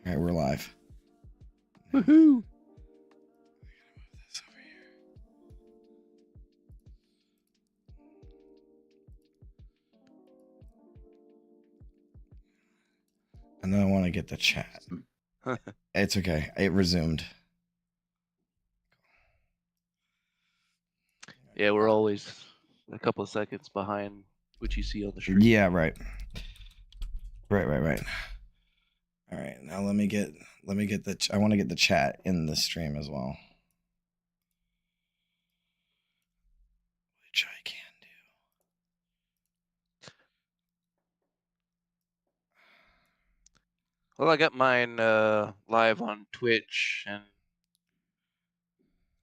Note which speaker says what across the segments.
Speaker 1: All right, we're live.
Speaker 2: Woohoo!
Speaker 1: And then I want to get the chat. It's okay. It resumed.
Speaker 2: Yeah, we're always a couple of seconds behind what you see on the stream.
Speaker 1: Yeah, right. Right. All right, now let me get the. I want to get the chat in the stream as well, which I can do.
Speaker 2: Well, I got mine live on Twitch, and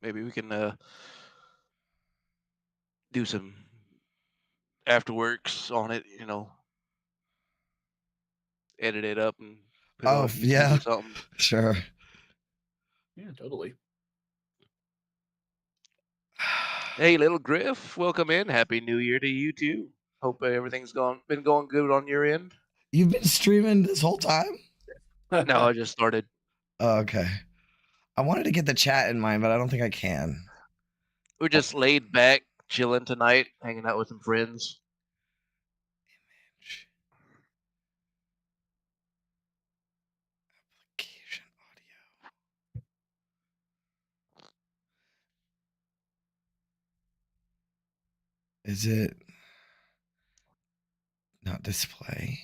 Speaker 2: maybe we can do some afterworks on it. You know, edit it up and put it on YouTube
Speaker 1: yeah,
Speaker 2: or something.
Speaker 1: Sure.
Speaker 3: Yeah, totally.
Speaker 2: Hey, little Griff, welcome in. Happy New Year to you too. Hope everything's been going good on your end.
Speaker 1: You've been streaming this whole time?
Speaker 2: No, I just started.
Speaker 1: Oh, okay. I wanted to get the chat in mind, but I don't think I can.
Speaker 2: We're just laid back, chilling tonight, hanging out with some friends.
Speaker 1: Application audio. Is it not display?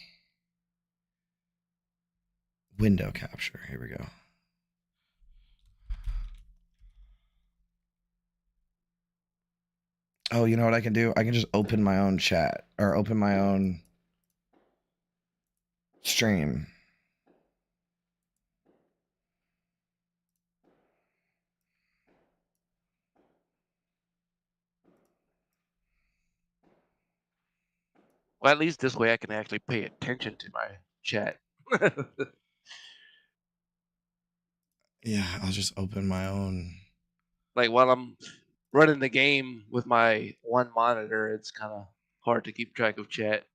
Speaker 1: Window capture. Here we go. Oh, you know what I can do? I can just open my own chat or open my own stream.
Speaker 2: Well, at least this way I can actually pay attention to my chat.
Speaker 1: Yeah, I'll just open my own.
Speaker 2: Like while I'm running the game with my one monitor, it's kind of hard to keep track of chat.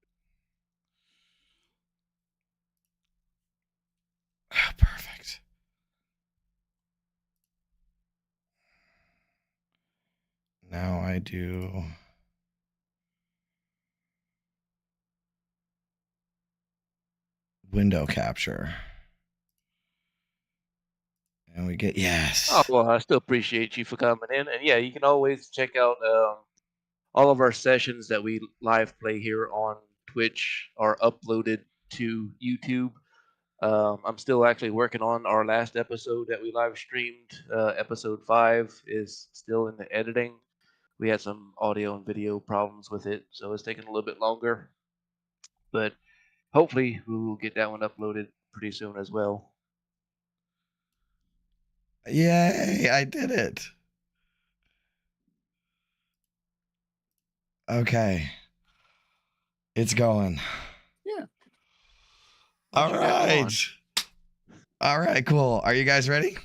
Speaker 1: Perfect. Now I do. Window capture. And we get, yes.
Speaker 2: Oh, well, I still appreciate you for coming in. And yeah, you can always check out all of our sessions that we live play here on Twitch are uploaded to YouTube. I'm still actually working on our last episode that we live streamed. Episode 5 is still in the editing. We had some audio and video problems with it, so it's taking a little bit longer. But hopefully we will get that one uploaded pretty soon as well.
Speaker 1: Yay, I did it. Okay. It's going.
Speaker 3: Yeah.
Speaker 1: All right. All right, cool. Are you guys ready?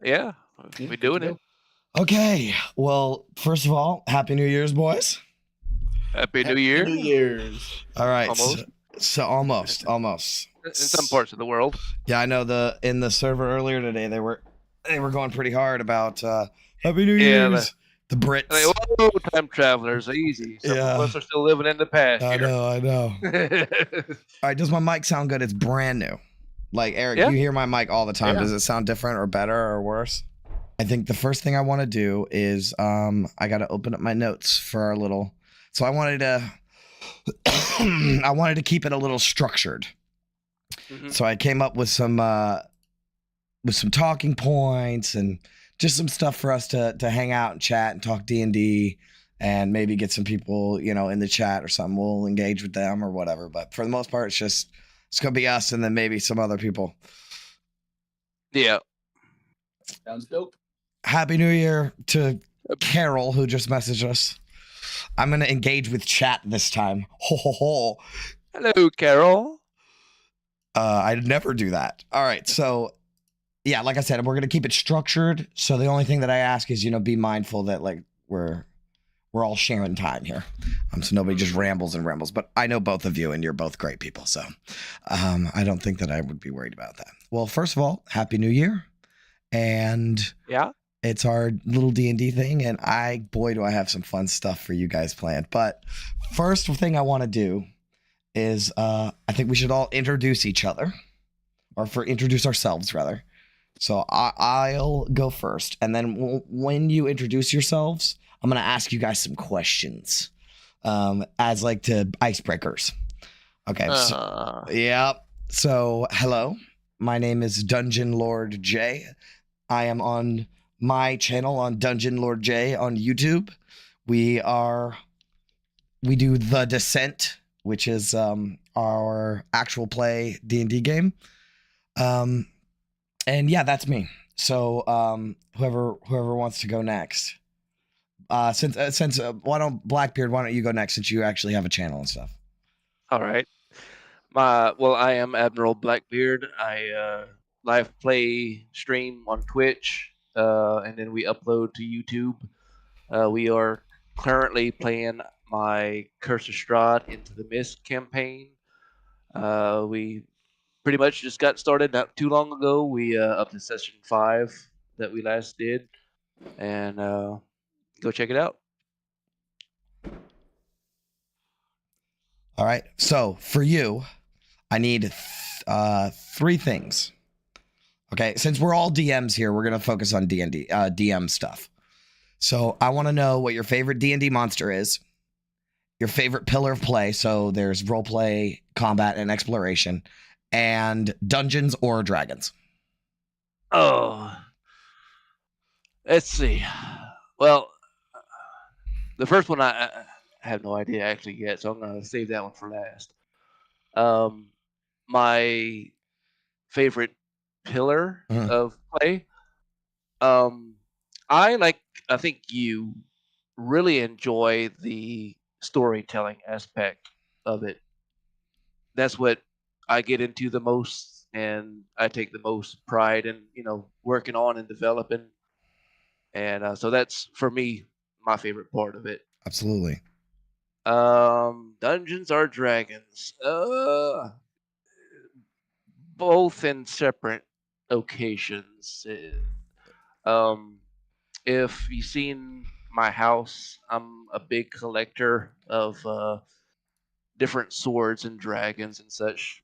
Speaker 2: Yeah, we're doing it.
Speaker 1: Okay. Well, first of all, Happy New Year's, boys.
Speaker 2: Happy New Year.
Speaker 3: New Year's.
Speaker 1: All right.
Speaker 2: Almost.
Speaker 1: So almost.
Speaker 2: In some parts of the world.
Speaker 1: Yeah, I know in the server earlier today they were going pretty hard about Happy New Year's. The Brits.
Speaker 2: Like, whoa, time travelers, easy. Some of us are still living in the past.
Speaker 1: I know. All right, does my mic sound good? It's brand new. Like, Eric, you hear my mic all the time. Yeah. Does it sound different or better or worse? I think the first thing I want to do is I got to open up my notes for our little. So I wanted to keep it a little structured. Mm-hmm. So I came up with some talking points and just some stuff for us to hang out and chat and talk D&D and maybe get some people, in the chat or something. We'll engage with them or whatever. But for the most part, it's going to be us and then maybe some other people.
Speaker 2: Yeah.
Speaker 3: Sounds dope.
Speaker 1: Happy New Year to Carol, who just messaged us. I'm going to engage with chat this time. Ho, ho, ho.
Speaker 2: Hello, Carol.
Speaker 1: I'd never do that. All right. So, yeah, like I said, we're going to keep it structured. So the only thing that I ask is, be mindful that like we're we're all sharing time here. So nobody just rambles and rambles. But I know both of you, and you're both great people. So I don't think that I would be worried about that. Well, first of all, Happy New Year. And
Speaker 2: yeah,
Speaker 1: it's our little D&D thing. And boy, do I have some fun stuff for you guys planned. But first thing I want to do is I think we should all introduce each other. Or introduce ourselves, rather. So I'll go first. And then when you introduce yourselves, I'm going to ask you guys some questions as like to icebreakers. Okay. So, hello. My name is Dungeon Lord J. I am on my channel on Dungeon Lord J on YouTube. We do The Descent, which is our actual play D&D game. And yeah, that's me. So whoever wants to go next. Since Blackbeard, why don't you go next since you actually have a channel and stuff?
Speaker 2: All right. I am Admiral Blackbeard. I live play stream on Twitch, and then we upload to YouTube. We are currently playing my Curse of Strahd Into the Mist campaign. We pretty much just got started not too long ago. We up to session 5 that we last did, and go check it out.
Speaker 1: All right. So for you, I need 3 things. Okay. Since we're all DMs here, we're gonna focus on D&D DM stuff. So I want to know what your favorite D&D monster is, your favorite pillar of play. So there's role play, combat, and exploration, and Dungeons or Dragons.
Speaker 2: Oh, let's see. Well, the first one I have no idea actually yet, so I'm gonna save that one for last. My favorite pillar of play. I think you really enjoy the storytelling aspect of it. That's what I get into the most, and I take the most pride in, working on and developing. And so that's for me my favorite part of it.
Speaker 1: Absolutely.
Speaker 2: Dungeons or Dragons? Both in separate occasions. If you've seen my house, I'm a big collector of different swords and dragons and such.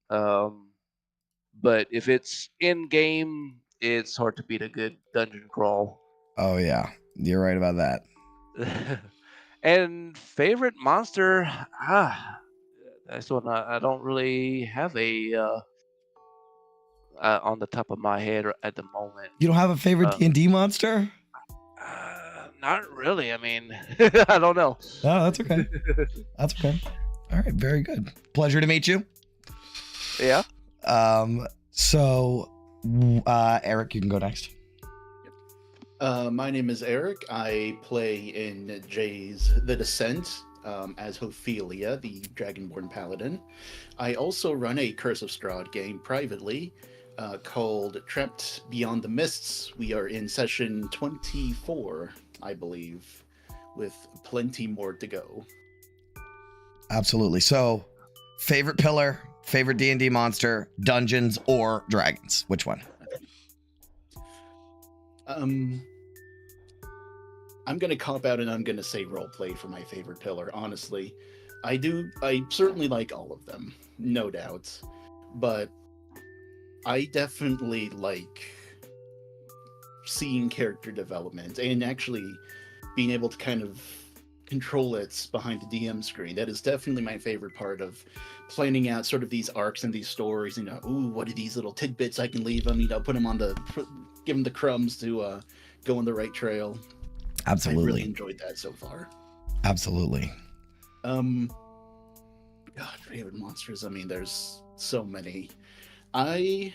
Speaker 2: But if it's in game, it's hard to beat a good dungeon crawl.
Speaker 1: Oh yeah, you're right about that.
Speaker 2: And favorite monster? That's one I don't really have a on the top of my head at the moment.
Speaker 1: You don't have a favorite D&D monster?
Speaker 2: Not really. I mean, I don't know.
Speaker 1: Oh, that's okay. That's okay. All right, very good. Pleasure to meet you.
Speaker 2: Yeah.
Speaker 1: So, Eric, you can go next.
Speaker 3: My name is Eric. I play in Jay's The Descent as Ophelia, the Dragonborn Paladin. I also run a Curse of Strahd game privately called Trapped Beyond the Mists. We are in session 24, I believe, with plenty more to go.
Speaker 1: Absolutely. So, favorite pillar, favorite D&D monster, Dungeons or Dragons? Which one?
Speaker 3: I'm gonna cop out and I'm gonna say roleplay for my favorite pillar. Honestly, I certainly like all of them, no doubt, but I definitely like seeing character development and actually being able to kind of control it behind the DM screen. That is definitely my favorite part of planning out sort of these arcs and these stories. Ooh, what are these little tidbits I can leave them? Put them give them the crumbs to go on the right trail.
Speaker 1: Absolutely.
Speaker 3: I really enjoyed that so far.
Speaker 1: Absolutely.
Speaker 3: God, favorite monsters. I mean, there's so many. I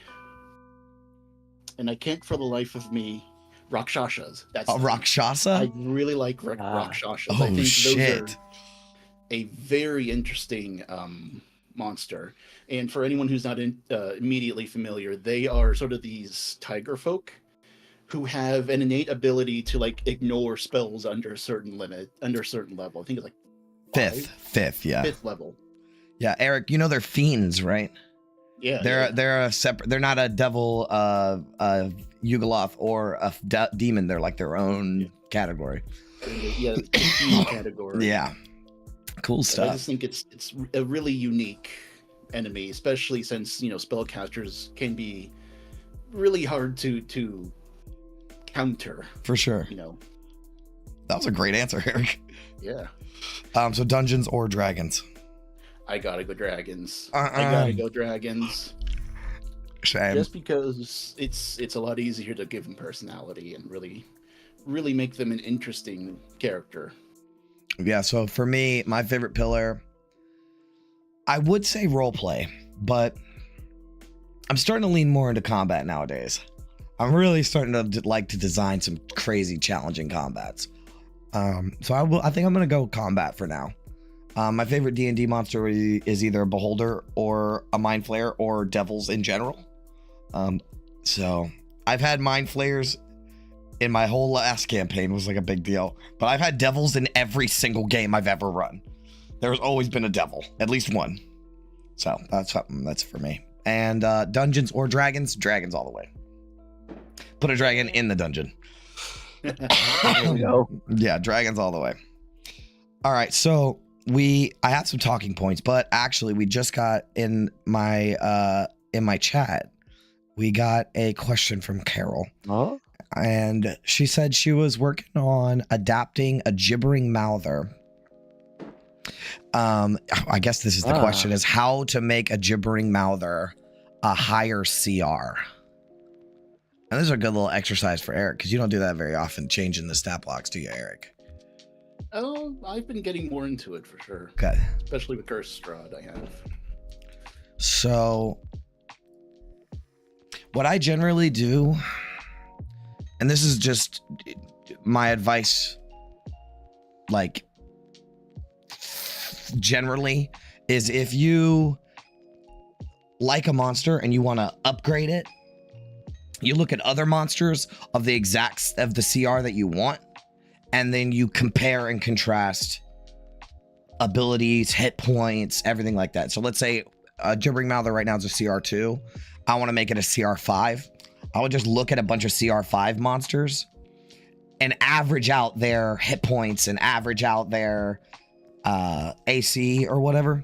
Speaker 3: can't for the life of me. Rakshasas. That's
Speaker 1: Rakshasa?
Speaker 3: I really like Rakshasas.
Speaker 1: Oh,
Speaker 3: I think
Speaker 1: shit.
Speaker 3: those are a very interesting monster. And for anyone who's not immediately familiar, they are sort of these tiger folk who have an innate ability to like ignore spells under a certain limit, under a certain level. I think it's like
Speaker 1: fifth, yeah.
Speaker 3: 5th level.
Speaker 1: Yeah, Eric, you know they're fiends, right?
Speaker 3: Yeah,
Speaker 1: they're a separate. They're not a devil, Yugoloth or a demon. They're like their own category.
Speaker 3: Yeah, fiend category.
Speaker 1: Yeah, cool stuff.
Speaker 3: I just think it's a really unique enemy, especially since spellcasters can be really hard to counter.
Speaker 1: For sure. That was a great answer, Eric.
Speaker 3: Yeah.
Speaker 1: So dungeons or dragons?
Speaker 3: I gotta go dragons. I gotta go dragons.
Speaker 1: Shame.
Speaker 3: Just because it's a lot easier to give them personality and really make them an interesting character.
Speaker 1: Yeah, so for me, my favorite pillar, I would say roleplay, but I'm starting to lean more into combat nowadays. I'm really starting to like to design some crazy challenging combats. So I think I'm gonna go combat for now. My favorite D&D monster is either a beholder or a mind flayer or devils in general. So I've had mind flayers in my whole last campaign, was like a big deal, but I've had devils in every single game I've ever run. There's always been a devil, at least one. So that's for me. And dungeons or dragons all the way. Put a dragon in the dungeon.
Speaker 2: There we go.
Speaker 1: Yeah, dragons all the way. All right, so I had some talking points, but actually we just got in my chat, we got a question from Carol.
Speaker 2: Huh?
Speaker 1: And she said she was working on adapting a gibbering mouther. I guess this is the question, is how to make a gibbering mouther a higher CR. And this is a good little exercise for Eric, because you don't do that very often, changing the stat blocks, do you, Eric?
Speaker 3: Oh, I've been getting more into it for sure.
Speaker 1: Okay.
Speaker 3: Especially with Curse Strahd, I have.
Speaker 1: So, what I generally do, and this is just my advice, like, generally, is if you like a monster and you want to upgrade it, you look at other monsters of the CR that you want, and then you compare and contrast abilities, hit points, everything like that. So let's say Gibbering Mouther right now is a CR2. I want to make it a CR5. I would just look at a bunch of CR5 monsters and average out their hit points and average out their AC or whatever.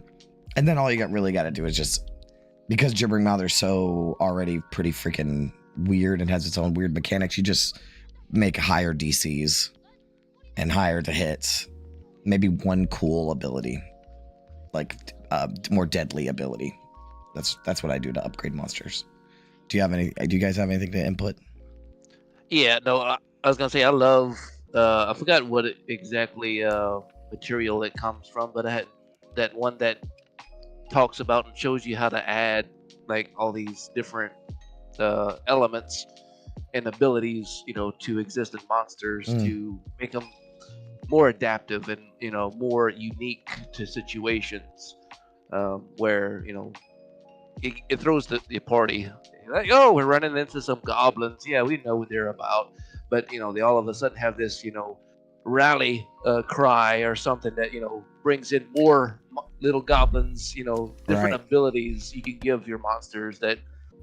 Speaker 1: And then all you really got to do is just, because Gibbering Mouther's so already pretty freaking weird and has its own weird mechanics, you just make higher DCs and higher to hits. Maybe one cool ability, like more deadly ability. That's what I do to upgrade monsters. Do you guys have anything to input?
Speaker 2: Yeah, no, I was gonna say I love. I forgot what exactly material it comes from, but I had that one that talks about and shows you how to add like all these different elements and abilities, to existing monsters to make them more adaptive and more unique to situations, where it throws the party. Like, oh, we're running into some goblins. Yeah, we know what they're about, but they all of a sudden have this rally cry or something that brings in more little goblins. Different abilities you can give your monsters that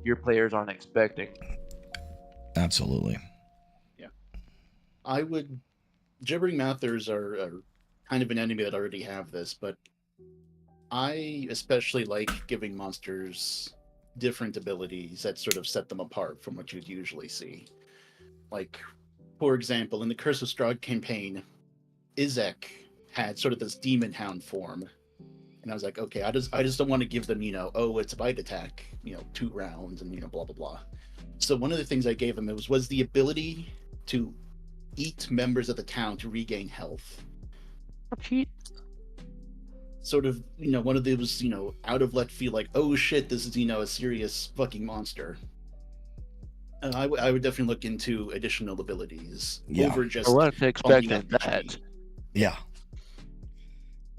Speaker 2: your players aren't expecting.
Speaker 1: Absolutely.
Speaker 3: Yeah, Gibbering Mouthers are kind of an enemy that already have this, but I especially like giving monsters different abilities that sort of set them apart from what you'd usually see. Like, for example, in the Curse of Strahd campaign, Izek had sort of this demon hound form. And I was like, okay, I just don't want to give them, it's a bite attack, 2 rounds and, blah, blah, blah. So one of the things I gave him was the ability to eat members of the town to regain health. Sort of, one of those, out of left field, like, oh shit, this is, a serious fucking monster. I would definitely look into additional abilities over just.
Speaker 2: I wasn't expecting that.
Speaker 1: Yeah.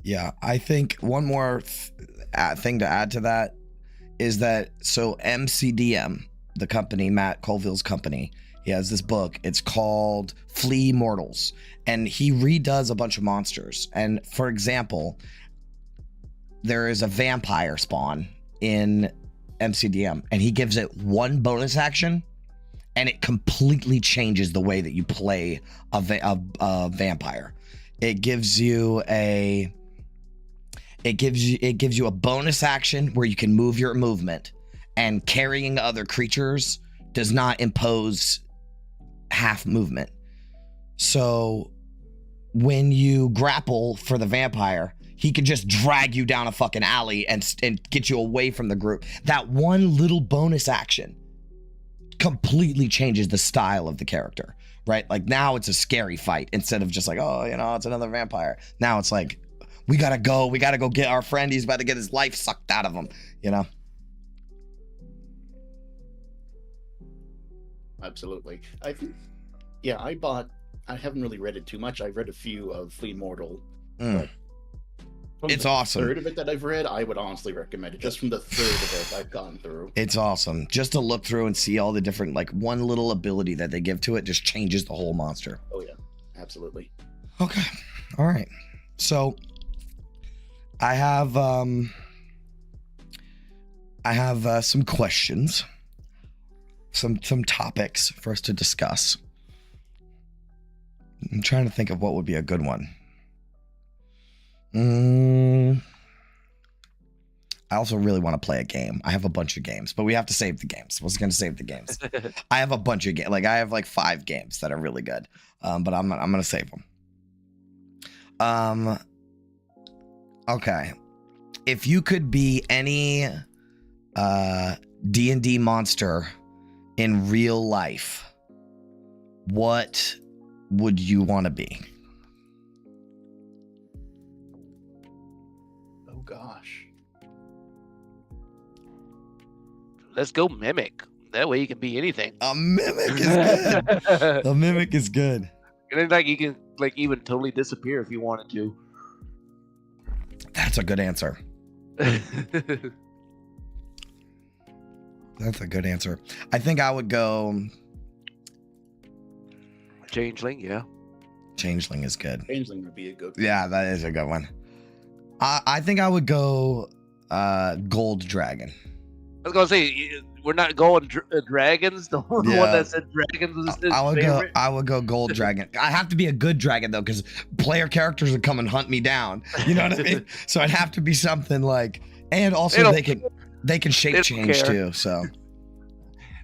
Speaker 1: Yeah, I think one more thing to add to that is that, so MCDM, the company, Matt Colville's company, He has this book. It's called Flee Mortals. And he redoes a bunch of monsters. And for example, there is a vampire spawn in MCDM, and he gives it one bonus action, and it completely changes the way that you play a vampire. It gives you a bonus action where you can move your movement, and carrying other creatures does not impose half movement. So when you grapple for the vampire, he can just drag you down a fucking alley and get you away from the group. That one little bonus action completely changes the style of the character, right? Like now it's a scary fight instead of just like, oh, you know, it's another vampire. Now it's like, we gotta go get our friend. He's about to get his life sucked out of him, you know?
Speaker 3: Absolutely. I haven't really read it too much. I've read a few of Flee Mortal. But
Speaker 1: it's awesome.
Speaker 3: Third of it that I've read, I would honestly recommend it. Just from the third of it I've gone through.
Speaker 1: It's awesome. Just to look through and see all the different, like one little ability that they give to it just changes the whole monster.
Speaker 3: Oh yeah, absolutely.
Speaker 1: Okay. All right. So I have some questions, some topics for us to discuss. I'm trying to think of what would be a good one. I also really want to play a game. I have a bunch of games, but we have to save the games. I was going to save the games. I have a bunch of games. Like I have like 5 games that are really good, but I'm going to save them. Okay. If you could be any D&D monster in real life, what would you want to be?
Speaker 3: Oh gosh.
Speaker 2: Let's go Mimic. That way you can be anything.
Speaker 1: A Mimic is good. A Mimic is good.
Speaker 2: And then like you can like even totally disappear if you wanted to.
Speaker 1: That's a good answer. That's a good answer. I think I would go
Speaker 2: Changeling, yeah.
Speaker 1: Changeling is good.
Speaker 3: Changeling would be a good one.
Speaker 1: Yeah, that is a good one. I think I would go Gold Dragon.
Speaker 2: I was gonna say we're not going dragons. The one that said dragons was his favorite.
Speaker 1: I would go Gold Dragon. I have to be a good dragon though, because player characters would come and hunt me down. You know what I mean? So I'd have to be something like, and also they can shape change too. So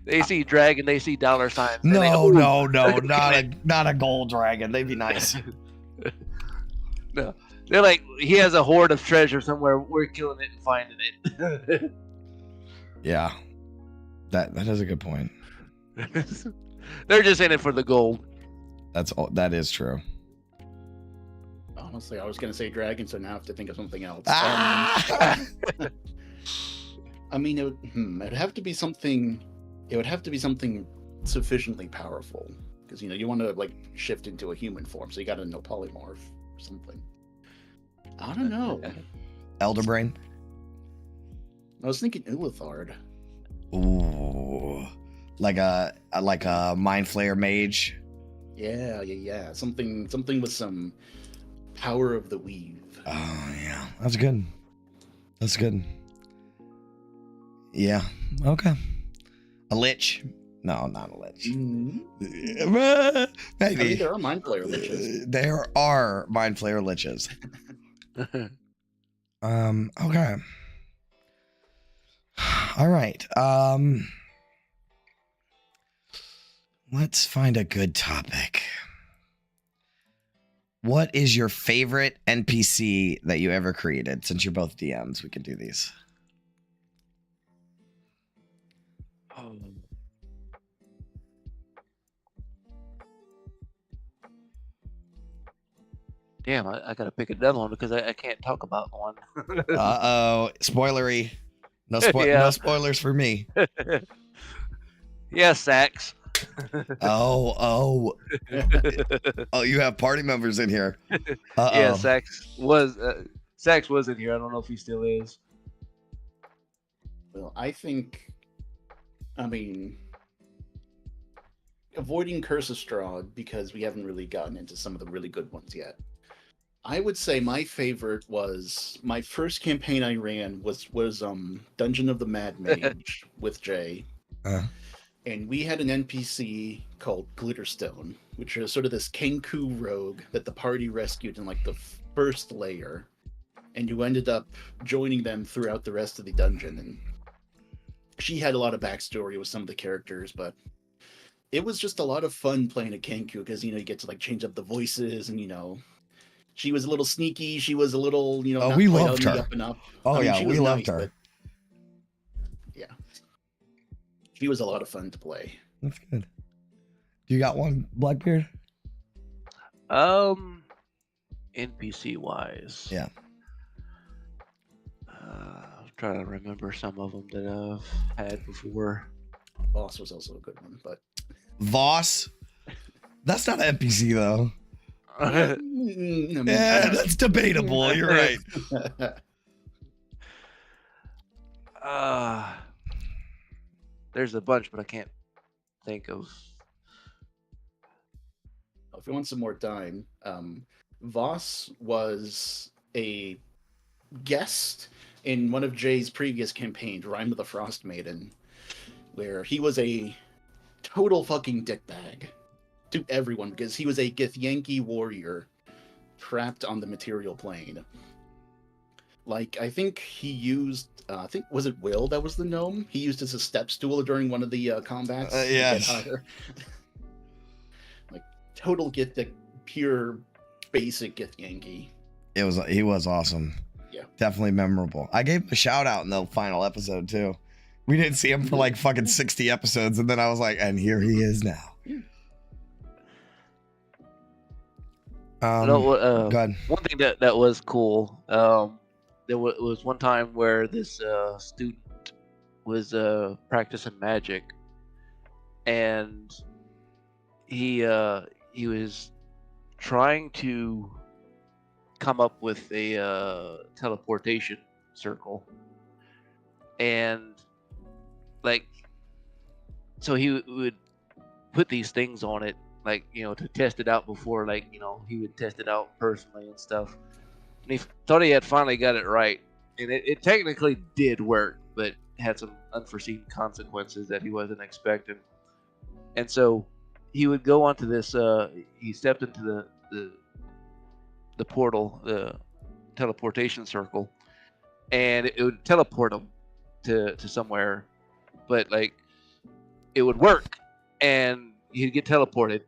Speaker 2: they see dragon, they see dollar signs.
Speaker 1: No, not a gold dragon. They'd be nice.
Speaker 2: No, they're like he has a hoard of treasure somewhere. We're killing it and finding it.
Speaker 1: Yeah, that is a good point.
Speaker 2: They're just in it for the gold.
Speaker 1: That is true.
Speaker 3: Honestly, I was gonna say dragon, so now I have to think of something else.
Speaker 1: Ah!
Speaker 3: I mean, it'd have to be something. It would have to be something sufficiently powerful, because you want to like shift into a human form, so you got to know polymorph or something. I don't know.
Speaker 1: Elder Brain.
Speaker 3: I was thinking Ulithard.
Speaker 1: Ooh, like a Mind Flayer mage.
Speaker 3: Yeah. Something with some power of the weave.
Speaker 1: Oh yeah, that's good. That's good. Yeah. Okay. A lich? No, not a lich.
Speaker 3: Mm-hmm.
Speaker 1: Maybe.
Speaker 3: I mean, there are Mind Flayer liches.
Speaker 1: There are Mind Flayer liches. Okay. All right. Let's find a good topic. What is your favorite NPC that you ever created? Since you're both DMs, we can do these.
Speaker 2: Damn, I gotta pick another one because I can't talk about one.
Speaker 1: Uh-oh. Spoilery. No spoilers for me.
Speaker 2: Yeah, Sax.
Speaker 1: Oh, you have party members in here. Uh-oh.
Speaker 2: Yeah, Sax was in here. I don't know if he still is.
Speaker 3: Well, avoiding Curse of Strahd because we haven't really gotten into some of the really good ones yet. I would say my favorite was my first campaign I ran was Dungeon of the Mad Mage with Jay. And we had an NPC called Glitterstone, which is sort of this Kenku rogue that the party rescued in like the first layer, and you ended up joining them throughout the rest of the dungeon. And she had a lot of backstory with some of the characters, but it was just a lot of fun playing a Kenku because, you know, you get to like change up the voices and, you know, she was a little sneaky. She was a little, you know, not
Speaker 1: we
Speaker 3: quite
Speaker 1: loved
Speaker 3: on the
Speaker 1: her.
Speaker 3: up and up.
Speaker 1: Oh,
Speaker 3: I mean,
Speaker 1: yeah,
Speaker 3: she
Speaker 1: we
Speaker 3: was
Speaker 1: loved
Speaker 3: nice,
Speaker 1: her.
Speaker 3: but yeah. She was a lot of fun to play.
Speaker 1: That's good. You got one, Blackbeard?
Speaker 2: NPC wise.
Speaker 1: Yeah.
Speaker 2: I'm trying to remember some of them that I've had before.
Speaker 3: Boss was also a good one, but
Speaker 1: Voss? That's not an NPC though.
Speaker 3: I
Speaker 1: Yeah,
Speaker 3: mean,
Speaker 1: that's debatable. You're right.
Speaker 2: There's a bunch, but I can't think of.
Speaker 3: If you want some more time, Voss was a guest in one of Jay's previous campaigns, Rime of the Frost Maiden, where he was a total fucking dickbag to everyone because he was a Githyanki warrior trapped on the material plane. Like, I think he used, was it Will that was the gnome? He used as a step stool during one of the combats.
Speaker 1: Yes.
Speaker 3: Like, total pure basic Githyanki.
Speaker 1: He was awesome.
Speaker 3: Yeah.
Speaker 1: Definitely memorable. I gave him a shout out in the final episode too. We didn't see him for like fucking 60 episodes, and then I was like, and here he is now.
Speaker 2: Go
Speaker 1: ahead.
Speaker 2: One thing that was cool. There was one time where this student was practicing magic, and he was trying to come up with a teleportation circle, and like, so he would put these things on it, like, you know, to test it out before, like, you know, he would test it out personally and stuff. And he thought he had finally got it right, and it technically did work, but had some unforeseen consequences that he wasn't expecting. And so he would go onto this. He stepped into the portal, the teleportation circle, and it would teleport him to somewhere. But like, it would work, and he'd get teleported,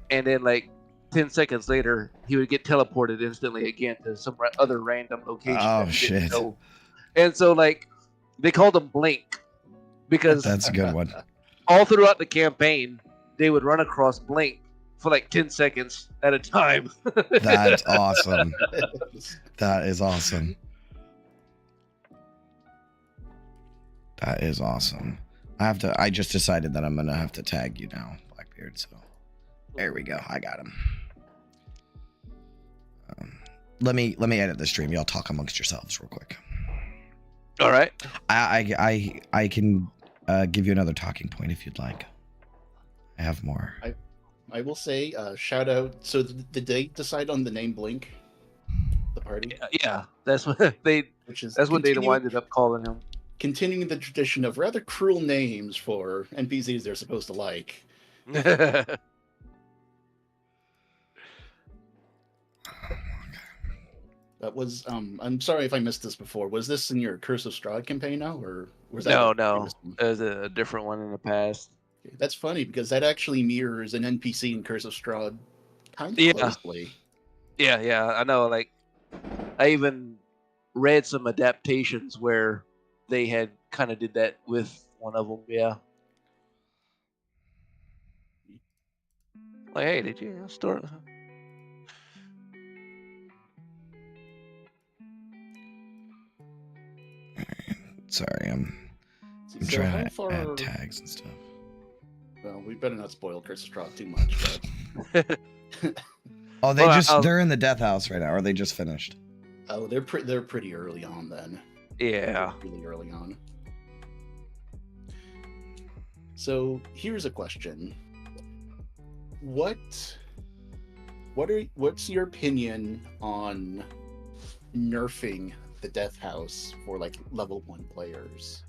Speaker 2: and then like 10 seconds later, he would get teleported instantly again to some other random location.
Speaker 1: Oh shit!
Speaker 2: And so like, they called him Blink because
Speaker 1: that's a good one.
Speaker 2: All throughout the campaign, they would run across Blink for like 10 seconds at a time.
Speaker 1: That's awesome. That is awesome. That is awesome. I just decided that I'm gonna have to tag you now, Blackbeard. So there we go. I got him. Let me edit the stream. Y'all talk amongst yourselves real quick.
Speaker 2: All right.
Speaker 1: I can give you another talking point if you'd like. I have more.
Speaker 3: I will say, shout out. So did they decide on the name Blink? The party?
Speaker 2: Yeah, that's what they. That's what they ended up calling him.
Speaker 3: Continuing the tradition of rather cruel names for NPCs they're supposed to like. That was I'm sorry if I missed this before. Was this in your Curse of Strahd campaign now, or was that
Speaker 2: no? It was a different one in the past.
Speaker 3: That's funny because that actually mirrors an NPC in Curse of Strahd kind of closely.
Speaker 2: Yeah, I know. Like, I even read some adaptations where they had kind of did that with one of them. Yeah. Like, hey, did you start?
Speaker 1: Sorry, I'm trying to add tags and stuff.
Speaker 3: Well, we better not spoil Curse of Strahd too much. But...
Speaker 1: Oh, they're in the death house right now, or they just finished?
Speaker 3: Oh, they're pretty early on then.
Speaker 2: Yeah.
Speaker 3: Really early on. So here's a question. what's your opinion on nerfing the Death House for like level 1 players?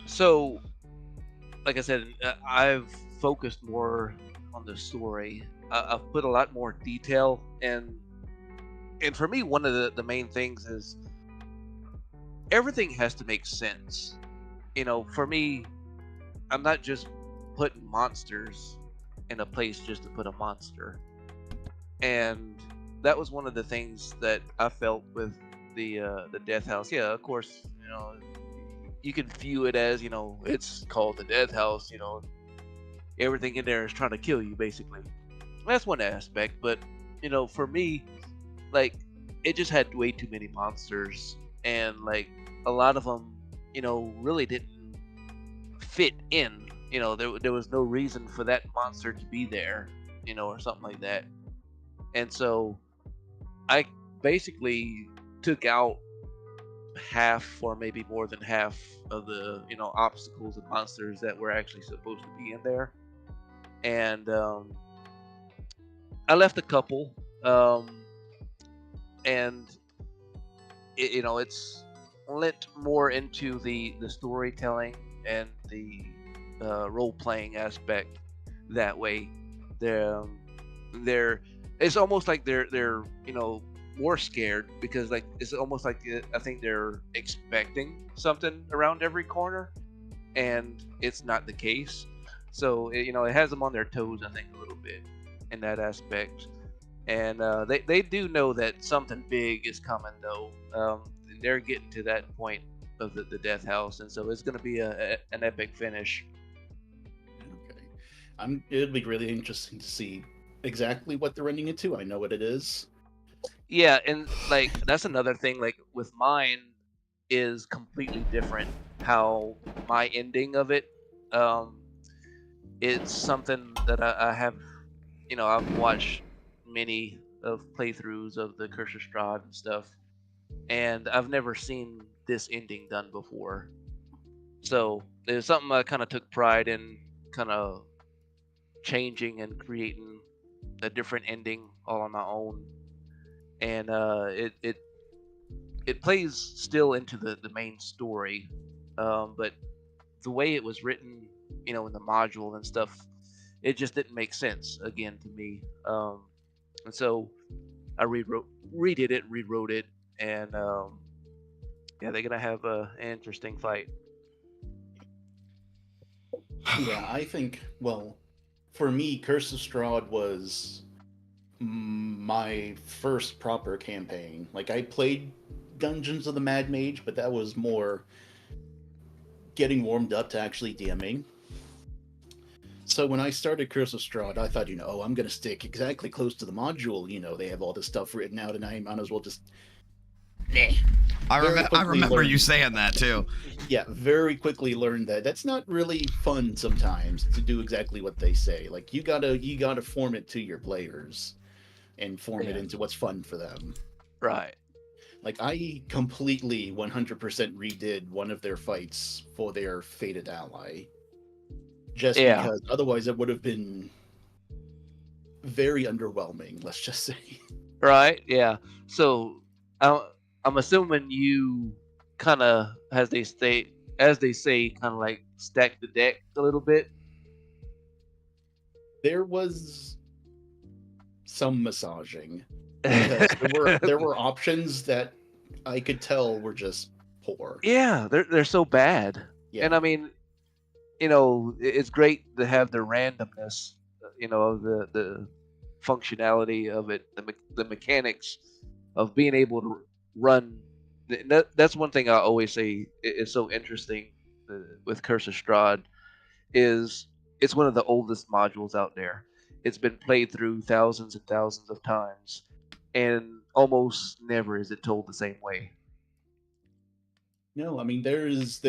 Speaker 2: So, like I said, I've focused more on the story. I've put a lot more detail, and for me, one of the main things is everything has to make sense. For me, I'm not just putting monsters in a place just to put a monster. And that was one of the things that I felt with the Death House. Yeah, of course, you can view it as, it's called the Death House, everything in there is trying to kill you, basically. That's one aspect, but, for me, like, it just had way too many monsters, and, like, a lot of them, really didn't fit in. There was no reason for that monster to be there, or something like that. And so I basically took out half or maybe more than half of the obstacles and monsters that were actually supposed to be in there, and I left a couple, and it's lent more into the storytelling and the role-playing aspect that way. They're it's almost like they're more scared, because like it's almost like I think they're expecting something around every corner, and it's not the case. So it has them on their toes, I think, a little bit in that aspect. And they do know that something big is coming, though. They're getting to that point of the Death House, and so it's going to be an epic finish.
Speaker 3: Okay, it'll be really interesting to see exactly what they're running into. I know what it is.
Speaker 2: Yeah, and like that's another thing. Like with mine is completely different. How my ending of it, it's something that I have. I've watched many of playthroughs of the Curse of Strahd and stuff, and I've never seen this ending done before. So there's something I kind of took pride in, kind of changing and creating a different ending all on my own. And it plays still into the main story, but the way it was written, in the module and stuff, it just didn't make sense again to me. And so I redid it, rewrote it, and yeah, they're gonna have an interesting fight.
Speaker 3: Yeah, I think, well, for me, Curse of Strahd was my first proper campaign. Like, I played Dungeons of the Mad Mage, but that was more getting warmed up to actually DMing. So when I started Curse of Strahd, I thought, I'm going to stick exactly close to the module. They have all this stuff written out, and I might as well just...
Speaker 1: I remember you saying that, too.
Speaker 3: Yeah, very quickly learned that that's not really fun sometimes to do exactly what they say. Like, you gotta form it to your players and form it into what's fun for them.
Speaker 2: Right.
Speaker 3: Like, I completely 100% redid one of their fights for their fated ally. Just because otherwise it would have been very underwhelming, let's just say.
Speaker 2: Right, yeah. So I'm assuming you kind of, as they say, kind of like stack the deck a little bit.
Speaker 3: There was some massaging, because there were options that I could tell were just poor.
Speaker 2: Yeah, they're so bad. Yeah. And I mean, it's great to have the randomness, of the functionality of it, the mechanics of being able to run. That's one thing I always say is so interesting with Curse of Strahd, is it's one of the oldest modules out there. It's been played through thousands and thousands of times, and almost never is it told the same way.
Speaker 3: No, I mean, there is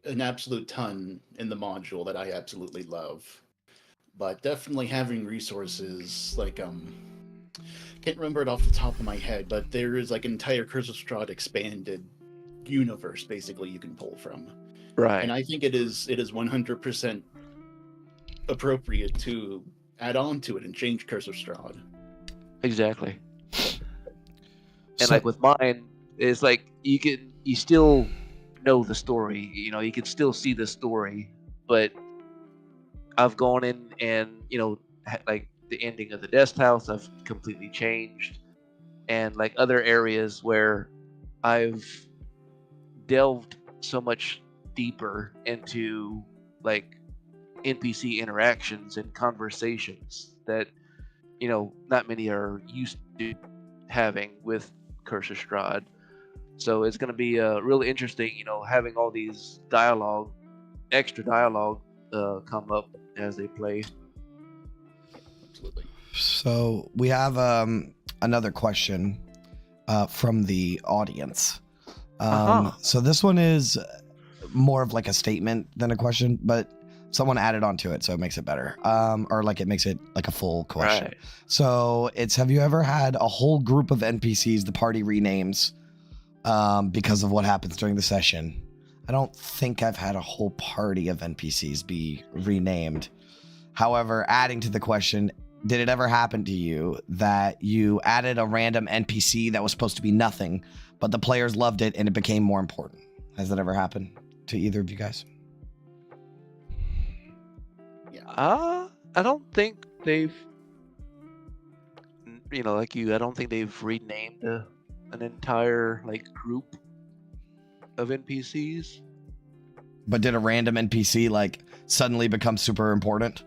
Speaker 3: an absolute ton in the module that I absolutely love, but definitely having resources like can't remember it off the top of my head, but there is like an entire Curse of Strahd expanded universe basically you can pull from.
Speaker 2: Right.
Speaker 3: And I think it is 100% appropriate to add on to it and change Curse of Strahd.
Speaker 2: Exactly. And like with mine, it's like you still know the story. You know, you can still see the story, but I've gone in and like the ending of the Death House, I've completely changed, and like other areas where I've delved so much deeper into like NPC interactions and conversations that not many are used to having with Curse of Strahd. So it's going to be really interesting, having all these extra dialogue come up as they play.
Speaker 3: Absolutely.
Speaker 1: So we have another question from the audience. So this one is more of like a statement than a question, but someone added onto it, so it makes it better. Or like it makes it like a full question.
Speaker 2: Right.
Speaker 1: So it's, have you ever had a whole group of NPCs, the party renames because of what happens during the session? I don't think I've had a whole party of NPCs be renamed. However, adding to the question, did it ever happen to you that you added a random NPC that was supposed to be nothing, but the players loved it and it became more important? Has that ever happened to either of you guys?
Speaker 2: I don't think they've, like you, I don't think they've renamed an entire like group of NPCs.
Speaker 1: But did a random NPC like suddenly become super important?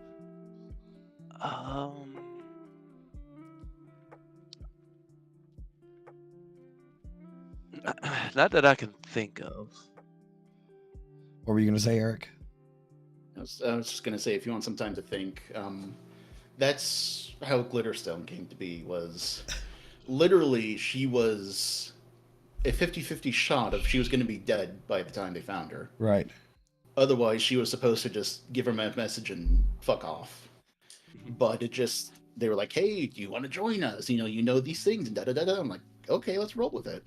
Speaker 2: Not that I can think of.
Speaker 1: What were you going to say, Eric?
Speaker 3: I was just going to say, if you want some time to think, that's how Glitterstone came to be. Was literally, she was a 50-50 shot of she was going to be dead by the time they found her.
Speaker 1: Right.
Speaker 3: Otherwise, she was supposed to just give her a message and fuck off. But they were like, hey, do you want to join us? You know these things and da-da-da-da. I'm like, okay, let's roll with it.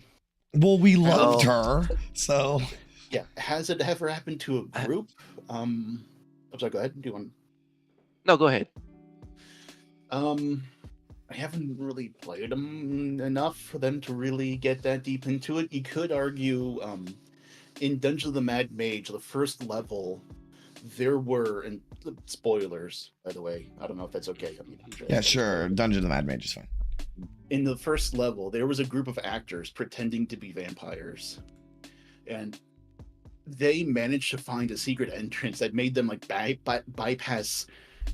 Speaker 1: Well, we loved her, so...
Speaker 3: Yeah, has it ever happened to a group? I'm sorry, go ahead. Do you want...
Speaker 2: No, go ahead.
Speaker 3: I haven't really played them enough for them to really get that deep into it. You could argue, in Dungeon of the Mad Mage, the first level, there were, and spoilers, by the way, I don't know if that's okay. I mean,
Speaker 1: yeah, sure. Dungeon of the Mad Mage is fine.
Speaker 3: In the first level, there was a group of actors pretending to be vampires. And they managed to find a secret entrance that made them like bypass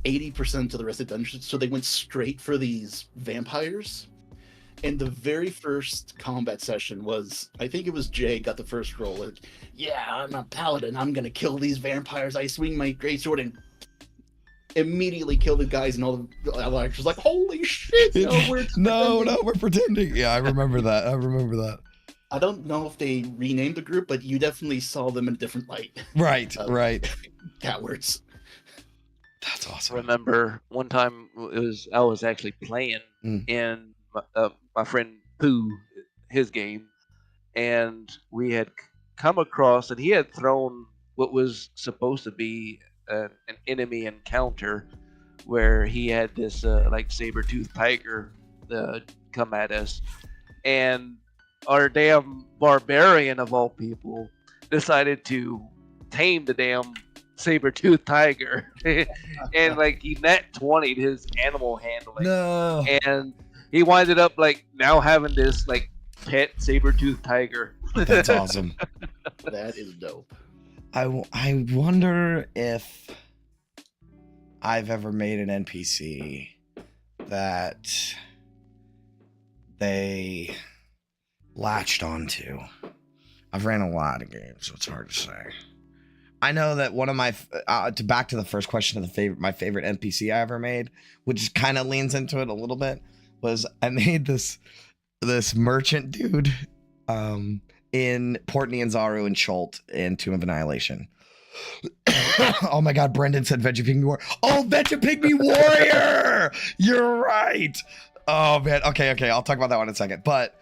Speaker 3: 80% of the rest of the dungeons. So they went straight for these vampires. And the very first combat session was, I think it was Jay got the first roll. Like, yeah, I'm a paladin. I'm going to kill these vampires. I swing my greatsword and immediately kill the guys, and all the actors like, holy shit.
Speaker 1: No, we're pretending. Yeah, I remember that.
Speaker 3: I don't know if they renamed the group, but you definitely saw them in a different light.
Speaker 1: Right.
Speaker 3: Cowards.
Speaker 1: That's awesome.
Speaker 2: I remember one time I was actually playing in my friend Pooh, his game, and we had come across, and he had thrown what was supposed to be an enemy encounter, where he had this like saber-toothed tiger come at us, and our damn barbarian of all people decided to tame the damn saber-toothed tiger. And like he nat 20'd his animal handling.
Speaker 1: No.
Speaker 2: And he winded up like now having this like pet saber-toothed tiger.
Speaker 1: That's awesome.
Speaker 3: That is dope.
Speaker 1: I wonder if I've ever made an NPC that they latched onto. I've ran a lot of games, so it's hard to say. I know that one of my back to the first question of my favorite NPC I ever made, which kind of leans into it a little bit, was I made this merchant dude in Portney and Zaru and Chult in Tomb of Annihilation. Oh my god, Brendan said Veggie Pygmy Warrior. Oh, Veggie Pygmy Warrior! You're right. Oh man, okay, I'll talk about that one in a second. But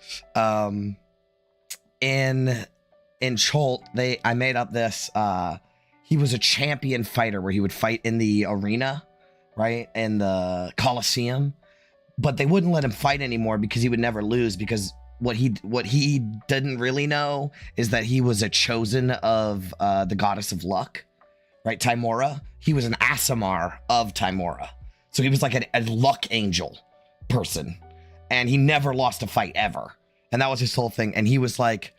Speaker 1: in Chult, I made up this he was a champion fighter where he would fight in the arena, right, in the Coliseum, but they wouldn't let him fight anymore because he would never lose, because what he didn't really know is that he was a chosen of the goddess of luck, right? Timora. He was an Aasimar of Timora. So he was like a luck angel person. And he never lost a fight ever. And that was his whole thing. And he was like,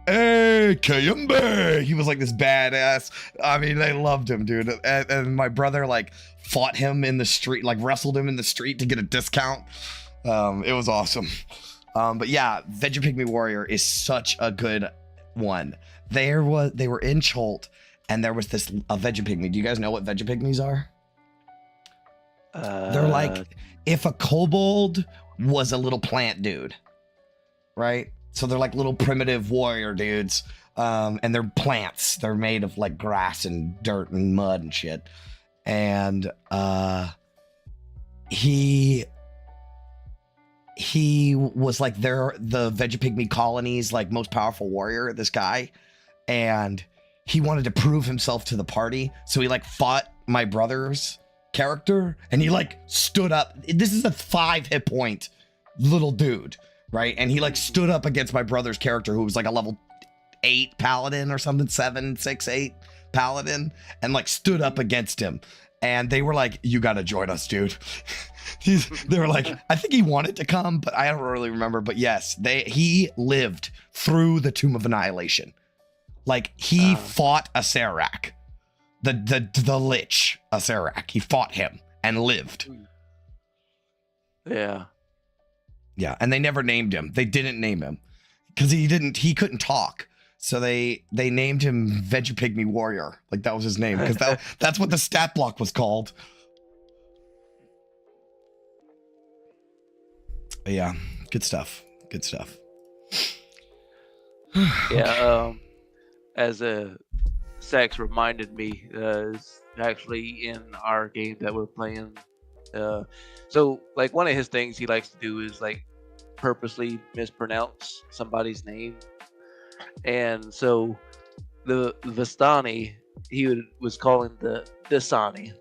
Speaker 1: hey, Kayumbe. He was like this badass. I mean, they loved him, dude. And my brother like fought him in the street, like wrestled him in the street to get a discount. It was awesome. But yeah, Vegapygmy Warrior is such a good one. They were in Cholt, and there was this a Vegapygmy. Do you guys know what Vegapygmies are? They're like if a kobold was a little plant dude, right? So they're like little primitive warrior dudes, and they're plants. They're made of like grass and dirt and mud and shit. And he was like the Vegapygmy colony's like most powerful warrior, this guy, and he wanted to prove himself to the party, so he like fought my brother's character, and he like stood up. This is a 5 hit point little dude, right? And he like stood up against my brother's character, who was like a level 8 paladin or something, 7, 6, 8 paladin, and like stood up against him. And they were like, you gotta join us, dude. They were like, I think he wanted to come, but I don't really remember. But yes, he lived through the Tomb of Annihilation. Like he fought a Serac, the Lich, a Serac. He fought him and lived.
Speaker 2: Yeah.
Speaker 1: Yeah, and they never named him. They didn't name him because he couldn't talk. So they named him Vegapygmy Warrior. Like that was his name, because that's what the stat block was called. But yeah, good stuff. Good stuff.
Speaker 2: Yeah, as Sax reminded me, is actually in our game that we're playing. So like one of his things he likes to do is like purposely mispronounce somebody's name. And so the Vistani, he was calling the Dasani,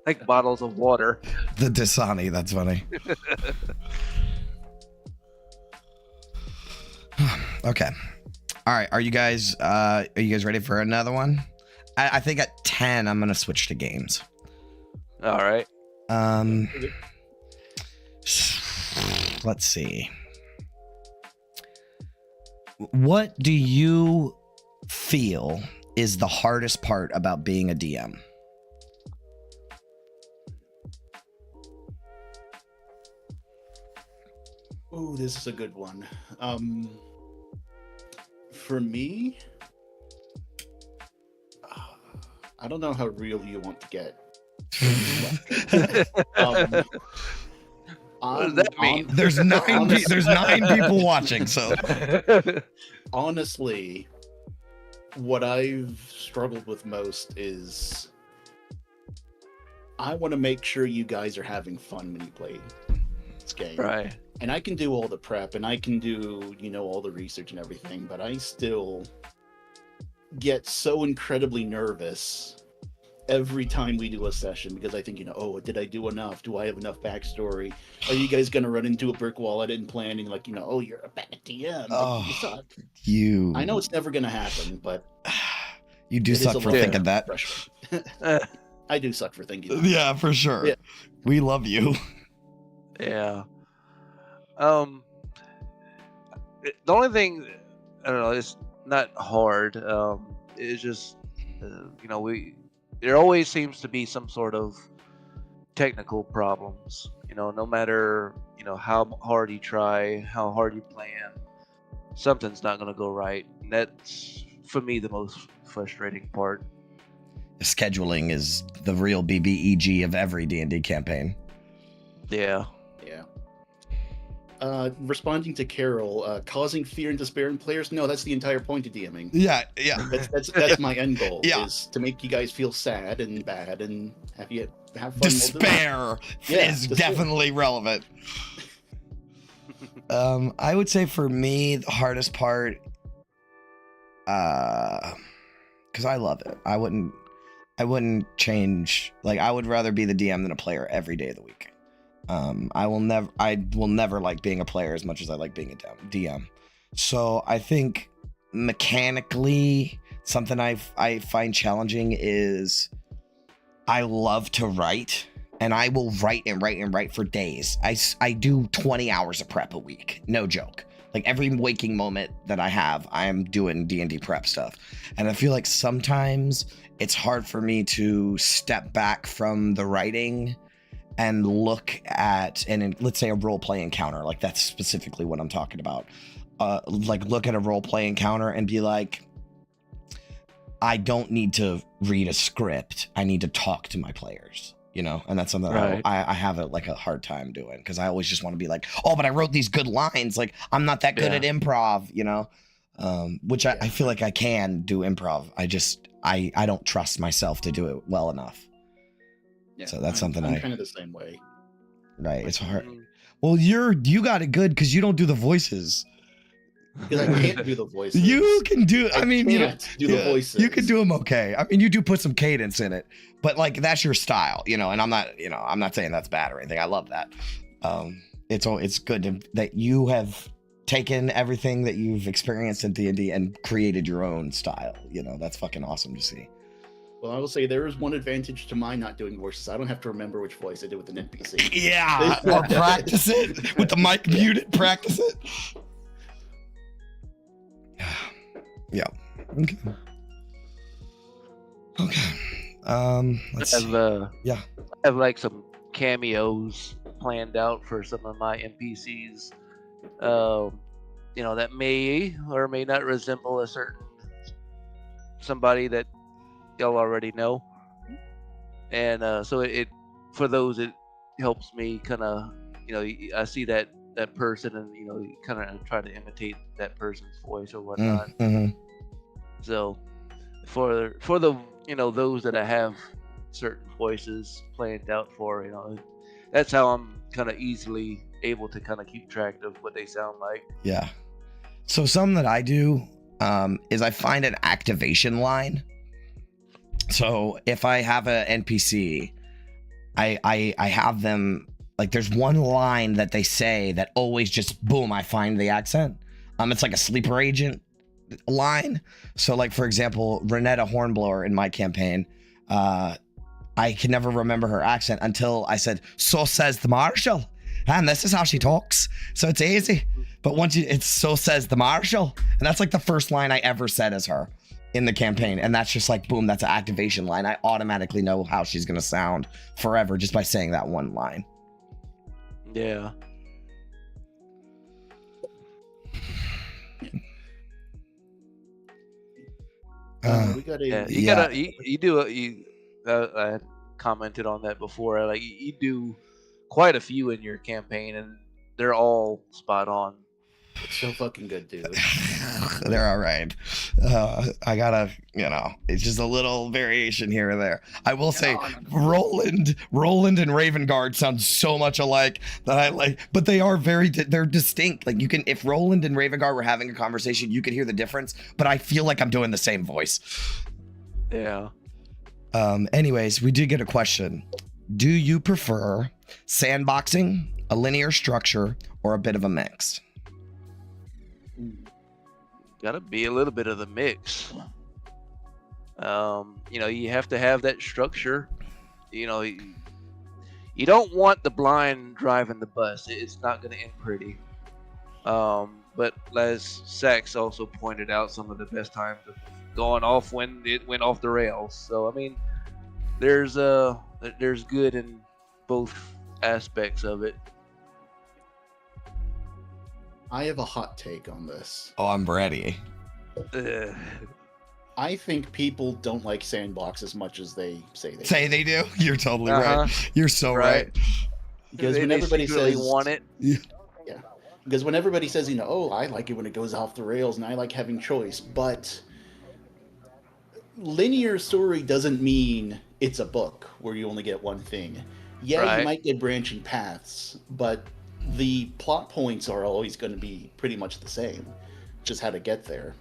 Speaker 2: like bottles of water.
Speaker 1: The Dasani, that's funny. Okay. All right. Are you guys ready for another one? I think at 10, I'm going to switch to games.
Speaker 2: All right.
Speaker 1: Let's see. What do you feel is the hardest part about being a DM?
Speaker 3: Oh, this is a good one. For me, I don't know how real you want to get.
Speaker 2: What does that mean?
Speaker 1: There's 9 people watching, so
Speaker 3: honestly, what I've struggled with most is I want to make sure you guys are having fun when you play this game.
Speaker 2: Right.
Speaker 3: And I can do all the prep and I can do, all the research and everything, but I still get so incredibly nervous every time we do a session, because I think, oh, did I do enough? Do I have enough backstory? Are you guys going to run into a brick wall I didn't plan? And like, oh, you're a bad DM.
Speaker 1: Oh,
Speaker 3: you suck.
Speaker 1: I
Speaker 3: know it's never going to happen, but
Speaker 1: you do suck for thinking that.
Speaker 3: I do suck for thinking that.
Speaker 1: Yeah, for sure. Yeah. We love you.
Speaker 2: Yeah. The only thing, I don't know, it's not hard. It's just, there always seems to be some sort of technical problems. No matter, how hard you try, how hard you plan, something's not going to go right. And that's, for me, the most frustrating part.
Speaker 1: Scheduling is the real BBEG of every D&D campaign.
Speaker 2: Yeah.
Speaker 3: Responding to Carol, causing fear and despair in players. No, that's the entire point of DMing.
Speaker 1: Yeah.
Speaker 3: That's my end goal.
Speaker 1: Yeah.
Speaker 3: Is to make you guys feel sad and bad and have fun.
Speaker 1: Despair is definitely relevant. I would say for me, the hardest part, because I love it. I wouldn't change. Like, I would rather be the DM than a player every day of the week. I will never like being a player as much as I like being a DM. So I think mechanically something I find challenging is I love to write, and I will write and write and write for days. I do 20 hours of prep a week. No joke. Like every waking moment that I have, I am doing D&D prep stuff. And I feel like sometimes it's hard for me to step back from the writing and look at, and let's say a role play encounter, like that's specifically what I'm talking about. Like look at a role play encounter and be like, I don't need to read a script. I need to talk to my players. You know, and that's something
Speaker 2: Right.
Speaker 1: I have a hard time doing, because I always just want to be like, oh, but I wrote these good lines. Like, I'm not that good at improv, you know, which I feel like I can do improv. I don't trust myself to do it well enough.
Speaker 3: Yeah,
Speaker 1: so that's something
Speaker 3: I'm kind of the same way.
Speaker 1: Right. It's hard. Well, you got it good because you don't do the voices.
Speaker 3: Because I can't do the voices.
Speaker 1: You can do. I mean, you
Speaker 3: can't do the voices.
Speaker 1: You can do them okay. I mean, you do put some cadence in it, but like that's your style, you know. And I'm not saying that's bad or anything. I love that. It's good that you have taken everything that you've experienced in D&D and created your own style. You know, that's fucking awesome to see.
Speaker 3: Well, I will say there is one advantage to my not doing voices. I don't have to remember which voice I did with an NPC.
Speaker 1: Yeah, or practice it with the mic muted. Practice it. Yeah. Okay. Let's see. Yeah.
Speaker 2: I have like some cameos planned out for some of my NPCs. You know, that may or may not resemble a certain somebody that y'all already know. And so it for those, it helps me kind of, you know, I see that person and, you know, kind of try to imitate that person's voice or whatnot.
Speaker 1: Mm-hmm.
Speaker 2: So for the, you know, those that I have certain voices planned out for, you know, that's how I'm kind of easily able to kind of keep track of what they sound like.
Speaker 1: Yeah. So something that I do is I find an activation line. So if I have an NPC, I have them, like there's one line that they say that always just boom, I find the accent. It's like a sleeper agent line. So like, for example, Renetta Hornblower in my campaign, I can never remember her accent until I said, so says the Marshal. And this is how she talks. So it's easy. But once it's so says the Marshal. And that's like the first line I ever said as her in the campaign. And that's just like, boom, that's an activation line. I automatically know how she's going to sound forever just by saying that one line.
Speaker 2: Yeah.
Speaker 3: We got a,
Speaker 2: I had commented on that before. Like you do quite a few in your campaign, and they're all spot on.
Speaker 3: It's so fucking good, dude.
Speaker 1: They're all right. I gotta, you know, it's just a little variation here or there. I will say, Roland and Ravengard sound so much alike that I like, but they are they're distinct. Like you can, if Roland and Ravengard were having a conversation, you could hear the difference, but I feel like I'm doing the same voice.
Speaker 2: Yeah.
Speaker 1: Anyways, we did get a question. Do you prefer sandboxing, a linear structure, or a bit of a mix?
Speaker 2: Gotta be a little bit of the mix. You know, you have to have that structure. You know, you don't want the blind driving the bus. It's not going to end pretty. But as Sax also pointed out, some of the best times of going off when it went off the rails. So I mean, there's good in both aspects of it.
Speaker 3: I have a hot take on this.
Speaker 1: Oh, I'm ready.
Speaker 3: I think people don't like sandbox as much as they say they
Speaker 1: say they do. You're totally right. You're so right.
Speaker 3: Because when everybody says
Speaker 2: want it,
Speaker 3: yeah. Because when everybody says, you know, oh, I like it when it goes off the rails, and I like having choice, but linear story doesn't mean it's a book where you only get one thing. Yeah, you might get branching paths, but the plot points are always going to be pretty much the same, just how to get there.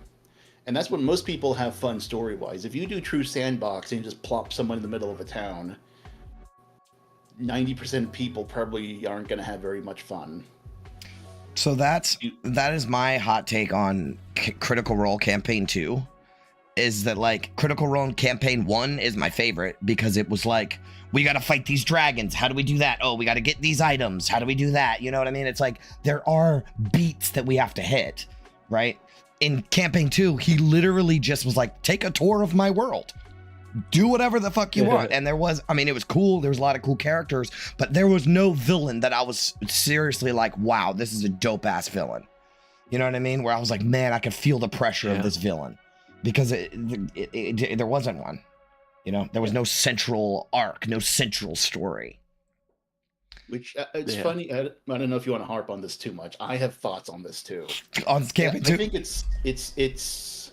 Speaker 3: And that's when most people have fun story-wise. If you do true sandbox and you just plop someone in the middle of a town, 90% of people probably aren't going to have very much fun.
Speaker 1: So that is my hot take on Critical Role Campaign 2, is that like Critical Role Campaign 1 is my favorite because it was like, we got to fight these dragons. How do we do that? Oh, we got to get these items. How do we do that? You know what I mean? It's like there are beats that we have to hit, right? In Campaign 2, he literally just was like, take a tour of my world. Do whatever the fuck you want. And there was, I mean, it was cool. There was a lot of cool characters, but there was no villain that I was seriously like, wow, this is a dope ass villain. You know what I mean? Where I was like, man, I could feel the pressure of this villain because there wasn't one. You know, there was no central arc, no central story.
Speaker 3: Which it's funny. I don't know if you want to harp on this too much. I have thoughts on this too.
Speaker 1: On Campaign 2?
Speaker 3: I think it's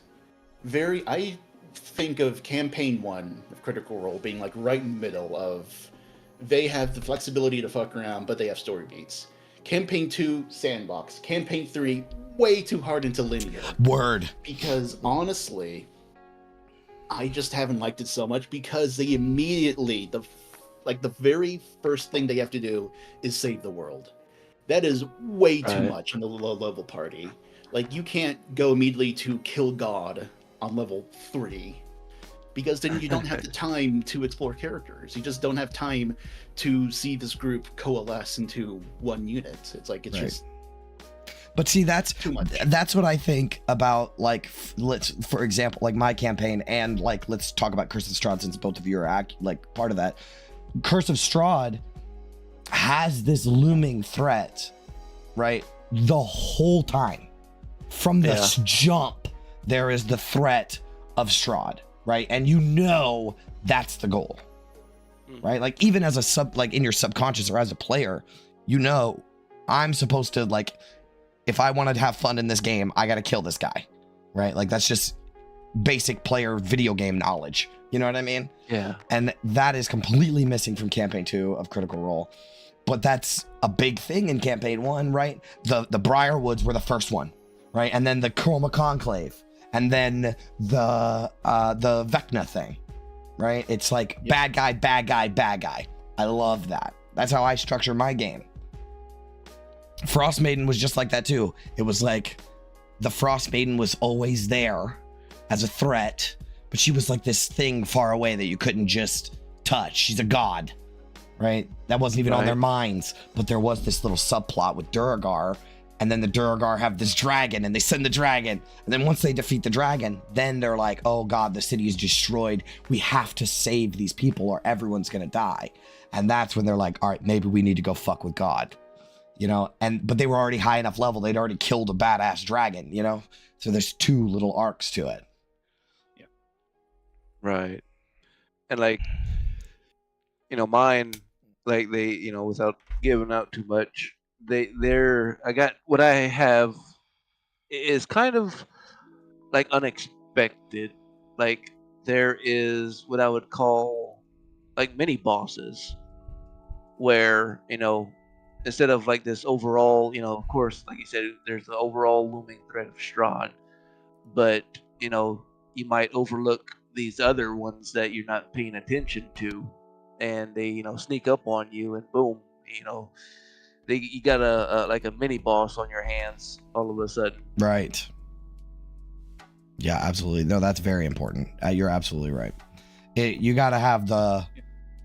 Speaker 3: very. I think of Campaign 1 of Critical Role being like right in the middle of. They have the flexibility to fuck around, but they have story beats. Campaign 2, sandbox. Campaign 3, way too hard into linear.
Speaker 1: Word.
Speaker 3: Because honestly, I just haven't liked it so much because they immediately the very first thing they have to do is save the world. That is way too much in the low level party. Like you can't go immediately to kill God on level 3 because then you don't have the time to explore characters. You just don't have time to see this group coalesce into one unit. It's like, it's just.
Speaker 1: But see, that's
Speaker 3: too much.
Speaker 1: That's what I think about, like, for example, like my campaign, and like, let's talk about Curse of Strahd since both of you are like part of that. Curse of Strahd has this looming threat, right? The whole time. From this jump, there is the threat of Strahd, right? And you know that's the goal, right? Like, even as a like in your subconscious or as a player, you know, I'm supposed to, like, if I want to have fun in this game, I got to kill this guy, right? Like, that's just basic player video game knowledge. You know what I mean?
Speaker 2: Yeah.
Speaker 1: And that is completely missing from Campaign 2 of Critical Role. But that's a big thing in Campaign 1, right? The Briarwoods were the first one, right? And then the Chroma Conclave. And then the Vecna thing, right? It's like bad guy, bad guy, bad guy. I love that. That's how I structure my game. Frost Maiden was just like that too. It was like the Frost Maiden was always there as a threat, but she was like this thing far away that you couldn't just touch. She's a god, right? That wasn't even on their minds, but there was this little subplot with Duragar, and then the Duragar have this dragon, and they send the dragon, and then once they defeat the dragon, then they're like, oh god, the city is destroyed. We have to save these people or everyone's gonna die. And that's when they're like, all right, maybe we need to go fuck with God. You know, but they were already high enough level. They'd already killed a badass dragon, you know? So there's two little arcs to it.
Speaker 2: Yeah. Right. And like, you know, mine, like they, you know, without giving out too much, what I have is kind of like unexpected. Like there is what I would call like mini bosses where, you know, instead of like this overall, you know, of course, like you said, there's the overall looming threat of Strahd, but, you know, you might overlook these other ones that you're not paying attention to, and they, you know, sneak up on you, and boom, you know, you got like a mini boss on your hands all of a sudden.
Speaker 1: Right. Yeah, absolutely. No, that's very important. You're absolutely right. You got to have the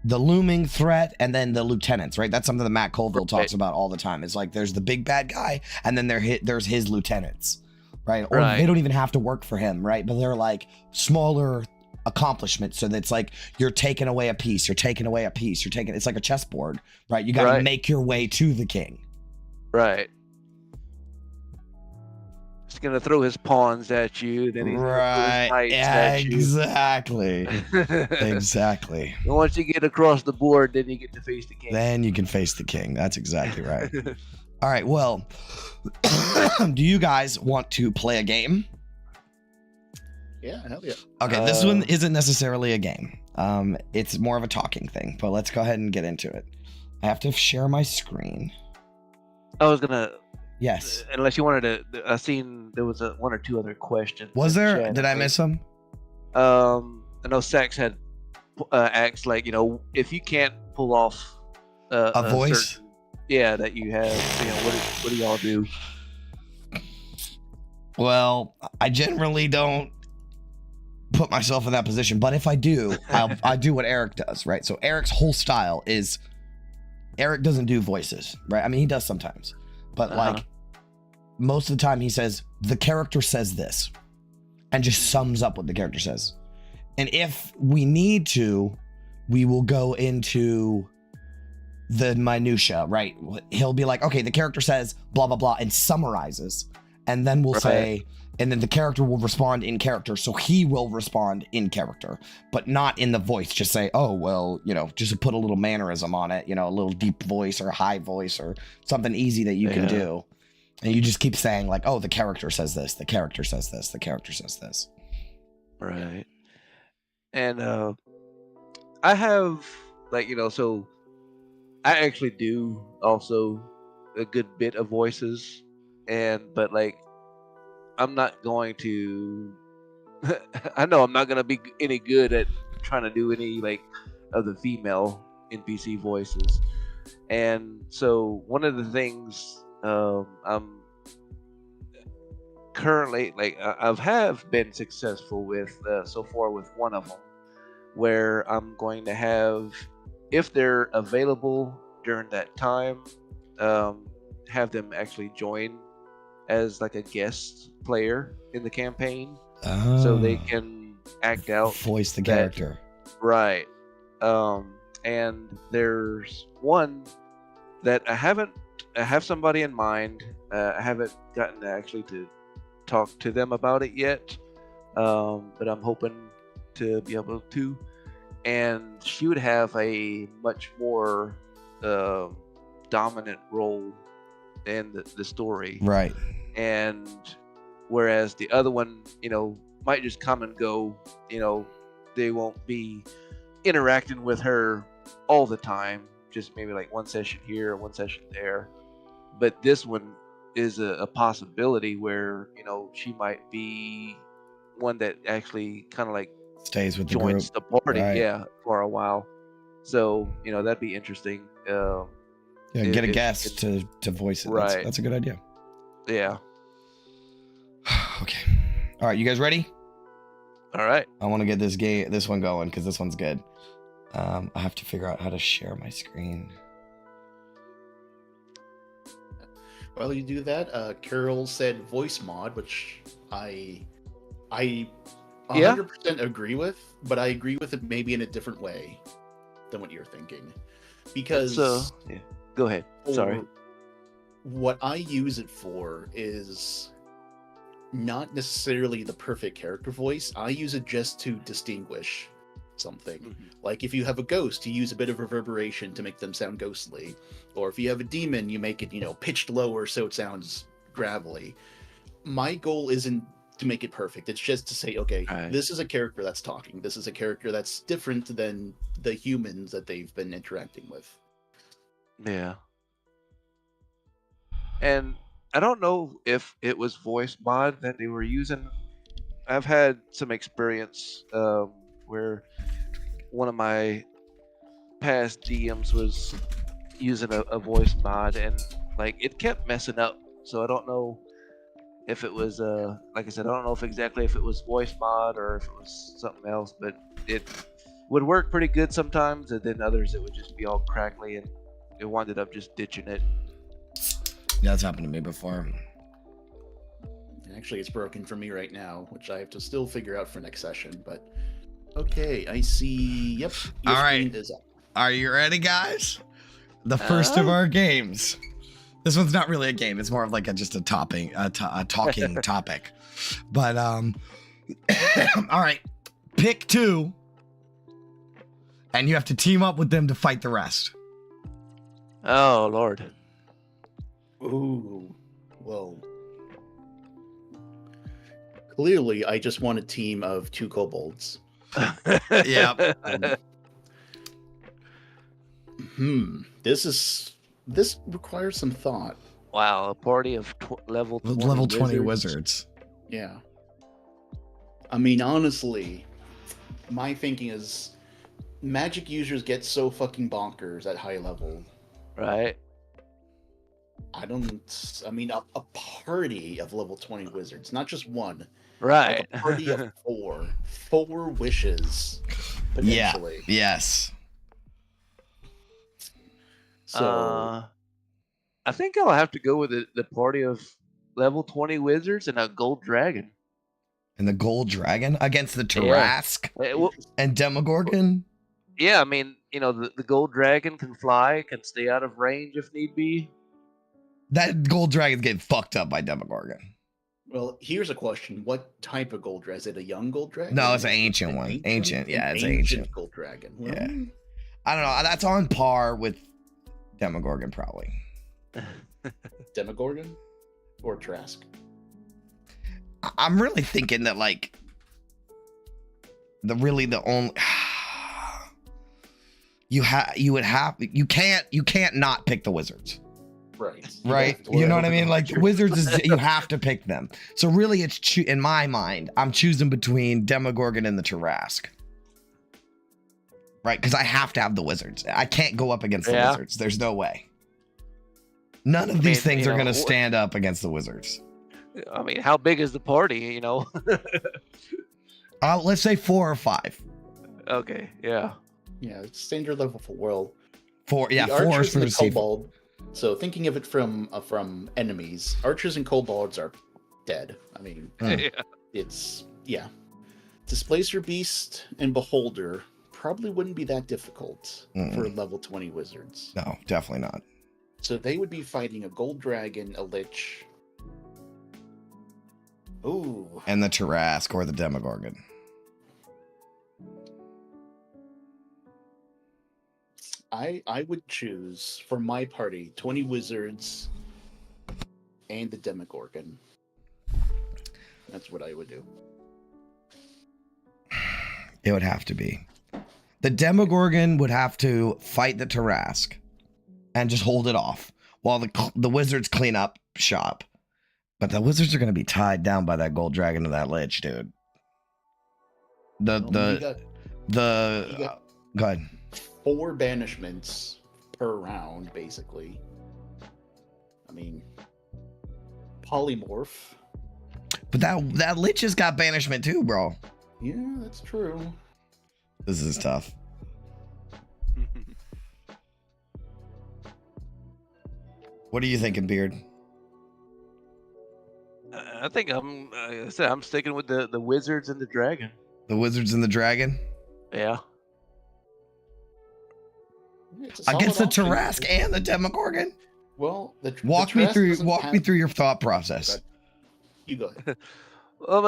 Speaker 1: looming threat and then the lieutenants, right? That's something that Matt Colville talks about all the time. It's like there's the big bad guy, and then there's his lieutenants, right? Or they don't even have to work for him, right? But they're like smaller accomplishments. So that's like you're taking away a piece, it's like a chessboard, right? You got to make your way to the king.
Speaker 2: Right. He's gonna throw his pawns at you, then he's gonna throw his knights at you.
Speaker 1: Exactly. Exactly.
Speaker 2: And once you get across the board, then you get to face the king.
Speaker 1: Then you can face the king. That's exactly right. All right. Well, do you guys want to play a game?
Speaker 3: Yeah, hell yeah.
Speaker 1: Okay, this one isn't necessarily a game. It's more of a talking thing, but let's go ahead and get into it. I have to share my screen.
Speaker 2: I was gonna
Speaker 1: Yes.
Speaker 2: Unless you wanted to, I seen there was one or two other questions.
Speaker 1: Was
Speaker 2: in
Speaker 1: there?
Speaker 2: chat,
Speaker 1: Did I
Speaker 2: think.
Speaker 1: miss them?
Speaker 2: I know Sax had asked, like, if you can't pull off
Speaker 1: A voice.
Speaker 2: certain, that you have, what do y'all do?
Speaker 1: Well, I generally don't put myself in that position, but if I do, I do what Eric does, right? So Eric's whole style is Eric doesn't do voices, right? I mean, he does sometimes, but like most of the time he says, the character says this, and just sums up what the character says. And if we need to, we will go into the minutia, right? He'll be like, okay, the character says blah, blah, blah, and summarizes. And then we'll say, and then the character will respond in character. So he will respond in character, but not in the voice. Just say, oh, well, just put a little mannerism on it, a little deep voice or a high voice or something easy that you can do. And you just keep saying like, oh, the character says this, the character says this, the character says this.
Speaker 2: Right. And I have so I actually do also a good bit of voices, but like I'm not going to I know I'm not going to be any good at trying to do any like of the female NPC voices. And so one of the things I'm currently have been successful with so far with one of them, where I'm going to have, if they're available during that time, have them actually join as like a guest player in the campaign, so they can act out,
Speaker 1: voice the character.
Speaker 2: Right. And there's one that I have somebody in mind. I haven't gotten actually to talk to them about it yet, but I'm hoping to be able to. And she would have a much more dominant role in the story,
Speaker 1: right?
Speaker 2: And whereas the other one, might just come and go, they won't be interacting with her all the time, just maybe like one session here or one session there. But this one is a possibility where she might be one that actually kind of like
Speaker 1: stays with
Speaker 2: joins
Speaker 1: the group,
Speaker 2: the party,
Speaker 1: right.
Speaker 2: For a while. So that'd be interesting.
Speaker 1: Get a guest to voice it.
Speaker 2: Right.
Speaker 1: That's a good idea.
Speaker 2: Yeah.
Speaker 1: Okay. All right, you guys ready?
Speaker 2: All right.
Speaker 1: I want to get this one going because this one's good. I have to figure out how to share my screen.
Speaker 3: While you do that, Carol said voice mod, which I 100% agree with, but I agree with it maybe in a different way than what you're thinking. Because
Speaker 2: go ahead. Sorry.
Speaker 3: What I use it for is not necessarily the perfect character voice. I use it just to distinguish something. Mm-hmm. Like if you have a ghost, you use a bit of reverberation to make them sound ghostly. Or if you have a demon, you make it, pitched lower so it sounds gravelly. My goal isn't to make it perfect. It's just to say, okay, This is a character that's talking. This is a character that's different than the humans that they've been interacting with.
Speaker 2: Yeah. And I don't know if it was voice mod that they were using. I've had some experience where one of my past DMs was using a voice mod, and like it kept messing up. So I don't know if it was like I said, I don't know if it was voice mod or if it was something else, but it would work pretty good sometimes, and then others it would just be all crackly, and it wound up just ditching it.
Speaker 1: Yeah, that's happened to me before.
Speaker 3: Actually, it's broken for me right now, which I have to still figure out for next session. But okay, I see. Yep.
Speaker 1: All right. Is up. Are you ready, guys? The first of our games. This one's not really a game. It's more of like just a talking topic. But all right, pick two, and you have to team up with them to fight the rest.
Speaker 2: Oh Lord.
Speaker 3: Ooh, well. Clearly, I just want a team of 2 kobolds.
Speaker 1: Yeah.
Speaker 3: This requires some thought.
Speaker 2: Wow, a party of level 20
Speaker 1: level 20
Speaker 2: wizards.
Speaker 1: wizards.
Speaker 3: Yeah. I mean, honestly, my thinking is magic users get so fucking bonkers at high level.
Speaker 2: Right.
Speaker 3: I mean, a party of level 20 wizards, not just one.
Speaker 2: Right.
Speaker 3: Like a party of four wishes, potentially.
Speaker 1: Yeah. Yes.
Speaker 3: So,
Speaker 2: I think I'll have to go with the party of level 20 wizards and a gold dragon.
Speaker 1: And the gold dragon against the Tarrasque and Demogorgon?
Speaker 2: Yeah, I mean, the gold dragon can fly, can stay out of range if need be.
Speaker 1: That gold dragon's getting fucked up by Demogorgon.
Speaker 3: well, here's a question. What type of gold dragon? Is it a young gold dragon?
Speaker 1: No, it's an ancient one. Ancient. Yeah, it's ancient.
Speaker 3: Gold dragon. Well,
Speaker 1: Yeah. I don't know. That's on par with Demogorgon, probably.
Speaker 3: Demogorgon or Trask?
Speaker 1: I'm really thinking that, like, the only you can't not pick the wizards. Right. You know what I mean? Like, the wizards is you have to pick them. So really, it's in my mind, I'm choosing between Demogorgon and the Tarrasque. Right, because I have to have the wizards. I can't go up against the wizards. There's no way. None of these things are going to stand up against the wizards.
Speaker 2: I mean, how big is the party,
Speaker 1: Let's say 4 or 5.
Speaker 2: Okay, yeah.
Speaker 3: Yeah, it's standard level for world.
Speaker 1: 4 is for the
Speaker 3: kobold. So thinking of it from enemies, archers and kobolds are dead. I mean, it's Displacer Beast and Beholder probably wouldn't be that difficult for level 20 wizards.
Speaker 1: No, definitely not.
Speaker 3: So they would be fighting a gold dragon, a lich. Ooh.
Speaker 1: And the Tarrasque or the Demogorgon.
Speaker 3: I would choose, for my party, 20 wizards and the Demogorgon. That's what I would do.
Speaker 1: It would have to be. The Demogorgon would have to fight the Tarrasque and just hold it off while the wizards clean up shop. But the wizards are going to be tied down by that gold dragon and that lich, dude. Go ahead.
Speaker 3: 4 banishments per round, basically. I mean, polymorph.
Speaker 1: But that lich has got banishment too, bro.
Speaker 3: Yeah, that's true.
Speaker 1: This is tough. What are you thinking, Beard?
Speaker 2: I think I'm sticking with the wizards and the dragon.
Speaker 1: The wizards and the dragon?
Speaker 2: Yeah.
Speaker 1: Against the Tarrasque and the Demogorgon?
Speaker 3: Well,
Speaker 1: walk me through your thought process.
Speaker 3: You go ahead.
Speaker 2: Well,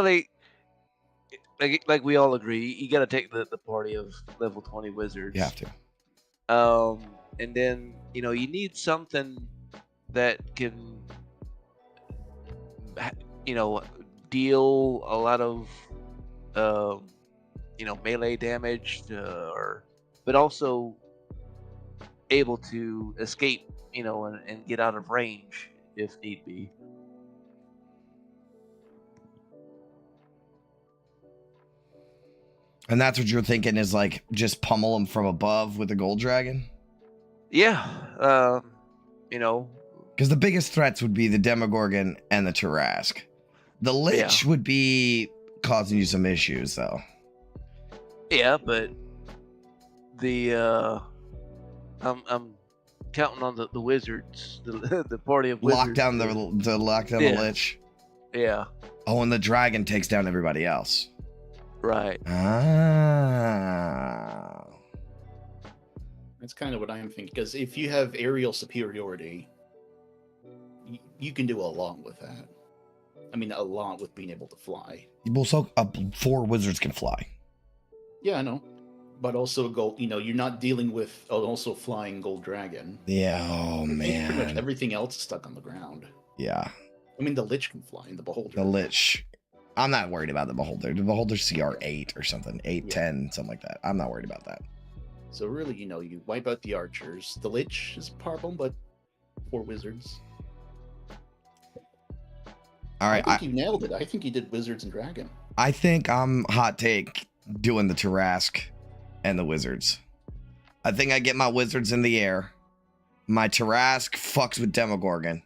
Speaker 2: like we all agree, you got to take the party of level 20 wizards.
Speaker 1: You have to.
Speaker 2: And then you need something that can deal a lot of melee damage, but also able to escape, and get out of range if need be.
Speaker 1: And that's what you're thinking is, like, just pummel them from above with the gold dragon?
Speaker 2: Yeah.
Speaker 1: Because the biggest threats would be the Demogorgon and the Tarrasque. The lich would be causing you some issues, though.
Speaker 2: Yeah, but I'm counting on the wizards, the party of wizards.
Speaker 1: Lock down the lich.
Speaker 2: Yeah.
Speaker 1: Oh, and the dragon takes down everybody else.
Speaker 2: Right.
Speaker 1: Ah.
Speaker 3: That's kind of what I'm thinking. Because if you have aerial superiority, you can do a lot with that. I mean, a lot with being able to fly.
Speaker 1: Well, so 4 wizards can fly.
Speaker 3: Yeah, I know. But also you're not dealing with also flying gold dragon.
Speaker 1: Yeah, oh man.
Speaker 3: Pretty much everything else is stuck on the ground.
Speaker 1: Yeah.
Speaker 3: I mean, the lich can fly, and the beholder.
Speaker 1: The lich. I'm not worried about the beholder. The beholder's CR 8 or something. 8, 10, something like that. I'm not worried about that.
Speaker 3: So really, you wipe out the archers. The lich is a problem, but 4 wizards.
Speaker 1: All right.
Speaker 3: I think you nailed it. I think you did Wizards and Dragon.
Speaker 1: I think I'm hot take doing the Tarask and the Wizards. I think I get my Wizards in the air. My Tarask fucks with Demogorgon.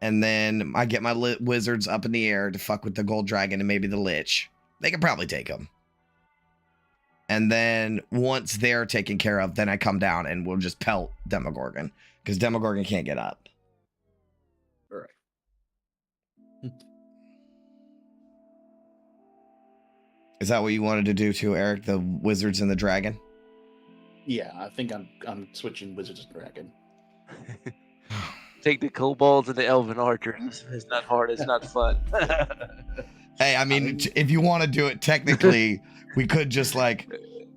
Speaker 1: And then I get my Wizards up in the air to fuck with the Gold Dragon and maybe the Lich. They can probably take them. And then once they're taken care of, then I come down and we'll just pelt Demogorgon. Because Demogorgon can't get up.
Speaker 3: All right.
Speaker 1: Is that what you wanted to do too, Eric? The Wizards and the Dragon?
Speaker 3: Yeah, I think I'm switching Wizards and Dragon.
Speaker 2: Take the kobolds and the elven archers. It's not hard. It's not fun.
Speaker 1: Hey, I mean, if you want to do it technically, we could just like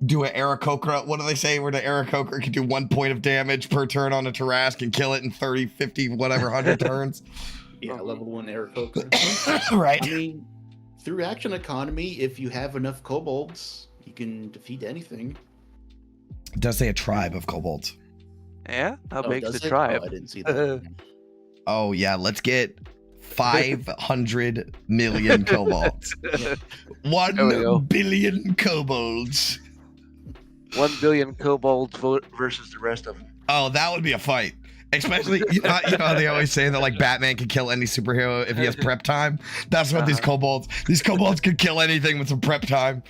Speaker 1: do an Aarakocra. What do they say? Where the Aarakocra can do 1 point of damage per turn on a Tarask and kill it in 30, 50, whatever, 100 turns.
Speaker 3: Yeah, level 1 Aarakocra.
Speaker 1: Right.
Speaker 3: I mean, through action economy, if you have enough kobolds, you can defeat anything.
Speaker 1: It does say a tribe of kobolds.
Speaker 2: Yeah? How big's
Speaker 3: does
Speaker 2: the
Speaker 3: it?
Speaker 2: tribe?
Speaker 3: Oh, I didn't see that.
Speaker 1: Oh, yeah. Let's get 500 million kobolds. 1 billion kobolds.
Speaker 2: 1 billion kobolds versus the rest of them.
Speaker 1: Oh, that would be a fight. Especially, you know how they always say that like Batman can kill any superhero if he has prep time. That's what these kobolds could kill anything with some prep time.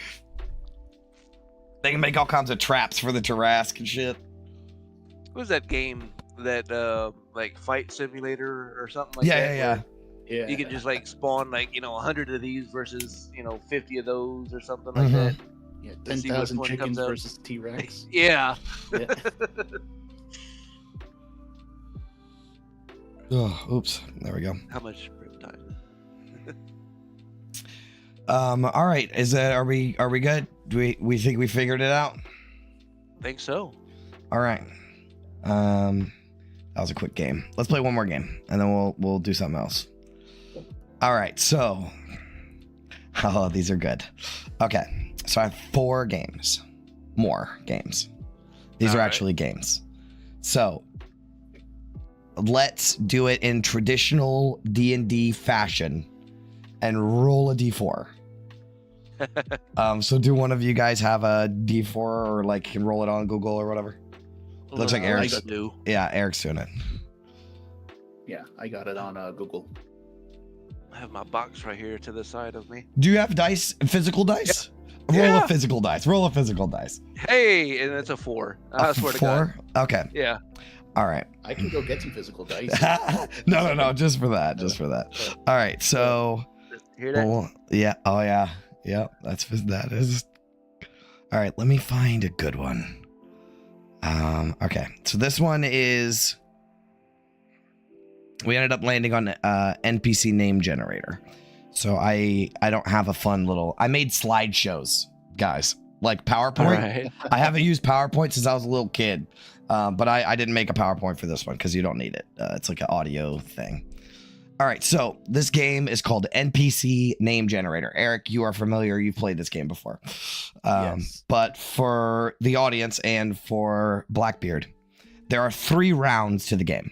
Speaker 1: They can make all kinds of traps for the Tarask and shit.
Speaker 2: What was that game that like Fight Simulator or something like that?
Speaker 1: Yeah.
Speaker 3: Yeah.
Speaker 2: You can just like spawn like 100 of these versus 50 of those or something like that.
Speaker 3: Yeah,
Speaker 2: To see which
Speaker 3: 10,000
Speaker 2: one
Speaker 3: chickens
Speaker 2: comes up.
Speaker 3: versus T-Rex.
Speaker 2: Yeah.
Speaker 3: Yeah.
Speaker 1: Oh, oops. There we go.
Speaker 2: How much prep time?
Speaker 1: All right. Are we good? Do we think we figured it out?
Speaker 2: Think so.
Speaker 1: All right. That was a quick game. Let's play one more game and then we'll do something else. All right. So, these are good. Okay. So I have 4 games. More games. These
Speaker 2: All
Speaker 1: are
Speaker 2: right.
Speaker 1: actually games. So, let's do it in traditional D&D fashion and roll a D4. So do one of you guys have a D4 or like can roll it on Google or whatever? Looks like Eric's.
Speaker 2: do.
Speaker 1: Yeah, Eric's doing it.
Speaker 3: Yeah, I got it on Google.
Speaker 2: I have my box right here to the side of me.
Speaker 1: Do you have dice, physical dice?
Speaker 2: Yeah.
Speaker 1: Roll
Speaker 2: Yeah.
Speaker 1: a physical dice. Roll a physical dice.
Speaker 2: Hey, and it's a 4. I swear to God.
Speaker 1: 4? Okay.
Speaker 2: Yeah.
Speaker 1: All right.
Speaker 3: I can go get some physical dice.
Speaker 1: No, just for that. Just for that. All right. So,
Speaker 2: Hear that?
Speaker 1: yeah. Oh, yeah. Yeah. That is. All right. Let me find a good one. Okay. So this one is. We ended up landing on NPC name generator. So I don't have a fun little. I made slideshows, guys, like PowerPoint.
Speaker 2: All right.
Speaker 1: I haven't used PowerPoint since I was a little kid, but I didn't make a PowerPoint for this one because you don't need it. It's like an audio thing. All right, so this game is called NPC Name Generator. Eric, you are familiar. You've played this game before.
Speaker 3: Yes.
Speaker 1: But for the audience and for Blackbeard, there are 3 rounds to the game.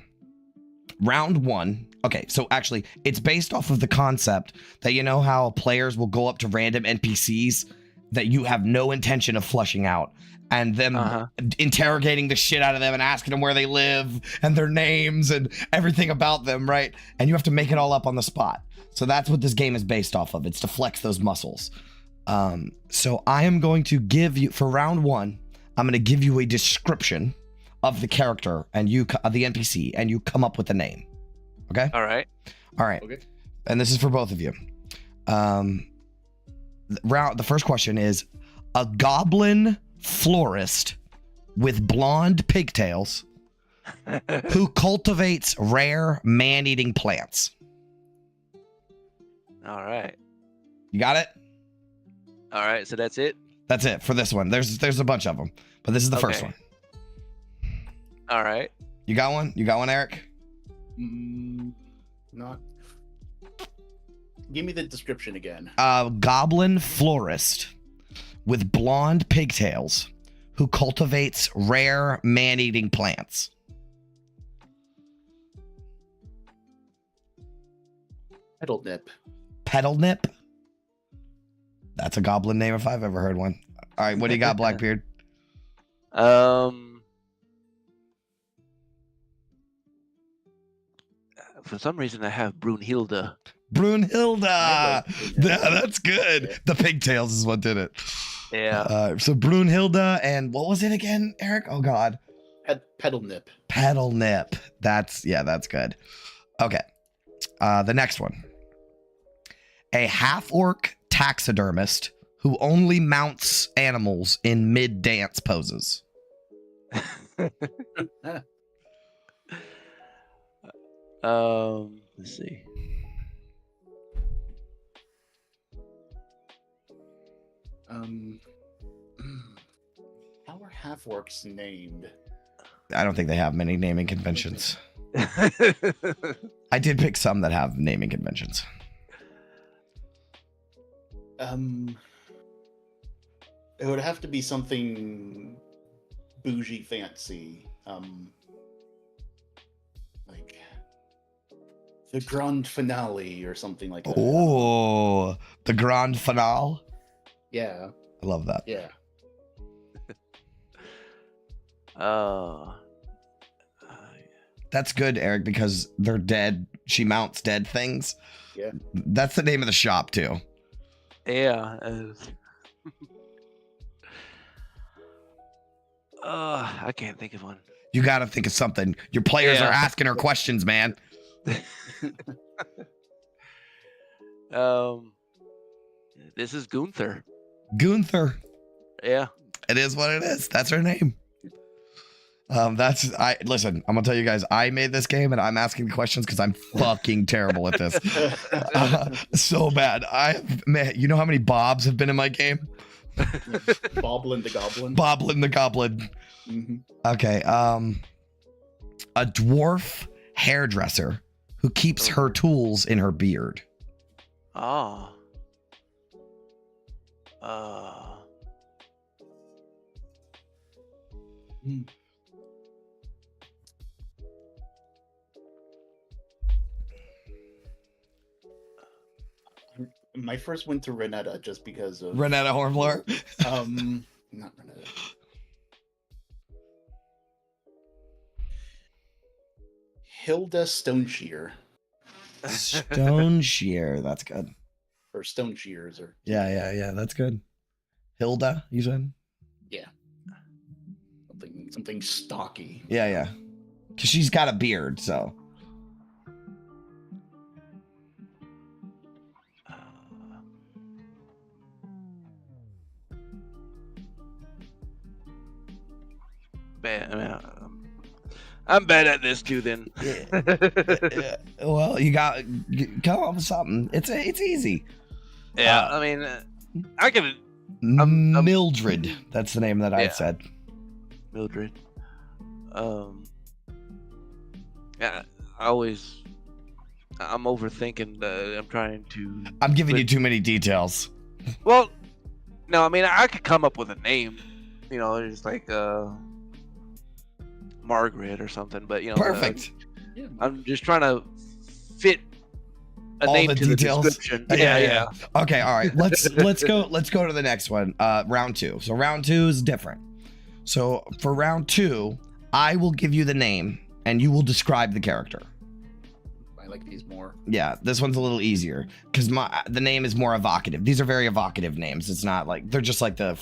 Speaker 1: Round 1. Okay, so actually, it's based off of the concept that you know how players will go up to random NPCs that you have no intention of flushing out and them interrogating the shit out of them and asking them where they live and their names and everything about them, right? And you have to make it all up on the spot. So that's what this game is based off of. It's to flex those muscles. So I am going to give you, for round 1, I'm going to give you a description of the character and the NPC, and you come up with a name. Okay?
Speaker 2: All right.
Speaker 3: Okay.
Speaker 1: And this is for both of you. The first question is, a goblin florist with blonde pigtails who cultivates rare man-eating plants.
Speaker 2: All right.
Speaker 1: You got it?
Speaker 2: All right. So that's it.
Speaker 1: That's it for this one. There's a bunch of them, but this is the first one.
Speaker 2: All right.
Speaker 1: You got one? You got one, Eric?
Speaker 3: Not. Give me the description again.
Speaker 1: A goblin florist with blonde pigtails who cultivates rare man-eating plants.
Speaker 3: Pedal Nip.
Speaker 1: Pedal Nip. That's a goblin name if I've ever heard one. All right, what do you got, Blackbeard?
Speaker 2: For some reason, I have Brunhilde.
Speaker 1: Brunhilde.
Speaker 3: Like
Speaker 1: Yeah, that's good. Yeah. The pigtails is what did it.
Speaker 2: Yeah.
Speaker 1: So Brunhilde and what was it again, Eric? Oh God.
Speaker 3: Pedal Nip.
Speaker 1: Pedal Nip. That's good. Okay. The next one. A half-orc taxidermist who only mounts animals in mid-dance poses.
Speaker 2: Let's see.
Speaker 3: How are half-orcs named?
Speaker 1: I don't think they have many naming conventions. I did pick some that have naming conventions.
Speaker 3: It would have to be something bougie fancy. Like the grand finale or something like that.
Speaker 1: Oh, the grand finale?
Speaker 3: Yeah.
Speaker 1: I love that.
Speaker 3: Yeah.
Speaker 1: That's good, Eric, because they're dead. She mounts dead things.
Speaker 3: Yeah.
Speaker 1: That's the name of the shop, too.
Speaker 2: Yeah. I can't think of one.
Speaker 1: You got to think of something. Your players are asking her questions, man.
Speaker 2: This is Gunther.
Speaker 1: Gunther.
Speaker 2: Yeah.
Speaker 1: It is what it is. That's her name. Listen, I'm gonna tell you guys, I made this game and I'm asking questions because I'm fucking terrible at this. So bad. Man, you know how many Bobs have been in my game?
Speaker 3: Boblin the Goblin.
Speaker 1: Boblin the Goblin.
Speaker 3: Mm-hmm.
Speaker 1: Okay. A dwarf hairdresser who keeps her tools in her beard.
Speaker 2: Oh.
Speaker 3: My first went to Renetta just because of
Speaker 1: Renetta Hornblower.
Speaker 3: Not Renetta. Hilda Stoneshear.
Speaker 1: Stoneshear, that's good.
Speaker 3: Or Stone Shears, or
Speaker 1: yeah, that's good. Hilda, you said?
Speaker 3: Yeah. Something stocky.
Speaker 1: Yeah. Because she's got a beard, so.
Speaker 2: I'm bad at this too. Then.
Speaker 1: Yeah. Well, you come up with something. It's easy.
Speaker 2: Yeah, I mean, I can.
Speaker 1: Mildred. That's the name that I said.
Speaker 2: Mildred. Yeah, I'm overthinking. I'm trying to.
Speaker 1: I'm giving you too many details.
Speaker 2: Well, no, I mean I could come up with a name. You know, it's like Margaret or something. But you know,
Speaker 1: perfect.
Speaker 2: I'm just trying to fit a
Speaker 1: all
Speaker 2: name
Speaker 1: the
Speaker 2: to
Speaker 1: details.
Speaker 2: The description.
Speaker 1: Yeah. Okay, all right. Let's go to the next one. Round 2. So round 2 is different. So for round 2, I will give you the name and you will describe the character.
Speaker 3: I like these more.
Speaker 1: Yeah, this one's a little easier because the name is more evocative. These are very evocative names. It's not like they're just like the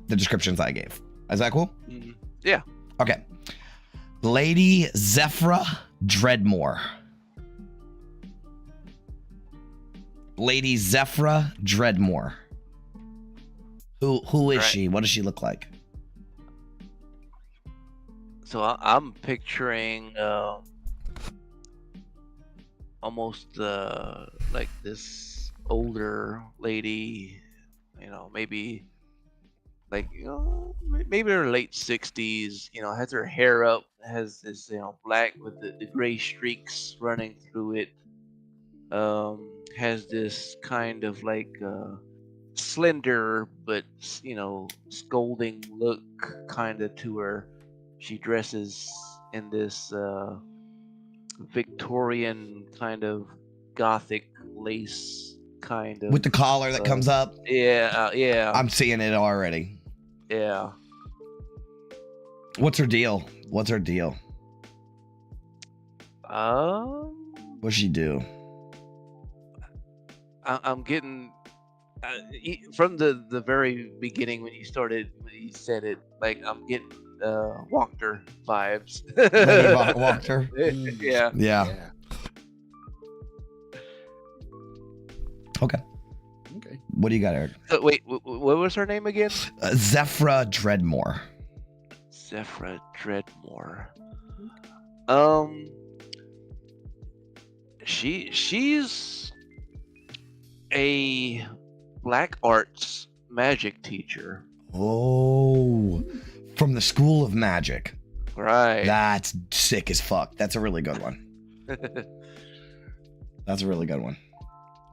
Speaker 1: descriptions I gave. Is that cool?
Speaker 2: Mm-hmm. Yeah.
Speaker 1: Okay. Lady Zephyra Dreadmore. Lady Zephyra Dreadmore. Who is she? What does she look like?
Speaker 2: So I'm picturing almost like this older lady, you know, maybe like, you know, maybe her late 60s, you know, has her hair up, has this, you know, black with the gray streaks running through it, has this kind of like slender but, you know, scolding look kind of to her. She dresses in this Victorian kind of gothic lace kind of
Speaker 1: with the collar that comes up.
Speaker 2: Yeah.
Speaker 1: I'm seeing it already.
Speaker 2: Yeah.
Speaker 1: What's her deal? What's she do?
Speaker 2: I'm getting from the very beginning when you said it, like I'm getting Walker vibes.
Speaker 1: Lady Walker.
Speaker 2: Yeah.
Speaker 1: Yeah. Okay. What do you got, Eric?
Speaker 2: Wait, what was her name again?
Speaker 1: Zephyra Dreadmore.
Speaker 2: Zephyra Dreadmore. She's a black arts magic teacher.
Speaker 1: Oh, from the School of Magic.
Speaker 2: Right.
Speaker 1: That's sick as fuck. That's a really good one. That's a really good one.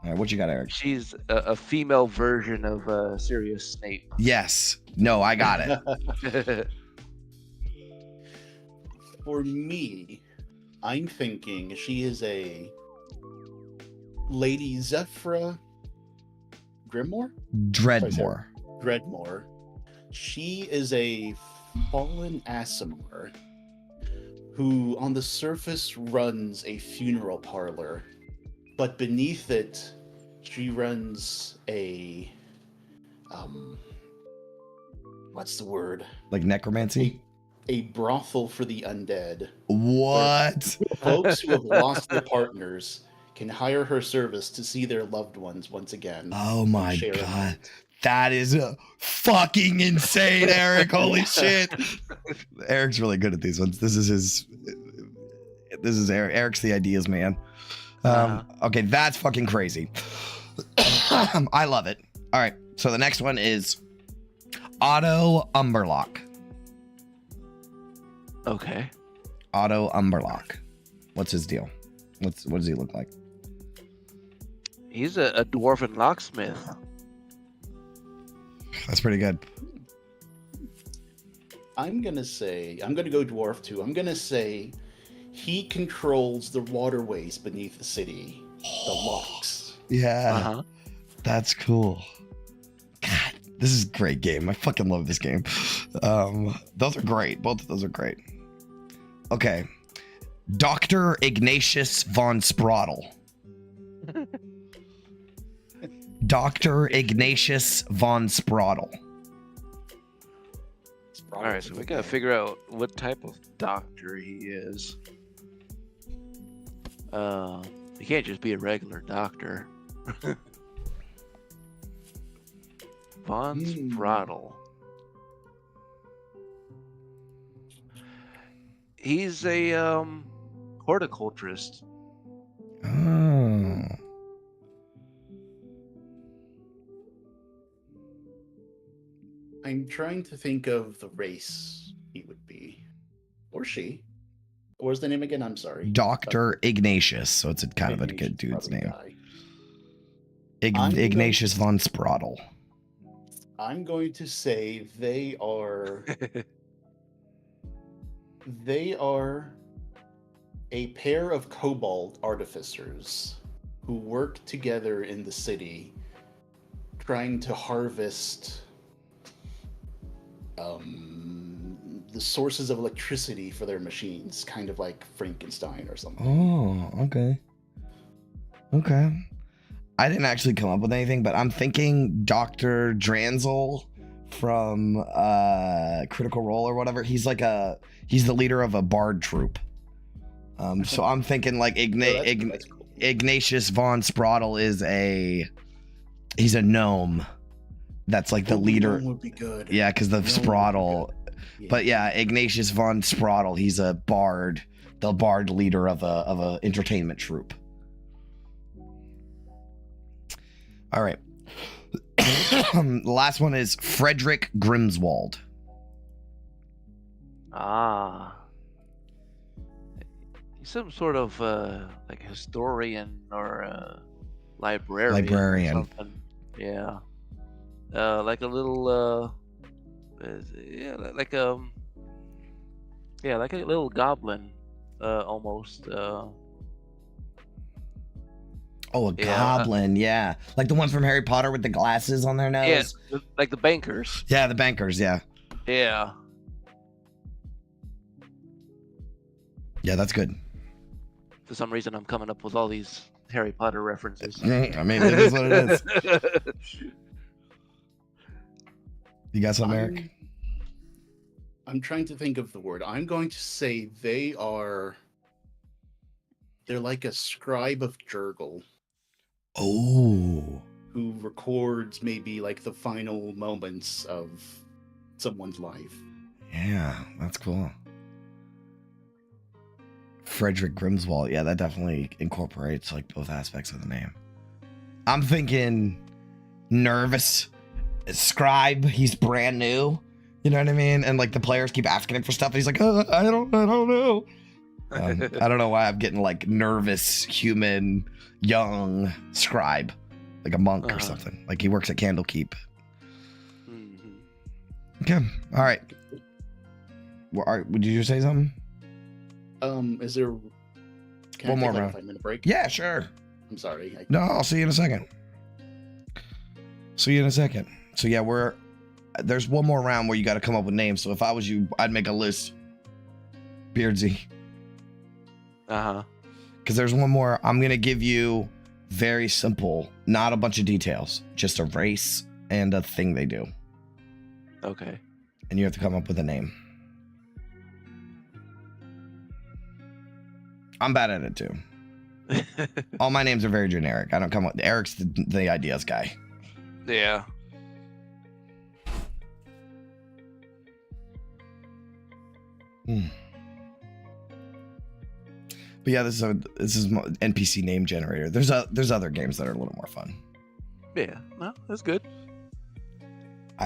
Speaker 1: All right, what you got, Eric?
Speaker 2: She's a female version of Sirius Snape.
Speaker 1: Yes. No, I got it.
Speaker 3: For me, I'm thinking she is a Lady Zephyra Dreadmore. She is a fallen Aasimar who on the surface runs a funeral parlor, but beneath it she runs a what's the word?
Speaker 1: Like necromancy?
Speaker 3: A brothel for the undead.
Speaker 1: What?
Speaker 3: Folks who have lost their partners can hire her service to see their loved ones once again.
Speaker 1: Oh my god. That is fucking insane, Eric. Holy shit. Eric's really good at these ones. This is Eric. Eric's the ideas man. Okay, that's fucking crazy. I love it. All right, so the next one is Otto Umberlock.
Speaker 2: Okay.
Speaker 1: Otto Umberlock. What's his deal? What does he look like?
Speaker 2: He's a dwarven locksmith.
Speaker 1: That's pretty good.
Speaker 3: I'm gonna go dwarf too. I'm gonna say he controls the waterways beneath the city, the locks.
Speaker 1: Yeah, that's cool. God, this is a great game. I fucking love this game. Those are great. Both of those are great. Okay, Dr. Ignatius von Spraddle. Dr. Ignatius von Spraddle.
Speaker 2: All right, so we gotta figure out what type of doctor he is. He can't just be a regular doctor. Von Spraddle. He's a horticulturist.
Speaker 1: Oh.
Speaker 3: I'm trying to think of the race he would be. Or she. What was the name again? I'm sorry.
Speaker 1: Dr. Ignatius. So it's kind of a good dude's name. Ignatius von Spraddle.
Speaker 3: I'm going to say they are a pair of kobold artificers who work together in the city trying to harvest the sources of electricity for their machines, kind of like Frankenstein or something.
Speaker 1: Oh, okay. I didn't actually come up with anything, but I'm thinking Dr. Dranzel from Critical Role or whatever. He's the leader of a bard troupe. So I'm thinking like that's cool. Ignatius von Spraddle he's a gnome. That's like the leader.
Speaker 3: Would be good.
Speaker 1: Yeah, because the Spraddle. Yeah. But yeah, Ignatius von Spraddle. He's a bard, the bard leader of a entertainment troupe. All right. The last one is Frederick Grimswald.
Speaker 2: He's some sort of like historian or librarian. Or something. Yeah. Like a little like a little goblin almost.
Speaker 1: Oh, a goblin, yeah. Like the ones from Harry Potter with the glasses on their nose?
Speaker 2: Yeah, like the bankers.
Speaker 1: Yeah, the bankers, yeah.
Speaker 2: Yeah.
Speaker 1: Yeah, that's good.
Speaker 2: For some reason, I'm coming up with all these Harry Potter references.
Speaker 1: I mean, it is what it is. You got something, Eric?
Speaker 3: I'm trying to think of the word. I'm going to say they're like a scribe of Jurgle.
Speaker 1: Oh.
Speaker 3: Who records maybe like the final moments of someone's life.
Speaker 1: Yeah, that's cool. Frederick Grimswald. Yeah, that definitely incorporates like both aspects of the name. I'm thinking nervous scribe. He's brand new. You know what I mean? And like the players keep asking him for stuff. And he's like, I don't know. I don't know why I'm getting like nervous human young scribe, like a monk or something. Like he works at Candlekeep.
Speaker 2: Mm-hmm.
Speaker 1: Okay. All right. Did you say something?
Speaker 3: Is there
Speaker 1: one more round?
Speaker 3: 5-minute break?
Speaker 1: Yeah, sure.
Speaker 3: I'm sorry.
Speaker 1: No, I'll see you in a second. So yeah, there's one more round where you got to come up with names. So if I was you, I'd make a list. Beardsy. Because there's one more. I'm gonna give you very simple, not a bunch of details, just a race and a thing they do.
Speaker 2: Okay.
Speaker 1: And you have to come up with a name. I'm bad at it too. All my names are very generic. I don't come up. Eric's the ideas guy.
Speaker 2: Yeah.
Speaker 1: But yeah, this is NPC name generator. There's other games that are a little more fun.
Speaker 2: Yeah, no, that's good.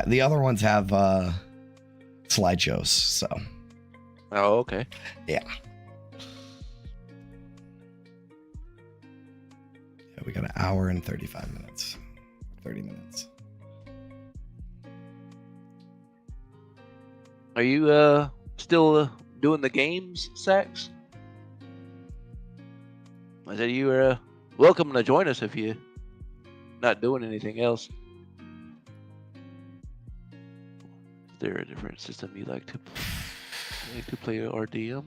Speaker 1: The other ones have slideshows, so.
Speaker 2: Oh, okay.
Speaker 1: Yeah. We got an hour and 35 minutes. 30 minutes.
Speaker 2: Are you still doing the games, Sax? I said you were welcome to join us if you're not doing anything else. Is there a different system you like to play RDM?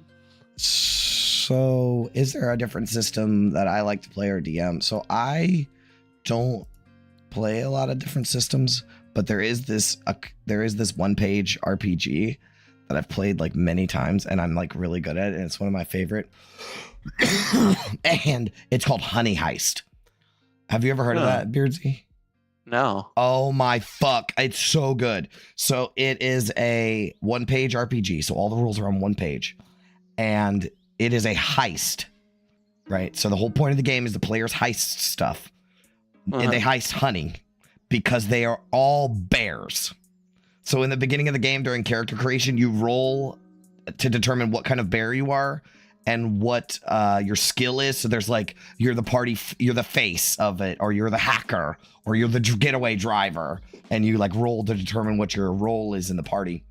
Speaker 1: So, is there a different system that I like to play or DM? So, I don't play a lot of different systems, but there is this one-page RPG that I've played like many times, and I'm like really good at it, and it's one of my favorite. And it's called Honey Heist. Have you ever heard of that, Beardsy?
Speaker 2: No.
Speaker 1: Oh my fuck. It's so good. So it is a one-page RPG. So all the rules are on one page. And it is a heist, right? So the whole point of the game is the players heist stuff. And they heist honey because they are all bears. So in the beginning of the game during character creation, you roll to determine what kind of bear you are and what your skill is. So there's like, you're the face of it, or you're the hacker, or you're the getaway driver, and you like roll to determine what your role is in the party.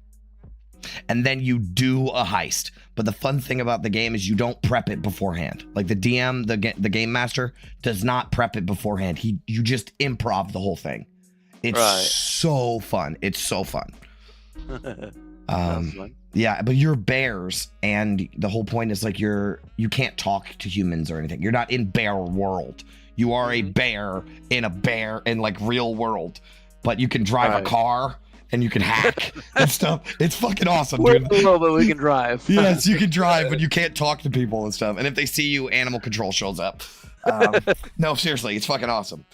Speaker 1: And then you do a heist. But the fun thing about the game is you don't prep it beforehand. Like the DM, the game master, does not prep it beforehand. You just improv the whole thing. It's so fun. It's so fun.
Speaker 2: Fun.
Speaker 1: Yeah, but you're bears, and the whole point is like you can't talk to humans or anything. You're not in bear world. You are a bear in like real world, but you can drive a car and you can hack and stuff. It's fucking awesome, dude.
Speaker 2: But we can drive.
Speaker 1: Yes, you can drive, but you can't talk to people and stuff. And if they see you, animal control shows up. No, seriously, it's fucking awesome.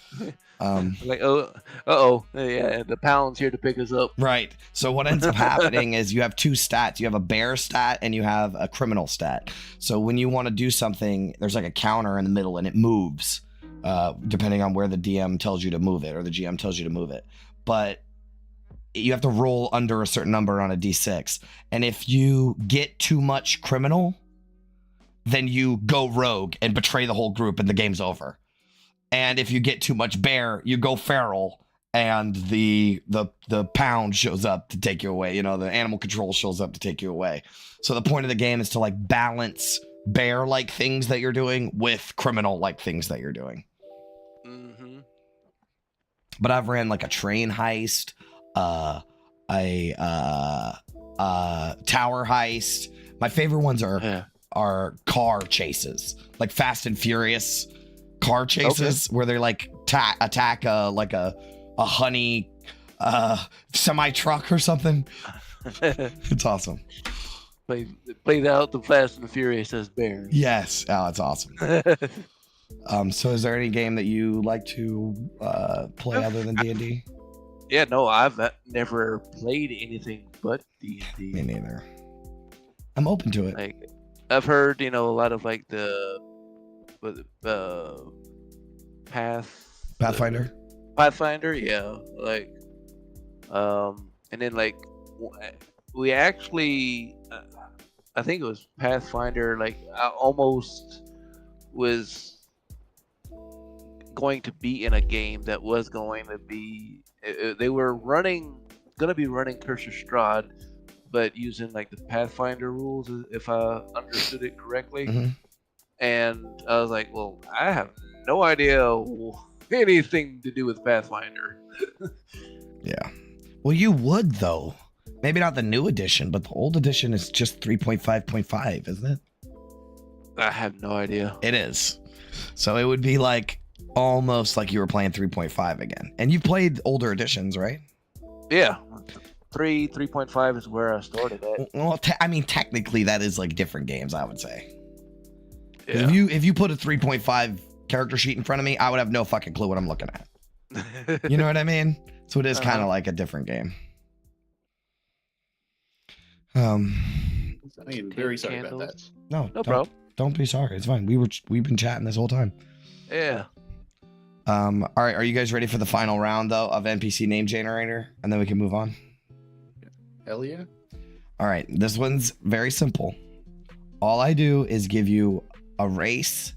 Speaker 2: Like, yeah, the pound's here to pick us up.
Speaker 1: Right. So what ends up happening is you have two stats. You have a bear stat and you have a criminal stat. So when you want to do something, there's like a counter in the middle and it moves, depending on where the DM tells you to move it or the GM tells you to move it. But you have to roll under a certain number on a D6. And if you get too much criminal, then you go rogue and betray the whole group and the game's over. And if you get too much bear, you go feral, and the pound shows up to take you away. You know, the animal control shows up to take you away. So the point of the game is to like balance bear-like things that you're doing with criminal-like things that you're doing. but I've ran like a train heist, a tower heist. My favorite ones are car chases, like Fast and Furious car chases, where they like attack a honey semi truck or something. It's awesome.
Speaker 2: Played out the Fast and Furious as Baron.
Speaker 1: Yes. Oh, it's awesome. So is there any game that you like to play other than D&D?
Speaker 2: Yeah, no, I've never played anything but D&D.
Speaker 1: Me neither. I'm open to it.
Speaker 2: Like, I've heard, a lot of like the
Speaker 1: Pathfinder.
Speaker 2: Pathfinder, yeah. Like, and then like we actually, I think it was Pathfinder. Like, I almost was going to be in a game that was going to be. They were gonna be running Curse of Strahd, but using like the Pathfinder rules, if I understood it correctly.
Speaker 1: Mm-hmm.
Speaker 2: And I was like, well, I have no idea anything to do with Pathfinder.
Speaker 1: Yeah. Well, you would though. Maybe not the new edition, but the old edition is just 3.5.5, isn't it?
Speaker 2: I have no idea.
Speaker 1: It is. So it would be like almost like you were playing 3.5 again. And you played older editions, right?
Speaker 2: Yeah. 3.5 is where I started at.
Speaker 1: Well, technically that is like different games, I would say.
Speaker 2: Yeah.
Speaker 1: If you put a 3.5 character sheet in front of me, I would have no fucking clue what I'm looking at. You know what I mean? So it is kind of like a different game.
Speaker 3: I mean, very sorry about that.
Speaker 1: No
Speaker 2: problem.
Speaker 1: Don't be sorry. It's fine. We've been chatting this whole time.
Speaker 2: Yeah.
Speaker 1: All right. Are you guys ready for the final round though of NPC name generator, and then we can move on?
Speaker 3: Hell yeah.
Speaker 1: All right. This one's very simple. All I do is give you a race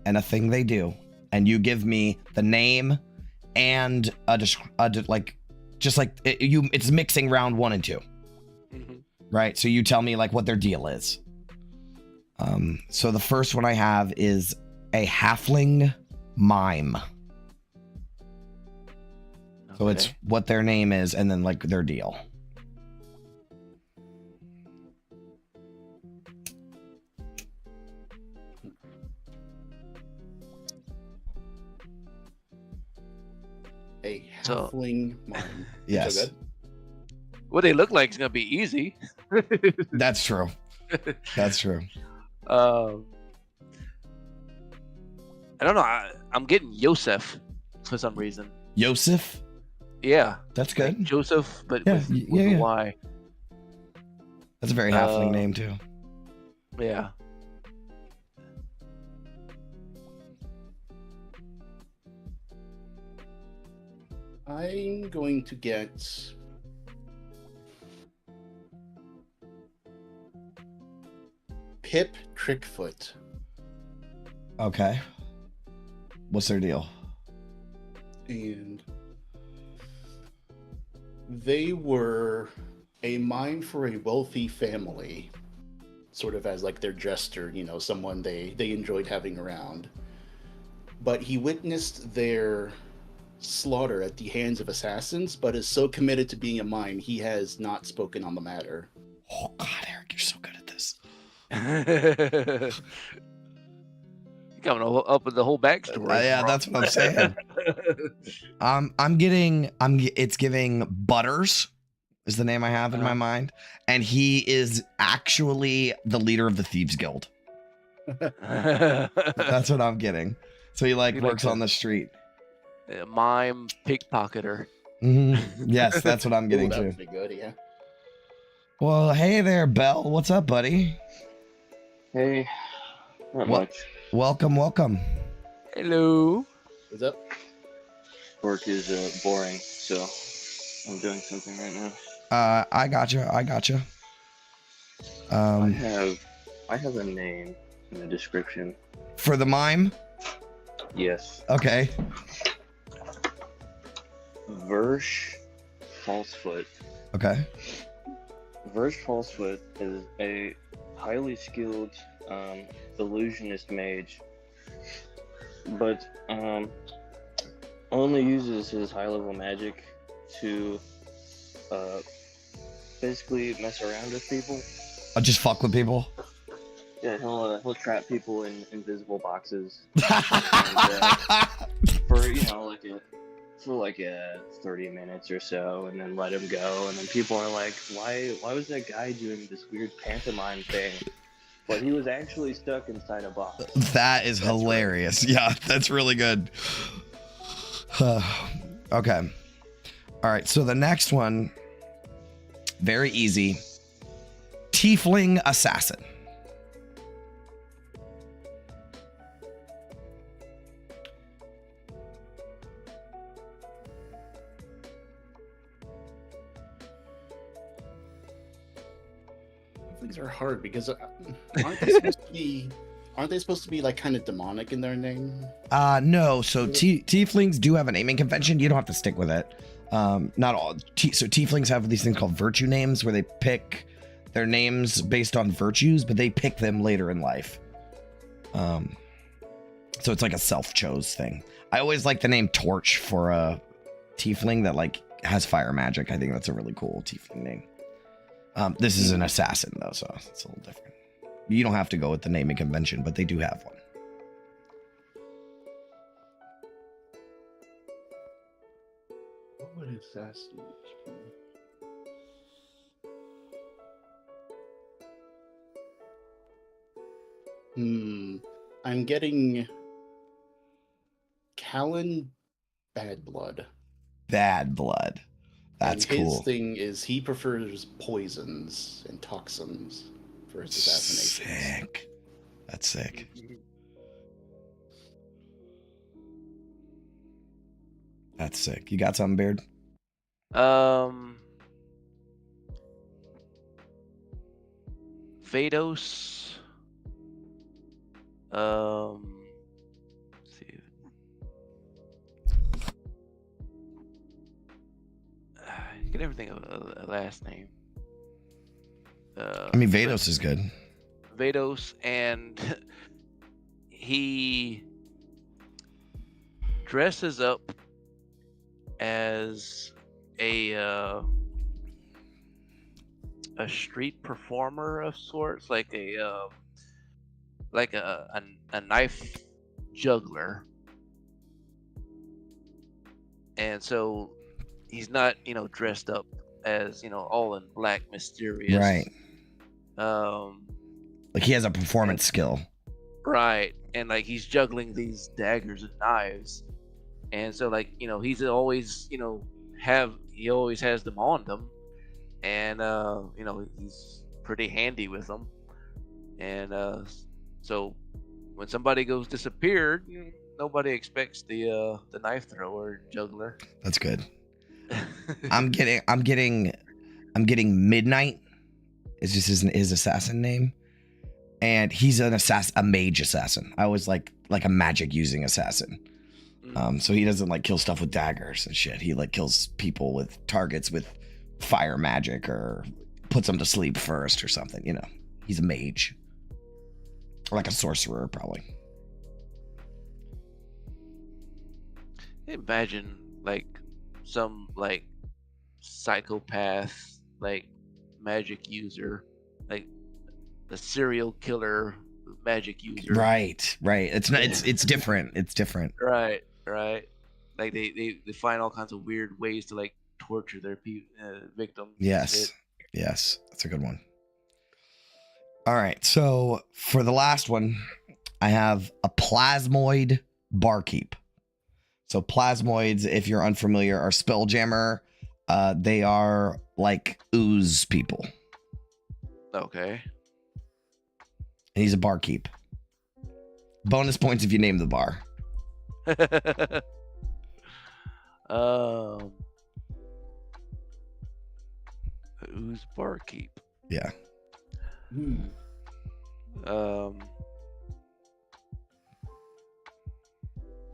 Speaker 1: and a thing they do, and you give me the name and it's mixing round 1 and 2.
Speaker 2: Mm-hmm.
Speaker 1: Right. So you tell me like what their deal is. So the first one I have is a halfling mime. Okay. So it's what their name is and then like their deal.
Speaker 3: A halfling mime.
Speaker 1: Yes.
Speaker 3: So good.
Speaker 2: What they look like is gonna be easy.
Speaker 1: That's true. That's true.
Speaker 2: I don't know. I'm getting Yosef for some reason.
Speaker 1: Yosef?
Speaker 2: Yeah.
Speaker 1: That's good.
Speaker 2: Like Joseph, but
Speaker 1: Yeah,
Speaker 2: with
Speaker 1: yeah.
Speaker 2: a Y.
Speaker 1: That's a very halfling name too.
Speaker 2: Yeah.
Speaker 3: I'm going to get Pip Trickfoot.
Speaker 1: Okay. What's their deal?
Speaker 3: And they were a mime for a wealthy family, sort of as like their jester, someone they enjoyed having around. But he witnessed their slaughter at the hands of assassins, but is so committed to being a mime, he has not spoken on the matter.
Speaker 1: Oh God, Eric, you're so good at this.
Speaker 2: You're coming up with the whole backstory.
Speaker 1: Yeah, that's what I'm saying. It's giving Butters is the name I have in my mind, and he is actually the leader of the Thieves Guild. That's what I'm getting. So he works on the street.
Speaker 2: Mime pickpocketer.
Speaker 1: Mm-hmm. Yes, that's what I'm getting
Speaker 3: that
Speaker 1: to.
Speaker 3: would be good, yeah.
Speaker 1: Well, hey there, Bell. What's up, buddy?
Speaker 4: Hey, not much.
Speaker 1: Welcome.
Speaker 2: Hello.
Speaker 3: What's up?
Speaker 4: Work is boring, so I'm doing something right now.
Speaker 1: I gotcha.
Speaker 4: I have a name in the description.
Speaker 1: For the mime?
Speaker 4: Yes.
Speaker 1: Okay.
Speaker 4: Versh Falsefoot.
Speaker 1: Okay.
Speaker 4: Versh Falsefoot is a highly skilled illusionist mage, but only uses his high-level magic to basically mess around with people.
Speaker 1: I'll just fuck with people.
Speaker 4: Yeah, he'll trap people in invisible boxes and, for like 30 minutes or so, and then let him go. And then people are like, why was that guy doing this weird pantomime thing? But he was actually stuck inside a box.
Speaker 1: That is hilarious. Right. Yeah, that's really good. Okay. All right, so the next one, very easy. Tiefling assassin.
Speaker 3: Things are hard because aren't they supposed to be like kind of demonic in their name?
Speaker 1: No. So tieflings do have a naming convention. You don't have to stick with it. Not all. So tieflings have these things called virtue names, where they pick their names based on virtues, but they pick them later in life. So it's like a self-chose thing. I always like the name Torch for a tiefling that like has fire magic. I think that's a really cool tiefling name. This is an assassin though, so it's a little different. You don't have to go with the naming convention, but they do have one.
Speaker 3: What would assassin be? I'm getting Callan Bad Blood.
Speaker 1: Bad Blood. That's
Speaker 3: and his
Speaker 1: cool.
Speaker 3: thing is he prefers poisons and toxins for his assassinations.
Speaker 1: Sick. That's sick. That's sick. You got something, Beard?
Speaker 2: Vados. Let's see. You can never think of a last name.
Speaker 1: I mean, Vados is good.
Speaker 2: Vados, and he dresses up as a street performer of sorts, like a knife juggler, and so he's not dressed up as all in black, mysterious,
Speaker 1: right? Like he has a performance skill,
Speaker 2: right? And like he's juggling these daggers and knives, and so like he's always he always has them on them, and he's pretty handy with them, and so when somebody goes disappeared, nobody expects the knife thrower juggler.
Speaker 1: That's good. I'm getting Midnight. It's just his assassin name, and he's a mage assassin. I was like a magic using assassin. So he doesn't like kill stuff with daggers and shit. He like kills people with targets with fire magic or puts them to sleep first or something. He's a mage, or like a sorcerer probably.
Speaker 2: Imagine like some like psychopath like magic user, like the serial killer magic user.
Speaker 1: Right. It's not. It's different. It's different.
Speaker 2: Right. Like they find all kinds of weird ways to like torture their victims.
Speaker 1: Yes. That's a good one. All right. So for the last one, I have a plasmoid barkeep. So plasmoids, if you're unfamiliar, are spelljammer. They are like ooze people.
Speaker 2: Okay.
Speaker 1: And he's a barkeep. Bonus points if you name the bar.
Speaker 2: Ooze barkeep.
Speaker 1: Yeah.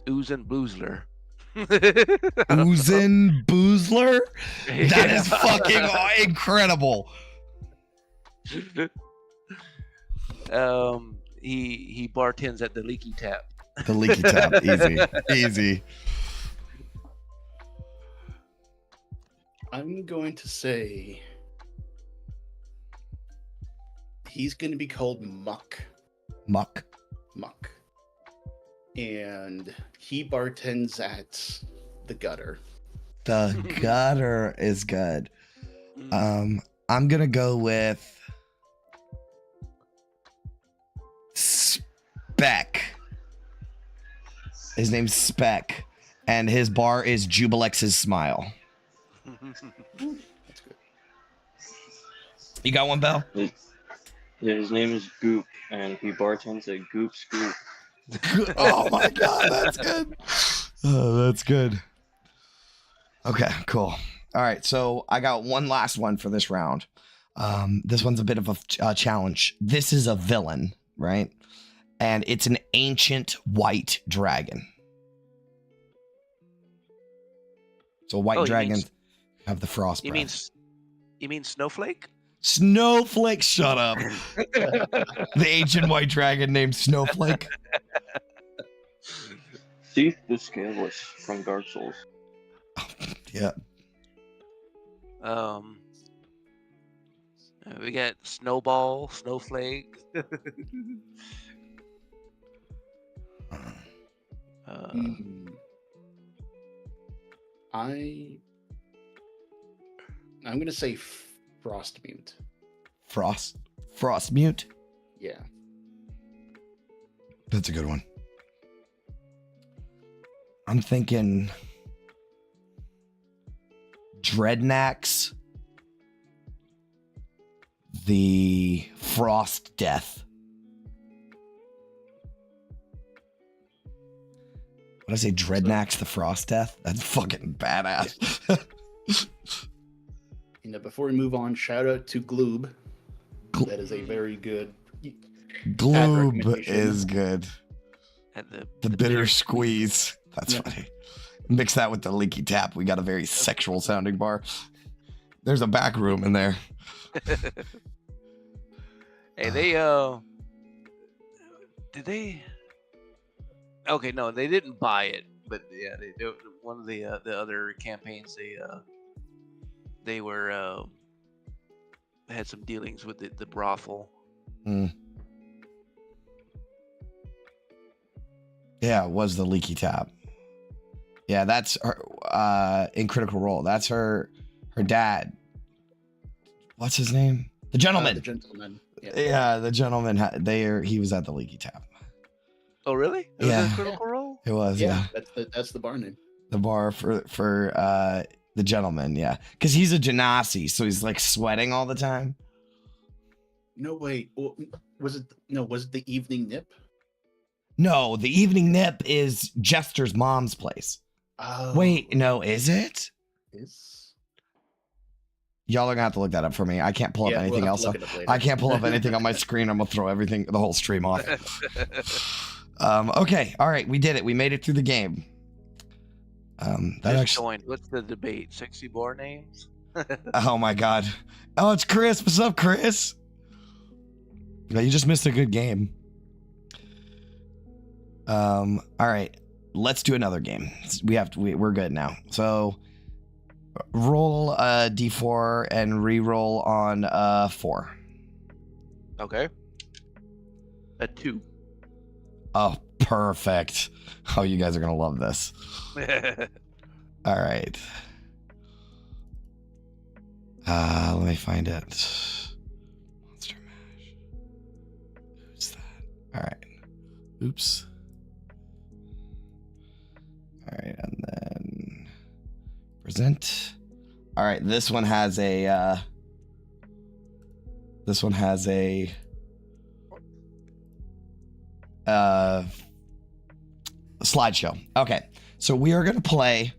Speaker 2: Oozen Boozler.
Speaker 1: Oozen Boozler? That is fucking incredible.
Speaker 2: He bartends at the Leaky Tap.
Speaker 1: The Leaky Tap. Easy.
Speaker 3: I'm going to say he's going to be called Muck.
Speaker 1: Muck.
Speaker 3: And he bartends at the Gutter.
Speaker 1: The Gutter is good. I'm gonna go with Speck. His name's Speck, and his bar is Jubilex's Smile.
Speaker 3: That's good.
Speaker 1: You got one, Bell?
Speaker 4: His name is Goop, and he bartends at Goop Scoop.
Speaker 1: Oh my god, that's good. Oh, that's good. Okay, cool. All right, so I got one last one for this round. This one's a bit of a challenge. This is a villain, right? And it's an ancient white dragon. So white dragons have the frost breath.
Speaker 2: You mean Snowflake?
Speaker 1: Snowflake, shut up. The ancient white dragon named Snowflake.
Speaker 4: Seath the Scaleless from Dark Souls.
Speaker 1: Yeah.
Speaker 2: We got Snowball, Snowflake.
Speaker 3: I'm gonna say Frostmute.
Speaker 1: Frostmute?
Speaker 3: Yeah.
Speaker 1: That's a good one. I'm thinking Dreadnax, the Frost Death. What did I say? Dreadnax, the Frost Death? That's fucking badass.
Speaker 3: Before we move on, shout out to Gloob. That is a very good.
Speaker 1: Gloob is good.
Speaker 2: And
Speaker 1: the bitter squeeze. That's funny. Mix that with the leaky tap. We got a very sexual sounding bar. There's a back room in there.
Speaker 2: Hey, did they? Okay, no, they didn't buy it, but yeah, they do. One of the other campaigns, they were had some dealings with the brothel.
Speaker 1: Yeah, it was the leaky tap. Yeah, that's her in Critical Role. That's her dad. What's his name? The gentleman.
Speaker 3: The gentleman.
Speaker 1: Yeah, the gentleman. He was at the leaky tap.
Speaker 2: Oh, really? It was a Critical Role?
Speaker 1: It was. Yeah.
Speaker 3: That's the bar name.
Speaker 1: The bar for the gentleman. Yeah, because he's a genasi, so he's like sweating all the time.
Speaker 3: No, wait. Was it the Evening Nip?
Speaker 1: No, the Evening Nip is Jester's mom's place.
Speaker 3: Oh.
Speaker 1: Wait, no, is it?
Speaker 3: Is...
Speaker 1: Y'all are gonna have to look that up for me. I can't pull up anything else. I can't pull up anything on my screen. I'm gonna throw the whole stream off. Okay, all right, we did it. We made it through the game.
Speaker 2: What's the debate? Sexy bar names?
Speaker 1: Oh my god. Oh, it's Chris. What's up, Chris? Yeah, you just missed a good game. All right, let's do another game. We're good now. So roll a d4 and re-roll on 4.
Speaker 2: Okay. A 2.
Speaker 1: Oh, perfect. Oh, you guys are gonna love this. All right. Let me find it. Monster Mash. Who's that? All right. Oops. All right, and then present. All right, this one has a slideshow. Okay, so we are gonna play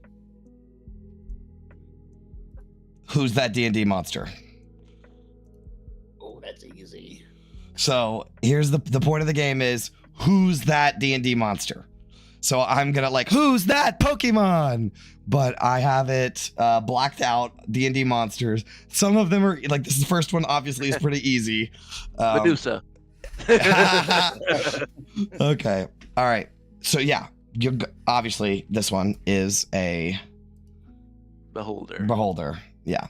Speaker 1: Who's That D&D Monster?
Speaker 3: Oh, that's easy.
Speaker 1: So here's the point of the game is Who's That D&D Monster? So I'm gonna who's that Pokemon? But I have it blacked out, D&D monsters. Some of them are this first one obviously is pretty easy.
Speaker 2: Medusa.
Speaker 1: Okay. All right. So yeah, obviously this one is a
Speaker 2: Beholder.
Speaker 1: Yeah.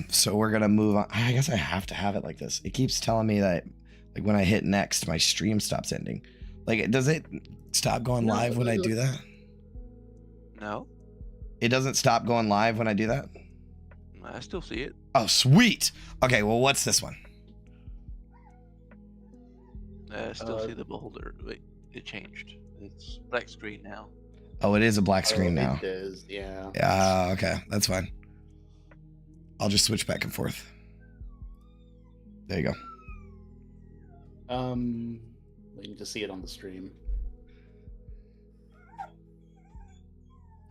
Speaker 1: So we're gonna move on. I guess I have to have it like this. It keeps telling me that like when I hit next, my stream stops ending. Like, does it stop going live when I do that?
Speaker 2: No.
Speaker 1: It doesn't stop going live when I do that?
Speaker 2: I still see it.
Speaker 1: Oh, sweet. Okay, well, what's this one?
Speaker 2: I still see the beholder. Wait, it changed. It's black screen now.
Speaker 1: Oh, it is a black screen now.
Speaker 3: It is, yeah.
Speaker 1: Yeah, okay, that's fine. I'll just switch back and forth. There you go.
Speaker 3: Waiting to see it on the stream.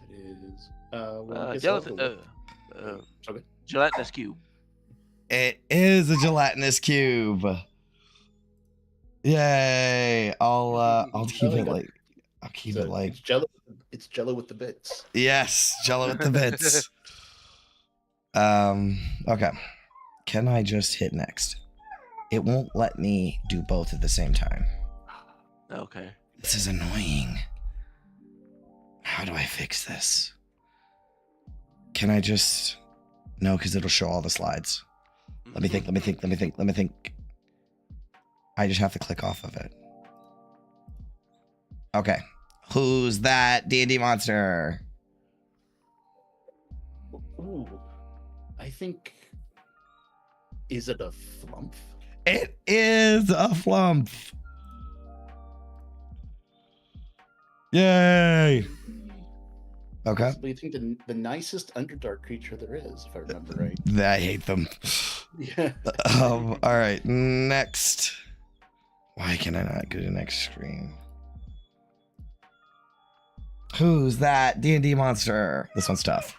Speaker 3: It is. Okay.
Speaker 2: Gelatinous cube.
Speaker 1: It is a gelatinous cube. Yay! I'll keep it like. I'll keep it like.
Speaker 3: It's Jello. It's Jello with the bits.
Speaker 1: Yes, Jello with the bits. Okay. Can I just hit next? It won't let me do both at the same time.
Speaker 2: Okay.
Speaker 1: This is annoying. How do I fix this? Can I just... No, because it'll show all the slides. Let me think. I just have to click off of it. Okay. Who's that D&D monster?
Speaker 3: Ooh. I think... Is it a flump?
Speaker 1: It is a flump. Yay. Okay.
Speaker 3: I think the nicest Underdark creature there is, if I remember right.
Speaker 1: I hate them.
Speaker 3: Yeah.
Speaker 1: All right. Next. Why can I not go to next screen? Who's that D&D monster? This one's tough.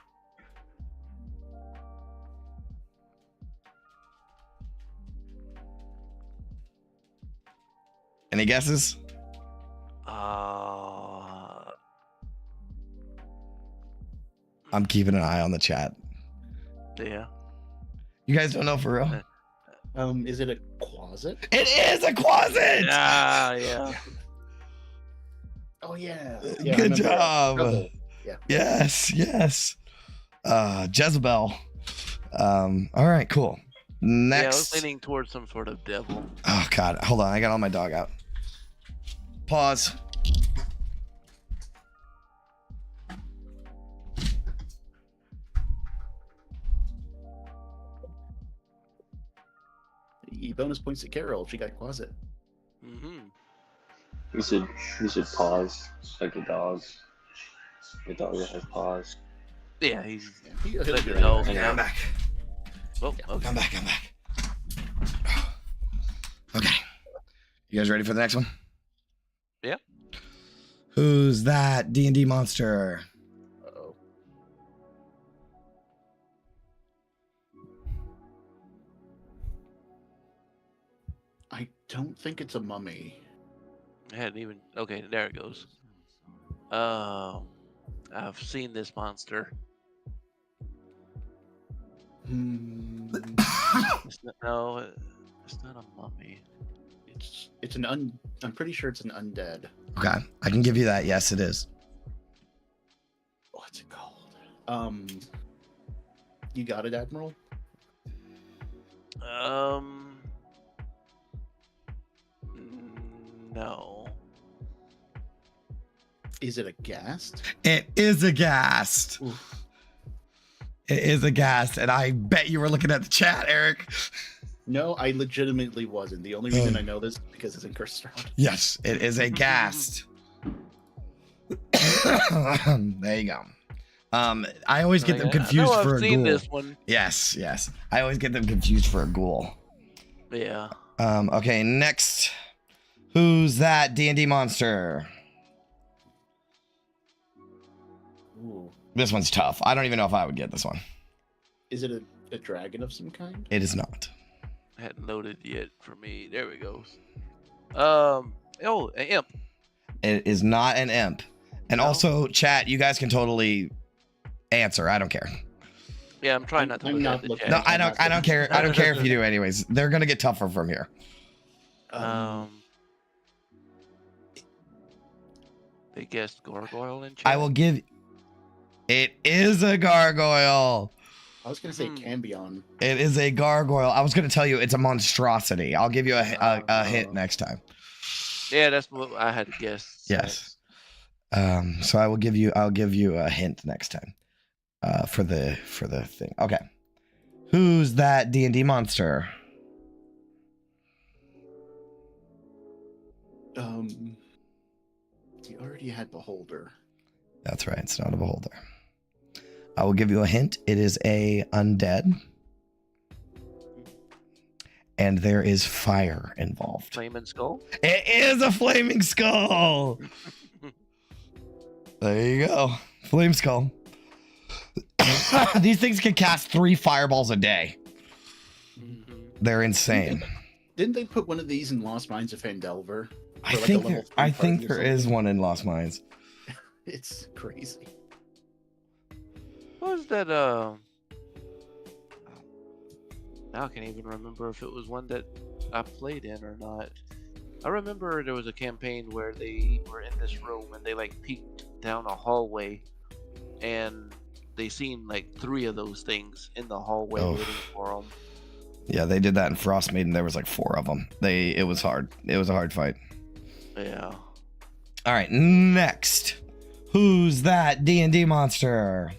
Speaker 1: Any guesses? I'm keeping an eye on the chat.
Speaker 2: Yeah.
Speaker 1: You guys don't know for real?
Speaker 3: Is it a Quasit?
Speaker 1: It is a Quasit!
Speaker 2: Yeah.
Speaker 3: Oh yeah.
Speaker 1: Good job.
Speaker 3: Yeah.
Speaker 1: Yes. Jezebel. All right, cool. Next.
Speaker 2: Yeah, I was leaning towards some sort of devil.
Speaker 1: Oh God, hold on. I got all my dog out. Pause.
Speaker 3: Bonus points to Carol. She got Quasit.
Speaker 2: Mm-hmm.
Speaker 4: You should pause like a dog. The dog that has paws.
Speaker 2: Yeah, he's.
Speaker 3: He'll
Speaker 2: Let
Speaker 3: be
Speaker 2: me
Speaker 3: right
Speaker 2: know.
Speaker 3: back.
Speaker 1: Yeah, I'm back.
Speaker 2: Oh, okay.
Speaker 1: I'm back. Okay. You guys ready for the next one?
Speaker 2: Yeah.
Speaker 1: Who's that D&D monster?
Speaker 3: Uh-oh. I don't think it's a mummy.
Speaker 2: I hadn't even. Okay, there it goes. I've seen this monster. It's not, it's not a mummy.
Speaker 3: It's an I'm pretty sure it's an undead.
Speaker 1: Okay, I can give you that. Yes, it is.
Speaker 3: What's it called? You got it, Admiral?
Speaker 2: No.
Speaker 3: Is it a ghast?
Speaker 1: It is a ghast.
Speaker 3: Oof.
Speaker 1: It is a ghast, and I bet you were looking at the chat, Eric.
Speaker 3: No, I legitimately wasn't. The only reason I know this is because it's in Cursed Round.
Speaker 1: Yes, it is a ghast. There you go. I always get them confused for a ghoul.
Speaker 2: I've seen this one.
Speaker 1: Yes. I always get them confused for a ghoul.
Speaker 2: Yeah.
Speaker 1: Okay, next. Who's that D&D monster?
Speaker 3: Ooh.
Speaker 1: This one's tough. I don't even know if I would get this one.
Speaker 3: Is it a dragon of some kind?
Speaker 1: It is not.
Speaker 2: I hadn't loaded yet for me. There we go. Oh, an imp.
Speaker 1: It is not an imp. And
Speaker 2: No?
Speaker 1: also, chat, you guys can totally answer. I don't care.
Speaker 2: Yeah, I'm trying not to
Speaker 3: I'm
Speaker 2: look
Speaker 3: not
Speaker 2: at the
Speaker 3: looking.
Speaker 2: chat.
Speaker 1: No, I don't care. I don't care if you do anyways. They're going to get tougher from here.
Speaker 2: They guessed gargoyle in chat.
Speaker 1: I will give... It is a gargoyle.
Speaker 3: I was gonna say it can be on.
Speaker 1: It is a gargoyle. I was gonna tell you it's a monstrosity. I'll give you a hint next time.
Speaker 2: Yeah, that's what I had guessed.
Speaker 1: Yes. So I'll give you a hint next time. For the thing. Okay. Who's that D&D monster?
Speaker 3: You already had Beholder.
Speaker 1: That's right. It's not a beholder. I will give you a hint. It is a undead. And there is fire involved.
Speaker 2: Flaming skull?
Speaker 1: It is a flaming skull. There you go. Flame skull. These things can cast 3 fireballs a day. They're insane.
Speaker 3: Didn't they put one of these in Lost Mines of Phandelver?
Speaker 1: I think there is one in Lost Mines.
Speaker 3: It's crazy.
Speaker 2: What was that? Now I can't even remember if it was one that I played in or not. I remember there was a campaign where they were in this room and they like peeked down a hallway and they seen like 3 of those things in the hallway waiting for them.
Speaker 1: Yeah, they did that in Frost Maiden. There was like 4 of them. It was hard. It was a hard fight.
Speaker 2: Yeah.
Speaker 1: All right, next. Who's that D&D monster?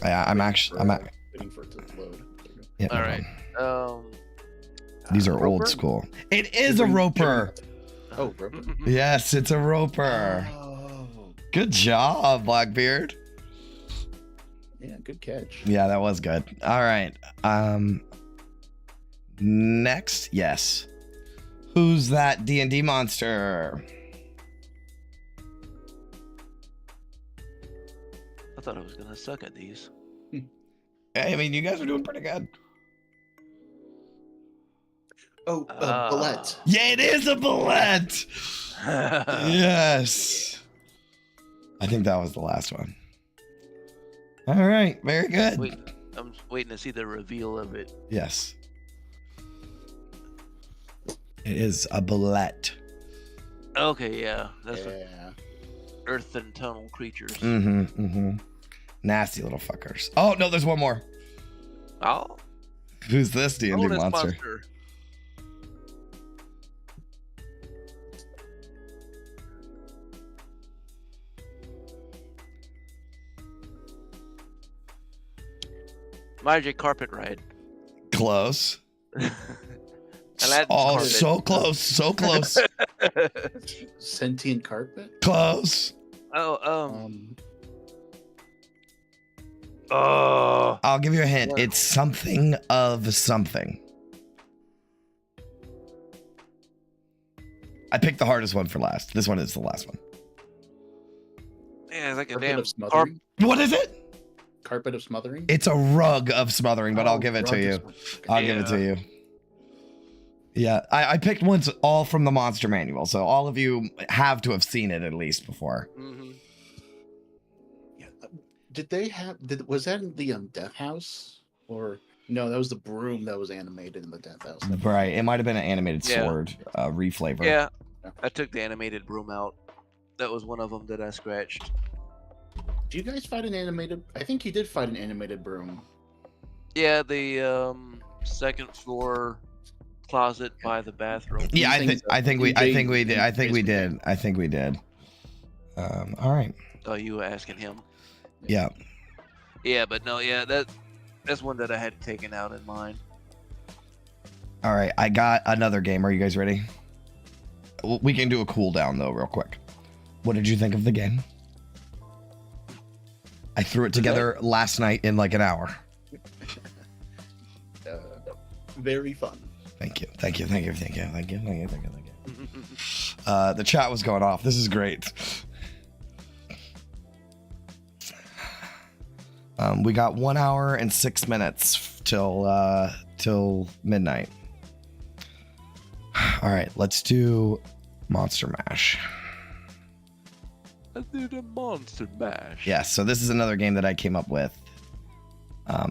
Speaker 1: Yeah, I'm
Speaker 3: waiting for it to load.
Speaker 1: Yeah,
Speaker 2: all right.
Speaker 1: These are
Speaker 2: Roper?
Speaker 1: old school. It is a roper.
Speaker 3: Oh, roper.
Speaker 1: Yes, it's a roper.
Speaker 3: Oh.
Speaker 1: Good job, Blackbeard.
Speaker 3: Yeah, good catch.
Speaker 1: Yeah, that was good. All right. Next, yes. Who's that D&D monster?
Speaker 2: I thought I was gonna suck at these.
Speaker 1: I mean, you guys are doing pretty good.
Speaker 3: Oh, Bullet.
Speaker 1: Yeah, it is a bullet. Yes. I think that was the last one. All right, very good.
Speaker 2: I'm waiting to see the reveal of it.
Speaker 1: Yes. It is a bullet.
Speaker 2: Okay, yeah. That's earth and tunnel creatures.
Speaker 1: Nasty little fuckers. Oh, no, there's one more.
Speaker 2: Oh.
Speaker 1: Who's this D&D monster?
Speaker 2: Magic carpet ride.
Speaker 1: Close.
Speaker 2: Aladdin's carpet.
Speaker 1: So close, so close.
Speaker 3: Sentient carpet?
Speaker 1: Close. I'll give you a hint.
Speaker 2: What?
Speaker 1: It's something of something. I picked the hardest one for last. This one is the last one.
Speaker 2: Yeah, it's like a
Speaker 3: Carpet
Speaker 2: damn
Speaker 3: of smothering?
Speaker 1: What is it?
Speaker 3: Carpet of smothering?
Speaker 1: It's a rug of smothering, but I'll give it to
Speaker 3: rug
Speaker 1: you.
Speaker 3: of smothering.
Speaker 1: I'll give it to you. Yeah, I picked ones all from the Monster Manual, so all of you have to have seen it at least before.
Speaker 3: Yeah. Did they have? Was that in the Death House? Or no? That was the broom that was animated in the Death House.
Speaker 1: Right, it might have been an animated sword reflavor.
Speaker 2: Yeah, I took the animated broom out. That was one of them that I scratched.
Speaker 3: Do you guys fight an animated? I think you did fight an animated broom.
Speaker 2: Yeah, the second floor closet by the bathroom.
Speaker 1: Yeah, I think we did. All right.
Speaker 2: Oh, you were asking him?
Speaker 1: Yeah.
Speaker 2: Yeah, but no, yeah, that's one that I had taken out in mine.
Speaker 1: All right, I got another game. Are you guys ready? We can do a cooldown though, real quick. What did you think of the game? I threw it together last night in like an hour.
Speaker 3: Very fun.
Speaker 1: Thank you. The chat was going off. This is great. We got 1 hour and 6 minutes till midnight. All right, let's do Monster Mash.
Speaker 2: I did a Monster Mash.
Speaker 1: Yeah, so this is another game that I came up with.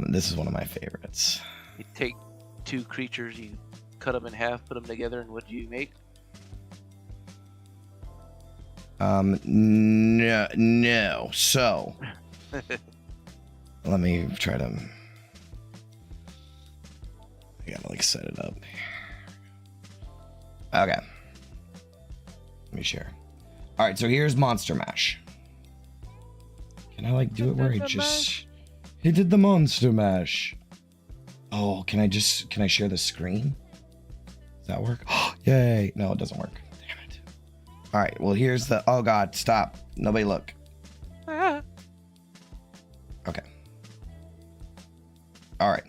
Speaker 1: This is one of my favorites.
Speaker 2: You take 2 creatures, you cut them in half, put them together, and what do you make?
Speaker 1: No. So, let me try to. I gotta like set it up. Okay. Let me share. All right. So here's Monster Mash. Can I like do it where he did the Monster Mash? Oh, can I share the screen? Does that work? Yay! No, it doesn't work. Damn it. All right. Well, here's the. Oh God! Stop! Nobody look. Okay. All right.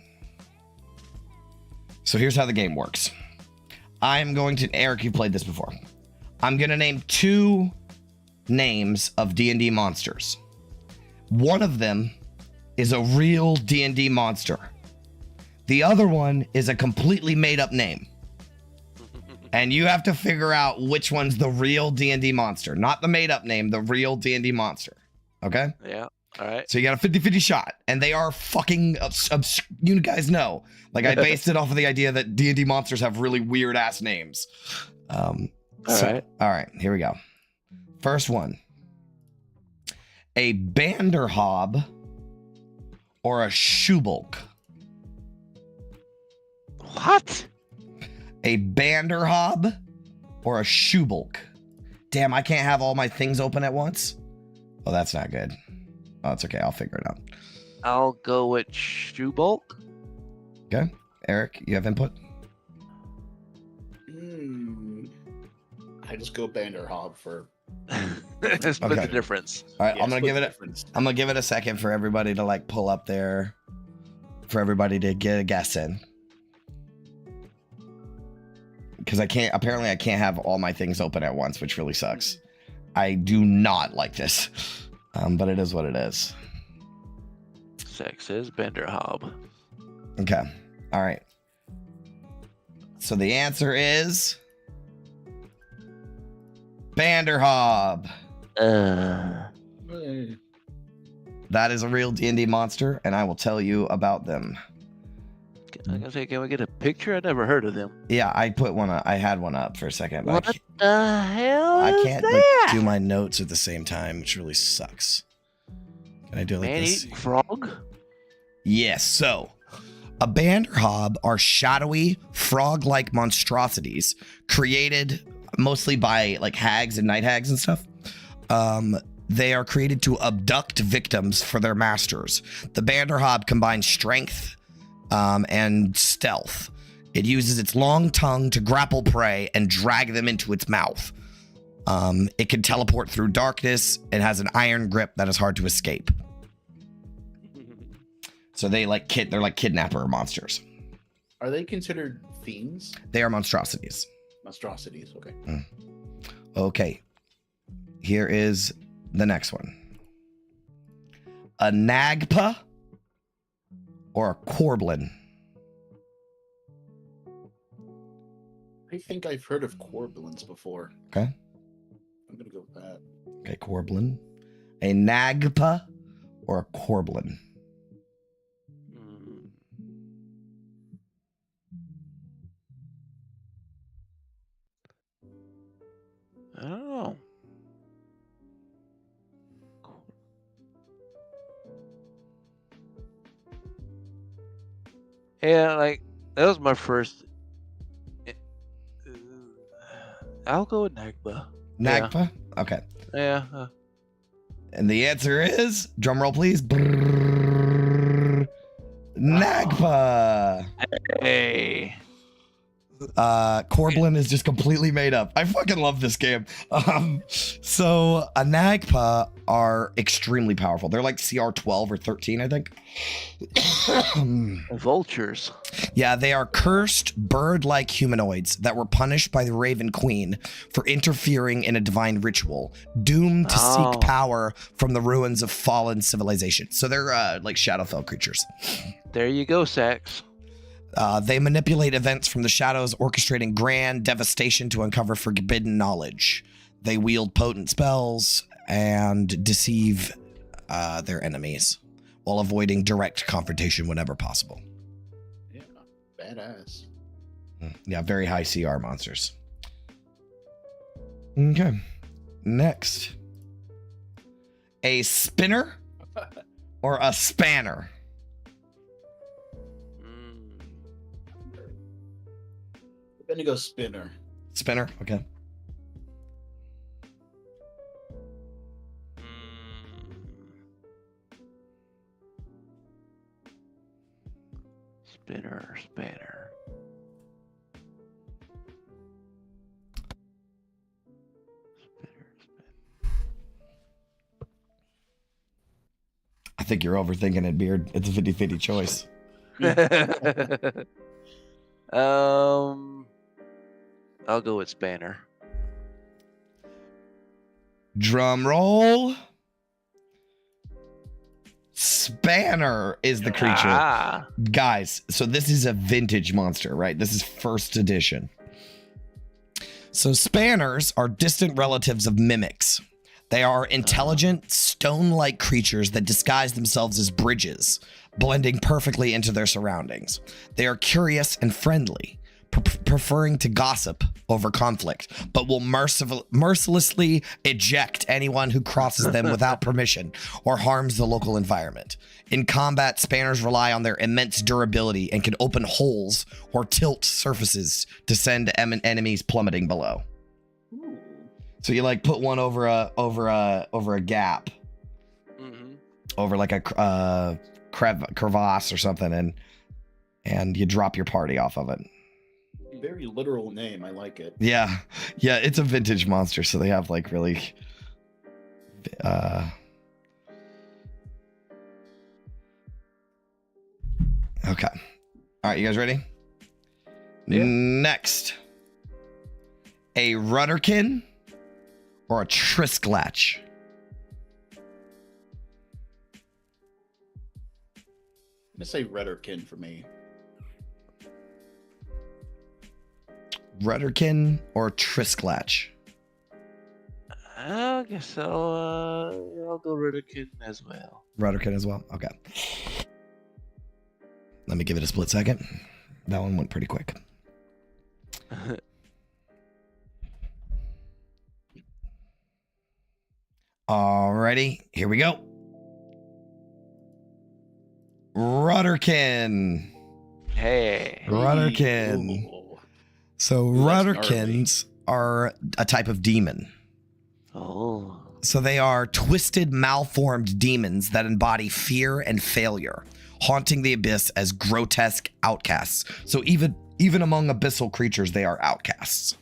Speaker 1: So here's how the game works. I'm going to Eric. You played this before. I'm gonna name 2 names of D&D monsters. One of them is a real D&D monster. The other one is a completely made up name. And you have to figure out which one's the real D&D monster. Not the made up name, the real D&D monster. Okay?
Speaker 2: Yeah. All right.
Speaker 1: So you got a 50-50 shot. And they are fucking, you guys know. Like I based it off of the idea that D&D monsters have really weird ass names. All right, here we go. First one. A Banderhob or a Shoebulk?
Speaker 2: What?
Speaker 1: A Banderhob or a Shoebulk? Damn, I can't have all my things open at once. Oh, that's not good. Oh, it's okay. I'll figure it out.
Speaker 2: I'll go with Shoebulk.
Speaker 1: Okay. Eric, you have input?
Speaker 3: I just go Banderhob for.
Speaker 2: Split the difference.
Speaker 1: All right,
Speaker 3: Yeah,
Speaker 1: I'm gonna give it a second for everybody to like pull up there, for everybody to get a guess in. Because I can't have all my things open at once, which really sucks. I do not like this, but it is what it is.
Speaker 2: Sex is Banderhob.
Speaker 1: Okay. All right. So the answer is Banderhob. That is a real D&D monster, and I will tell you about them.
Speaker 2: I'm gonna say, can we get a picture? I never heard of them.
Speaker 1: Yeah, I put one up. I had one up for a second. But
Speaker 2: What the hell?
Speaker 1: I
Speaker 2: is
Speaker 1: can't
Speaker 2: that?
Speaker 1: like, do my notes at the same time, which really sucks. Can I do it like this?
Speaker 2: Man-eating frog?
Speaker 1: Yes. So, a Banderhob are shadowy, frog-like monstrosities created mostly by like hags and night hags and stuff. They are created to abduct victims for their masters. The Banderhob combines strength and stealth. It uses its long tongue to grapple prey and drag them into its mouth. It can teleport through darkness. It has an iron grip that is hard to escape. So they're like kidnapper monsters.
Speaker 3: Are they considered fiends?
Speaker 1: They are monstrosities.
Speaker 3: Monstrosities, okay.
Speaker 1: Okay. Here is the next one. A Nagpa or a Corblin?
Speaker 3: I think I've heard of Corblins before.
Speaker 1: Okay.
Speaker 3: I'm gonna go with that.
Speaker 1: Okay, Corblin. A Nagpa or a Corblin?
Speaker 2: I don't know. Yeah, like that was my first. I'll go with Nagpa.
Speaker 1: Nagpa? Yeah. Okay.
Speaker 2: Yeah.
Speaker 1: And the answer is, drum roll please. Brrr, Nagpa.
Speaker 2: Hey.
Speaker 1: Corblin is just completely made up. I fucking love this game. So a Nagpa are extremely powerful. They're like CR 12 or 13, I think.
Speaker 2: Vultures.
Speaker 1: Yeah, they are cursed bird-like humanoids that were punished by the Raven Queen for interfering in a divine ritual, doomed to seek power from the ruins of fallen civilization. So they're like Shadowfell creatures.
Speaker 2: There you go, Sax.
Speaker 1: They manipulate events from the shadows, orchestrating grand devastation to uncover forbidden knowledge. They wield potent spells and deceive their enemies while avoiding direct confrontation whenever possible.
Speaker 3: Yeah, badass.
Speaker 1: Yeah, very high CR monsters. Okay. Next. A spinner or a spanner?
Speaker 3: I'm gonna go spinner.
Speaker 1: Spinner, okay.
Speaker 2: Spinner, spanner.
Speaker 1: I think you're overthinking it, Beard. It's a 50-50 choice.
Speaker 2: I'll go with spanner.
Speaker 1: Drum roll. Spanner is the creature. Guys, so this is a vintage monster, right? This is first edition. So spanners are distant relatives of mimics. They are intelligent, stone-like creatures that disguise themselves as bridges, blending perfectly into their surroundings. They are curious and friendly, preferring to gossip over conflict, but will mercilessly eject anyone who crosses them without permission or harms the local environment. In combat, spanners rely on their immense durability and can open holes or tilt surfaces to send enemies plummeting below. So you like put one over a gap, over like a crevasse or something, and you drop your party off of it.
Speaker 3: Very literal name. I like it.
Speaker 1: Yeah, it's a vintage monster, so they have like really. Okay, all right, you guys ready? Yeah. Next, a rudderkin or a trisklatch?
Speaker 3: I'm gonna say rudderkin for me.
Speaker 1: Rudderkin or trisklatch?
Speaker 2: I guess I'll go rudderkin as well.
Speaker 1: Rudderkin as well? Okay. Let me give it a split second. That one went pretty quick. Alrighty, here we go. Rudderkin.
Speaker 2: Hey.
Speaker 1: Rudderkin.
Speaker 3: Ooh.
Speaker 1: So rudderkins are a type of demon.
Speaker 2: Oh.
Speaker 1: So they are twisted, malformed demons that embody fear and failure, haunting the abyss as grotesque outcasts. So even among abyssal creatures, they are outcasts.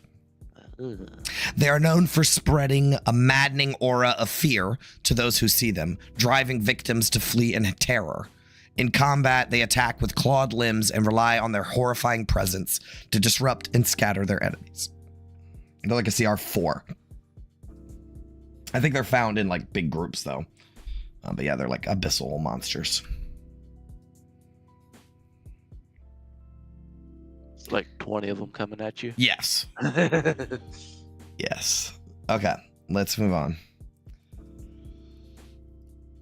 Speaker 1: They are known for spreading a maddening aura of fear to those who see them, driving victims to flee in terror. In combat, they attack with clawed limbs and rely on their horrifying presence to disrupt and scatter their enemies. They're like a CR4. I think they're found in like big groups though. But yeah, they're like abyssal monsters.
Speaker 2: Like 20 of them coming at you?
Speaker 1: Yes. Yes. Okay, let's move on.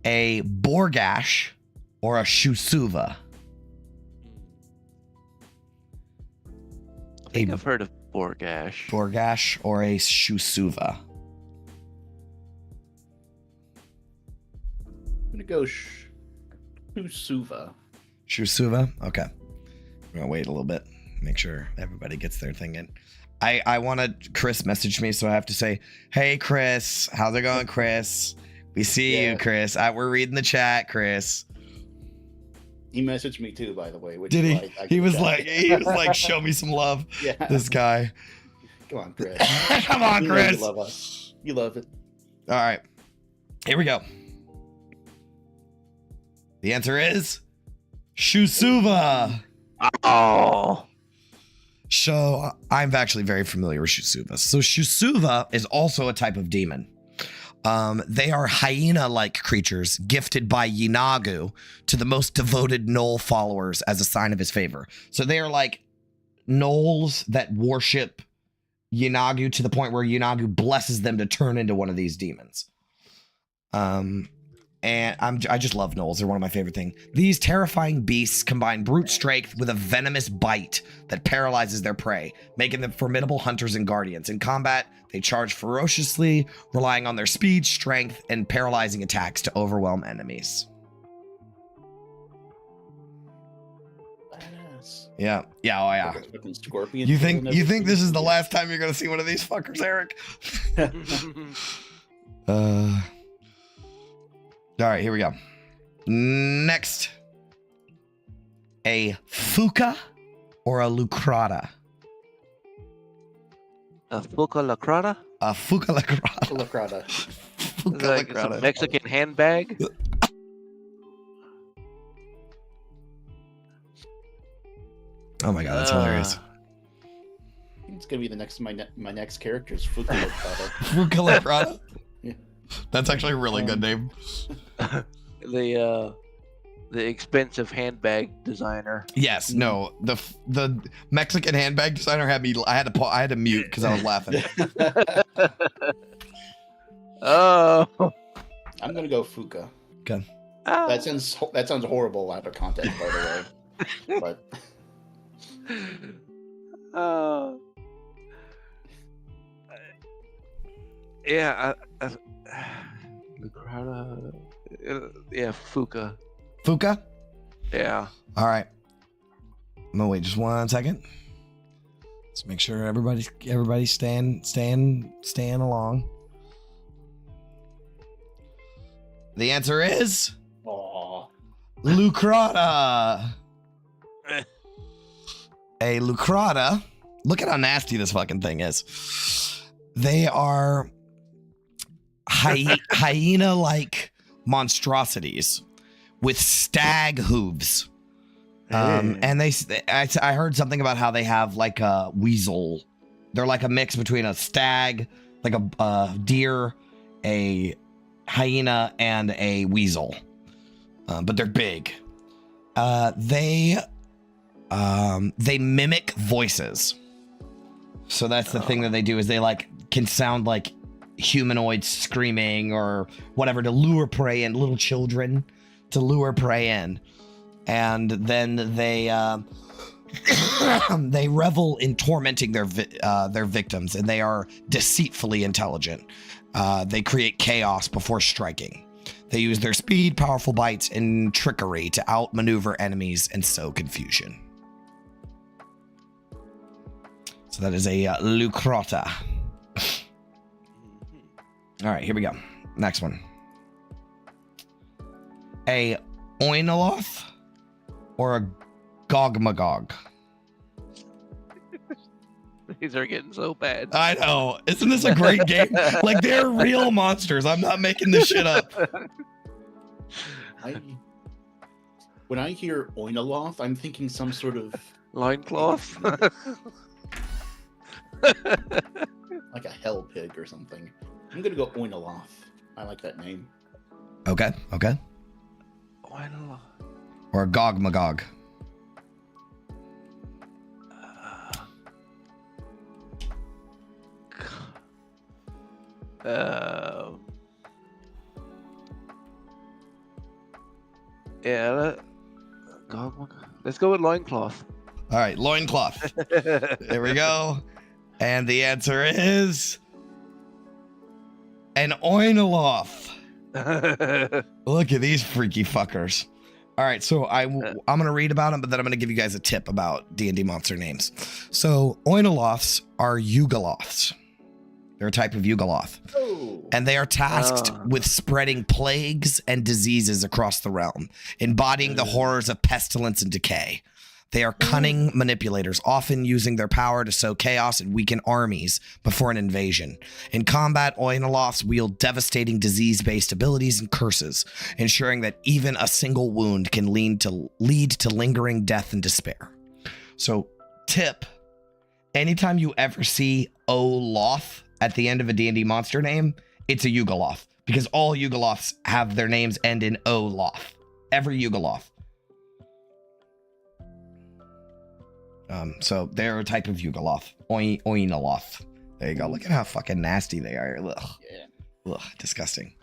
Speaker 1: A Borgash or a Shusuva?
Speaker 2: I think I've heard of Borgash.
Speaker 1: Borgash or a Shusuva?
Speaker 3: I'm gonna go Shusuva.
Speaker 1: Shusuva? Okay. I'm gonna wait a little bit. Make sure everybody gets their thing in. I wanted Chris messaged me, so I have to say, hey Chris, how's it going, Chris? We see you, Chris. We're reading the chat, Chris.
Speaker 3: He messaged me too, by the way. Which
Speaker 1: Did he? He was like, show me some love.
Speaker 3: Yeah.
Speaker 1: This guy.
Speaker 3: Come on, Chris.
Speaker 1: Come on, Chris.
Speaker 3: You love us. You love it.
Speaker 1: All right. Here we go. The answer is Shusuva.
Speaker 2: Oh.
Speaker 1: So I'm actually very familiar with Shusuva. So Shusuva is also a type of demon. They are hyena-like creatures gifted by Yinagu to the most devoted Gnoll followers as a sign of his favor. So they are like Gnolls that worship Yinagu to the point where Yinagu blesses them to turn into one of these demons. And And I just love gnolls. They're one of my favorite things. These terrifying beasts combine brute strength with a venomous bite that paralyzes their prey, making them formidable hunters and guardians. In combat, they charge ferociously, relying on their speed, strength, and paralyzing attacks to overwhelm enemies.
Speaker 3: Badass.
Speaker 1: Yeah. Yeah, oh yeah.
Speaker 3: Fucking scorpion.
Speaker 1: You think this is the last time you're gonna see one of these fuckers, Eric? All right, here we go. Next, a fuca or a lucrata?
Speaker 2: A Fuca Lacrata?
Speaker 1: A fuca lucrata.
Speaker 3: Lacrata.
Speaker 1: Fuca
Speaker 2: Like it's a
Speaker 1: lucrata.
Speaker 2: Mexican handbag?
Speaker 1: Oh my god, that's hilarious.
Speaker 3: I think it's gonna be the next my next character is Fuka Lacrata.
Speaker 1: Fuca lucrata?
Speaker 3: Yeah.
Speaker 1: That's actually a really good name.
Speaker 2: The expensive handbag designer.
Speaker 1: Yes, no, the Mexican handbag designer had me. I had to mute because I was laughing.
Speaker 2: Oh.
Speaker 3: I'm gonna go Fuka.
Speaker 1: Okay.
Speaker 3: That sounds horrible out of context, by the way. But
Speaker 2: yeah, Lucrata. Yeah, Fuca.
Speaker 1: Fuca?
Speaker 2: Yeah.
Speaker 1: All right. No, wait, just 1 second. Let's make sure everybody's staying along. The answer is
Speaker 3: aw.
Speaker 1: lucrata. A lucrata. Look at how nasty this fucking thing is. They are hyena-like monstrosities with stag hooves. And I heard something about how they have like a weasel. They're like a mix between a stag, like a deer, a hyena, and a weasel. But they're big. They mimic voices. So that's the thing that they do is they like can sound like humanoids screaming or whatever to lure prey in, little children to lure prey in. And then they they revel in tormenting their victims, and they are deceitfully intelligent. They create chaos before striking. They use their speed, powerful bites, and trickery to outmaneuver enemies and sow confusion. So that is a lucrata. All right, here we go. Next one. A oinoloth or a gogmagog?
Speaker 2: These are getting so bad.
Speaker 1: I know. Isn't this a great game? Like, they're real monsters. I'm not making this shit up.
Speaker 3: When I hear oinoloth, I'm thinking some sort of
Speaker 2: Loincloth?
Speaker 3: like a hell pig or something. I'm gonna go oinoloth. I like that name.
Speaker 1: Okay.
Speaker 2: Oinoloth.
Speaker 1: Or a gogmagog?
Speaker 2: Let's go with loincloth.
Speaker 1: All right, loincloth. There we go. And the answer is an oinoloth. Look at these freaky fuckers. All right, so I'm going to read about them, but then I'm going to give you guys a tip about D&D monster names. So oinoloths are Yugoloths. They're a type of Yugoloth.
Speaker 3: Oh.
Speaker 1: And they are tasked with spreading plagues and diseases across the realm, embodying the horrors of pestilence and decay. They are cunning manipulators, often using their power to sow chaos and weaken armies before an invasion. In combat, oinoloths wield devastating disease-based abilities and curses, ensuring that even a single wound can lead to lingering death and despair. So, tip, anytime you ever see Oloth at the end of a D&D monster name, it's a Yugoloth, because all Yugoloths have their names end in Oloth. Every Yugoloth. So they're a type of Yugoloth. Oinoloth. There you go. Look at how fucking nasty they are. Ugh.
Speaker 3: Yeah.
Speaker 1: Ugh, disgusting.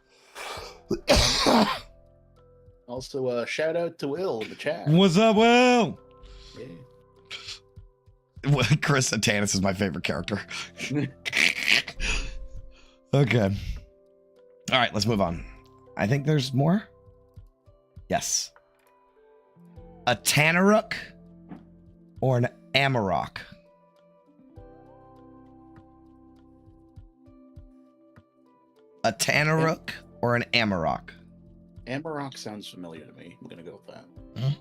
Speaker 3: Also, shout out to Will in the chat.
Speaker 1: What's up, Will?
Speaker 3: Yeah.
Speaker 1: Chris Atanis is my favorite character. Okay. All right, let's move on. I think there's more. Yes. A Tanaruk or an Amarok? A Tanaruk or an Amarok?
Speaker 3: Amarok sounds familiar to me. I'm gonna go with that.
Speaker 1: Hmm?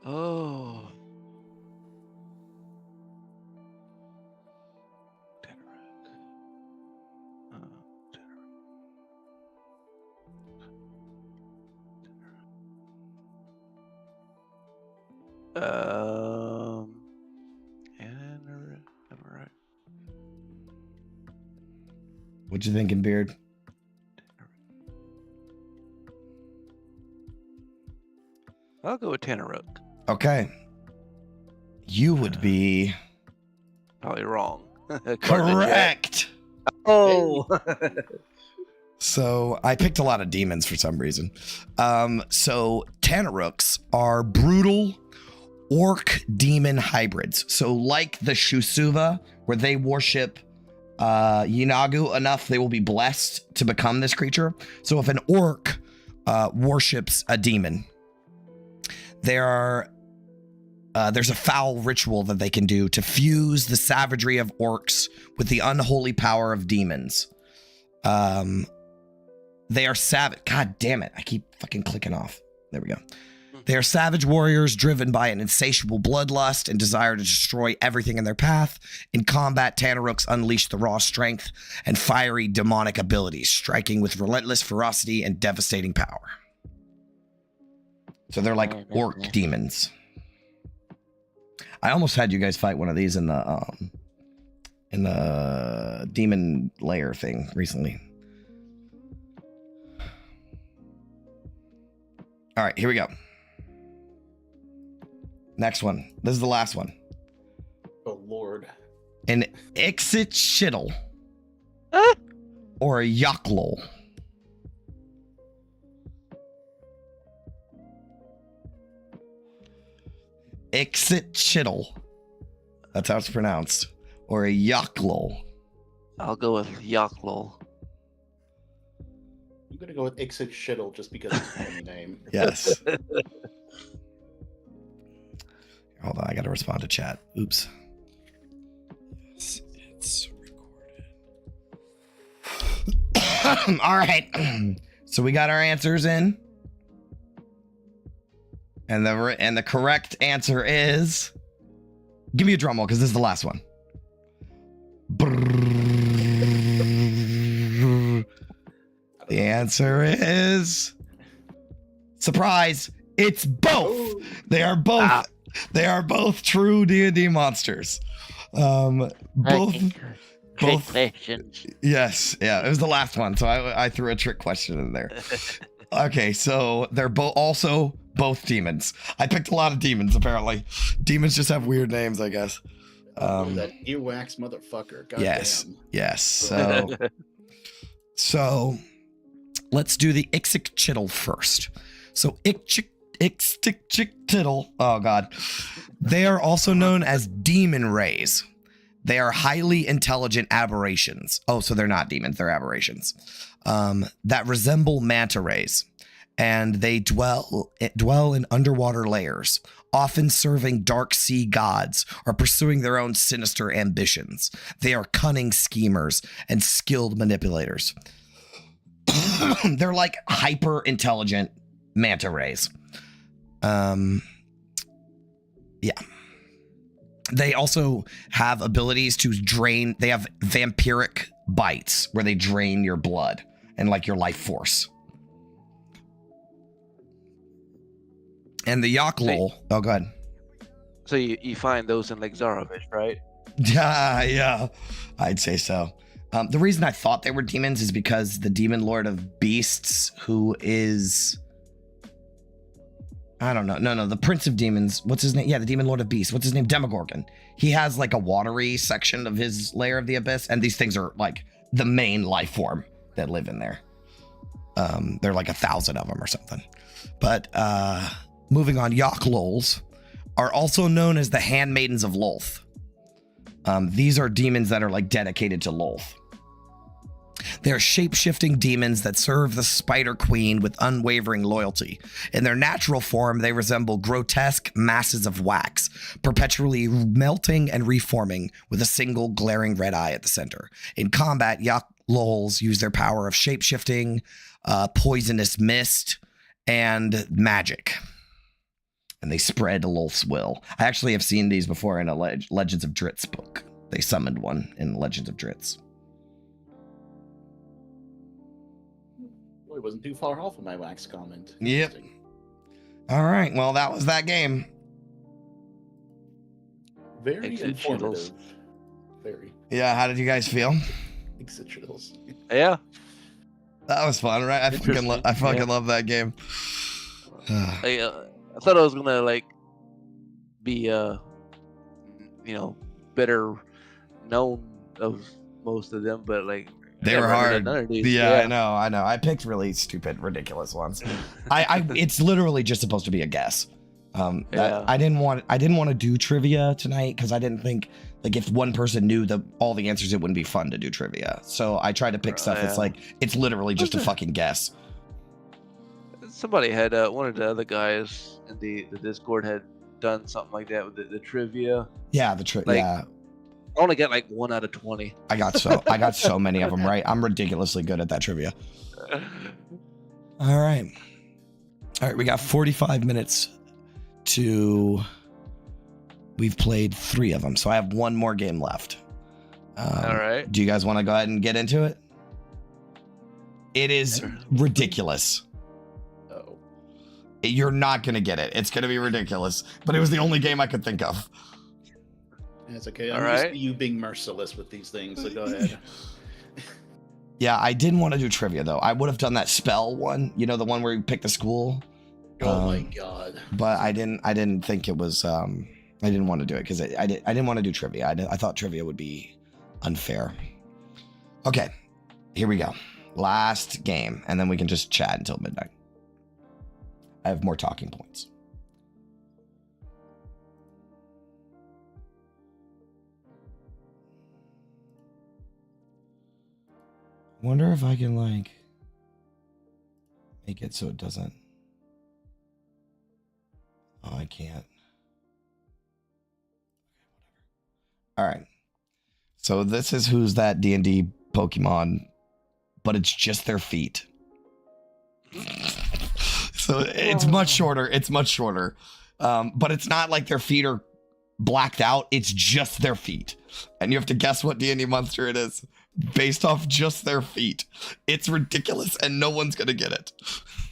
Speaker 2: Oh. Right.
Speaker 1: What you thinking, Beard?
Speaker 2: I'll go with Tanaruk.
Speaker 1: Okay. You would be
Speaker 2: Probably wrong.
Speaker 1: correct.
Speaker 2: Oh.
Speaker 1: So I picked a lot of demons for some reason. So Tanaruks are brutal orc demon hybrids. So like the Shusuva, where they worship Yinagu enough, they will be blessed to become this creature. So if an orc worships a demon, there's a foul ritual that they can do to fuse the savagery of orcs with the unholy power of demons. They are savage. God damn it. I keep fucking clicking off. There we go. They are savage warriors driven by an insatiable bloodlust and desire to destroy everything in their path. In combat, Tanaruks unleash the raw strength and fiery demonic abilities, striking with relentless ferocity and devastating power. So they're like orc demons. I almost had you guys fight one of these in the demon lair thing recently. All right, here we go. Next one. This is the last one.
Speaker 3: Oh, Lord.
Speaker 1: An Ixit-Shittle or a Yaklol. Ixit-Shittle. That's how it's pronounced. Or a Yaklol.
Speaker 2: I'll go with Yaklol.
Speaker 3: I'm gonna go with Ixit Shittle just because it's a funny name.
Speaker 1: Yes. Hold on, I gotta respond to chat. Oops. Yes, it's recorded. All right. So we got our answers in. And the correct answer is... Give me a drum roll, because this is the last one. The answer is... Surprise! It's both! They are both... They are both true D&D monsters. Both.
Speaker 5: Questions.
Speaker 1: Yes, yeah. It was the last one, so I threw a trick question in there. Okay, so they're also both demons. I picked a lot of demons. Apparently, demons just have weird names, I guess.
Speaker 3: That earwax motherfucker. God
Speaker 1: yes,
Speaker 3: damn.
Speaker 1: yes. So let's do the Ixit-Shittle first. So Ixit-Shittle. Oh God. They are also known as demon rays. They are highly intelligent aberrations. Oh, so they're not demons, they're aberrations. That resemble manta rays. And they dwell in underwater layers, often serving dark sea gods or pursuing their own sinister ambitions. They are cunning schemers and skilled manipulators. They're like hyper intelligent manta rays. Yeah. They also have abilities to drain. They have vampiric bites where they drain your blood and like your life force. And the Yaklol. Oh, go ahead.
Speaker 2: So you find those in Lake Zarovich, right?
Speaker 1: Yeah, I'd say so. The reason I thought they were demons is because the demon lord of beasts, who is... I don't know. No, the prince of demons. What's his name? Yeah, the demon lord of beasts. What's his name? Demogorgon. He has like a watery section of his layer of the abyss, and these things are like the main life form that live in there. There are like 1,000 of them or something. But moving on, Yoklols are also known as the Handmaidens of Lolth. These are demons that are like dedicated to Lolth. They're shape-shifting demons that serve the Spider Queen with unwavering loyalty. In their natural form, they resemble grotesque masses of wax, perpetually melting and reforming with a single glaring red eye at the center. In combat, Yoklols use their power of shape-shifting, poisonous mist, and magic. And they spread Lolth's will. I actually have seen these before in a Legends of Dritz book. They summoned one in Legends of Dritz.
Speaker 3: Well, it wasn't too far off of my wax comment.
Speaker 1: Yep. All right. Well, that was that game.
Speaker 3: Very
Speaker 2: Exit
Speaker 3: informative.
Speaker 2: shittles.
Speaker 3: Very.
Speaker 1: Yeah. How did you guys feel?
Speaker 3: Exit shittles.
Speaker 2: Yeah.
Speaker 1: That was fun, right? I fucking love that game.
Speaker 2: I thought I was gonna like be better known of most of them, but like
Speaker 1: They were hard. Yeah, I know. I picked really stupid, ridiculous ones. It's literally just supposed to be a guess. I didn't want to do trivia tonight because I didn't think like if one person knew all the answers, it wouldn't be fun to do trivia. So I tried to pick stuff that's like it's literally just a fucking guess.
Speaker 2: Somebody had one of the other guys in the Discord had done something like that with the trivia.
Speaker 1: Yeah, yeah.
Speaker 2: I only got like 1 out of 20.
Speaker 1: I got so many of them right. I'm ridiculously good at that trivia. All right. We got 45 minutes we've played 3 of them, so I have 1 more game left.
Speaker 2: All right.
Speaker 1: Do you guys want to go ahead and get into it? It is ridiculous.
Speaker 3: Oh.
Speaker 1: You're not going to get it. It's going to be ridiculous, but it was the only game I could think of.
Speaker 3: It's okay. I'm used to you being merciless with these things, so go ahead.
Speaker 1: Yeah, I didn't want to do trivia, though. I would have done that spell one, the one where you pick the school.
Speaker 3: Oh my god!
Speaker 1: But I didn't think it was. I didn't want to do it because I didn't want to do trivia. I thought trivia would be unfair. Okay, here we go. Last game, and then we can just chat until midnight. I have more talking points. Wonder if I can like make it so it doesn't. Oh, I can't. All right. So this is Who's That D&D Pokemon, but it's just their feet. So it's much shorter. But it's not like their feet are blacked out. It's just their feet. And you have to guess what D&D monster it is based off just their feet. It's ridiculous and no one's going to get it.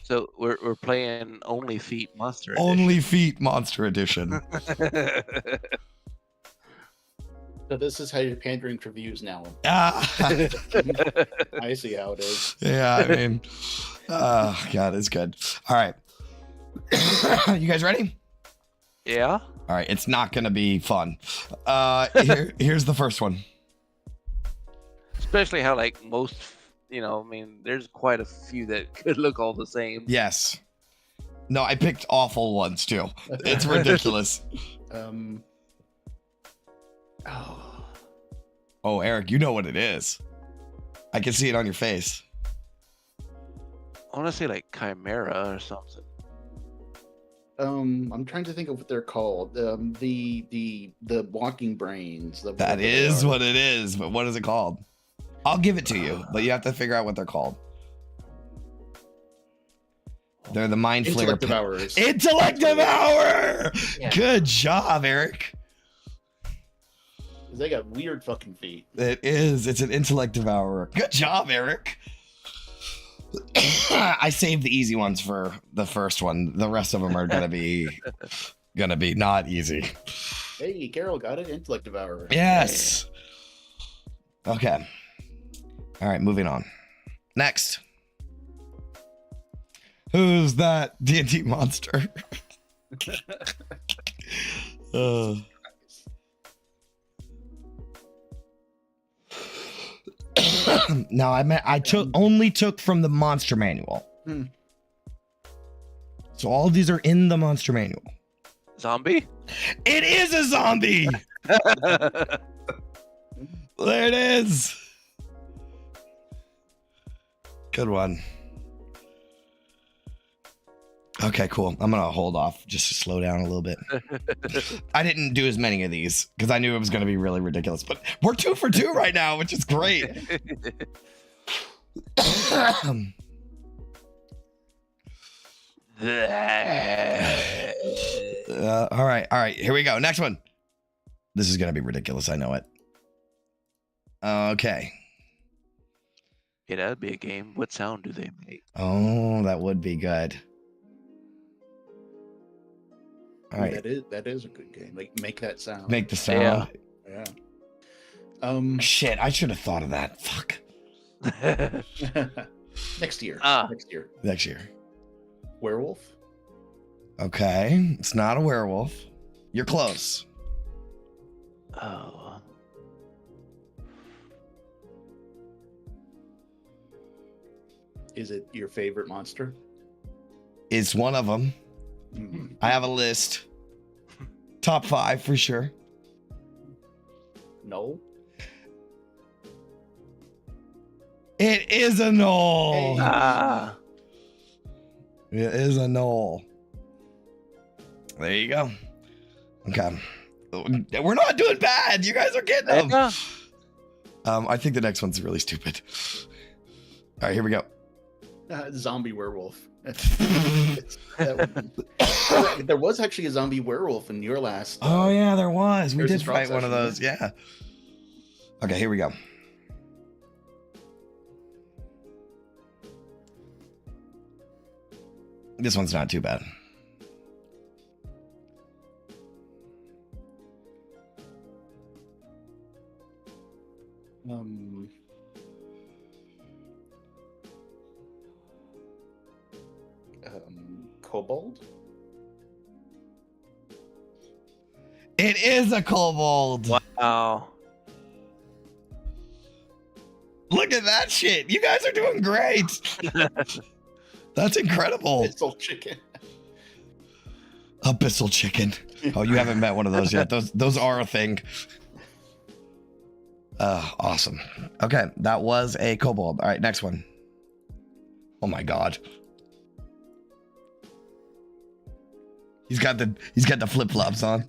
Speaker 2: So we're playing Only Feet Monster Edition.
Speaker 1: Only Feet Monster Edition.
Speaker 3: So this is how you're pandering for views now. I see how it is.
Speaker 1: Yeah, I mean, God, it's good. All right. You guys ready?
Speaker 2: Yeah.
Speaker 1: All right, it's not going to be fun. Here's the first one.
Speaker 2: Especially how like most, there's quite a few that could look all the same.
Speaker 1: Yes. No, I picked awful ones too. It's ridiculous. Oh, Eric, you know what it is. I can see it on your face.
Speaker 2: I want to say like Chimera or something.
Speaker 3: I'm trying to think of what they're called. The walking brains.
Speaker 1: That is what it is, but what is it called? I'll give it to you, but you have to figure out what they're called. They're the Mind Flayer.
Speaker 3: Intellect Devourers.
Speaker 1: Intellect Devourer!
Speaker 2: Yeah.
Speaker 1: Good job, Eric.
Speaker 3: They got weird fucking feet.
Speaker 1: It is. It's an Intellect Devourer. Good job, Eric. I saved the easy ones for the first one. The rest of them are gonna be not easy.
Speaker 3: Hey, Carol got it. Intellect Devourer.
Speaker 1: Yes. Okay. All right, moving on. Next. Who's that D&D monster? No, I only took from the monster manual. So all of these are in the monster manual.
Speaker 2: Zombie?
Speaker 1: It is a zombie. There it is. Good one. Okay, cool. I'm gonna hold off just to slow down a little bit. I didn't do as many of these because I knew it was gonna be really ridiculous. But we're 2 for 2 right now, which is great. All right. Here we go. Next one. This is gonna be ridiculous. I know it. Okay.
Speaker 2: Yeah, that'd be a game. What sound do they make?
Speaker 1: Oh, that would be good. All right.
Speaker 3: That is a good game. Like, make that sound.
Speaker 1: Make the sound.
Speaker 3: Yeah.
Speaker 1: Shit, I should have thought of that. Fuck.
Speaker 3: Next year.
Speaker 1: Next year.
Speaker 3: Werewolf?
Speaker 1: Okay. It's not a werewolf. You're close.
Speaker 2: Oh.
Speaker 3: Is it your favorite monster?
Speaker 1: It's one of them.
Speaker 3: Mm-hmm.
Speaker 1: I have a list. Top 5 for sure.
Speaker 3: No.
Speaker 1: It is a knoll.
Speaker 2: Ah.
Speaker 1: It is a knoll. There you go. Okay. We're not doing bad. You guys are getting them.
Speaker 2: Yeah.
Speaker 1: I think the next one's really stupid. All right, here we go.
Speaker 3: Zombie werewolf. There was actually a zombie werewolf in your last.
Speaker 1: Oh yeah, there was. We
Speaker 3: There's
Speaker 1: did
Speaker 3: a drop
Speaker 1: fight one of
Speaker 3: session,
Speaker 1: those. Yeah. Okay, here we go. This one's not too bad.
Speaker 3: Kobold?
Speaker 1: It is a kobold.
Speaker 2: Wow.
Speaker 1: Look at that shit. You guys are doing great. That's incredible.
Speaker 3: Abyssal chicken.
Speaker 1: Abyssal chicken. Oh, you haven't met one of those yet. Those are a thing. Awesome. Okay, that was a kobold. All right, next one. Oh my god. He's got the flip-flops on.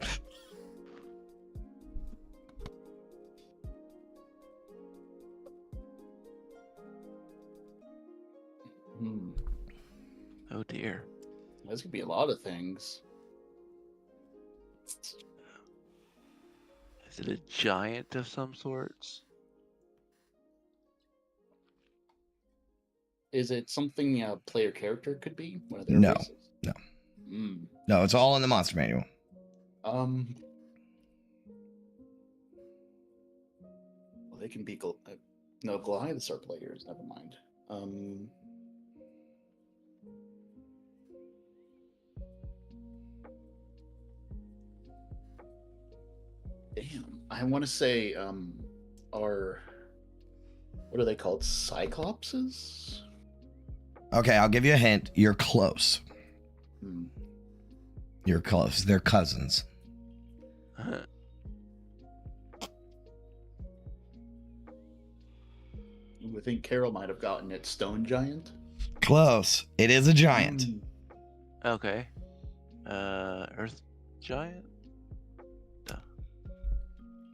Speaker 2: Oh dear.
Speaker 3: There's gonna be a lot of things.
Speaker 2: Is it a giant of some sorts?
Speaker 3: Is it something a player character could be? One of their
Speaker 1: No.
Speaker 3: races?
Speaker 1: No.
Speaker 3: Mm.
Speaker 1: No, it's all in the monster manual.
Speaker 3: Well, they can be no, Goliaths are players. Never mind. Damn, I want to say are what are they called? Cyclopses?
Speaker 1: Okay, I'll give you a hint. You're close.
Speaker 3: Hmm.
Speaker 1: You're close. They're cousins.
Speaker 3: I think Carol might have gotten it. Stone giant.
Speaker 1: Close. It is a giant.
Speaker 2: Okay. Earth giant?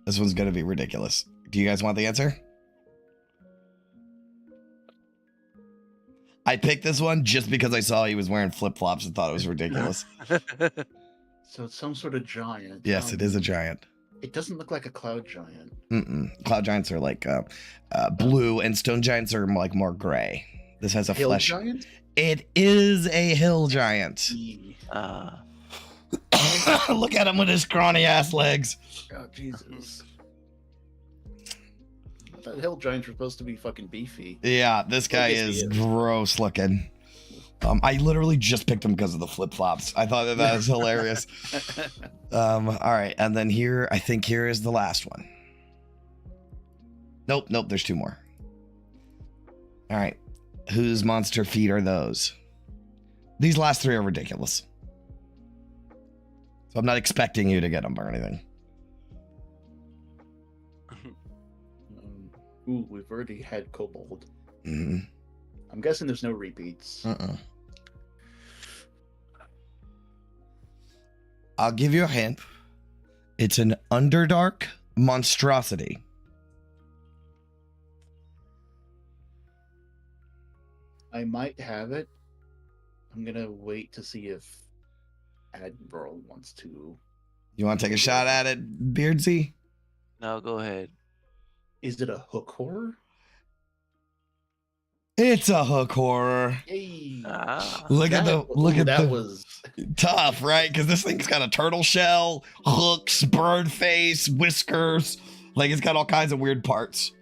Speaker 1: This one's gonna be ridiculous. Do you guys want the answer? I picked this one just because I saw he was wearing flip-flops and thought it was ridiculous.
Speaker 3: So it's some sort of giant.
Speaker 1: Yes, it is a giant.
Speaker 3: It doesn't look like a cloud giant.
Speaker 1: Cloud giants are like blue, and stone giants are like more gray. This has a
Speaker 3: Hill
Speaker 1: flesh.
Speaker 3: giant?
Speaker 1: It is a hill giant. Look at him with his scrawny ass legs.
Speaker 3: Oh, Jesus. I thought hill giants were supposed to be fucking beefy.
Speaker 1: Yeah, this guy is gross looking. I literally just picked him because of the flip-flops. I thought that was hilarious. All right, and then here, I think here is the last one. Nope, there's 2 more. All right. Whose monster feet are those? These last three are ridiculous. So I'm not expecting you to get them or anything.
Speaker 3: Ooh, we've already had Kobold.
Speaker 1: Mm-hmm.
Speaker 3: I'm guessing there's no repeats.
Speaker 1: I'll give you a hint. It's an Underdark monstrosity.
Speaker 3: I might have it. I'm gonna wait to see if Admiral wants to.
Speaker 1: You want to take a shot at it, Beardsy?
Speaker 2: No, go ahead.
Speaker 3: Is it a hook horror?
Speaker 1: It's a hook horror.
Speaker 3: Yay!
Speaker 1: Look at
Speaker 3: that was
Speaker 1: tough, right? Because this thing's got a turtle shell, hooks, bird face, whiskers. Like it's got all kinds of weird parts.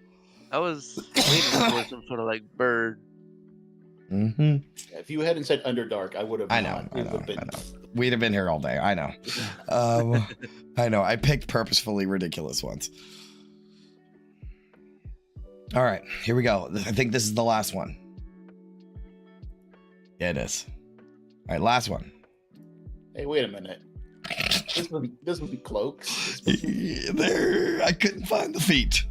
Speaker 2: I was waiting for some sort of like bird.
Speaker 1: Mm-hmm.
Speaker 3: If you hadn't said Underdark, I would have.
Speaker 1: I know. We'd have been here all day. I know. I know. I picked purposefully ridiculous ones. All right, here we go. I think this is the last one. Yeah, it is. All right, last one.
Speaker 3: Hey, wait a minute. This would be cloaks.
Speaker 1: There, I couldn't find the feet.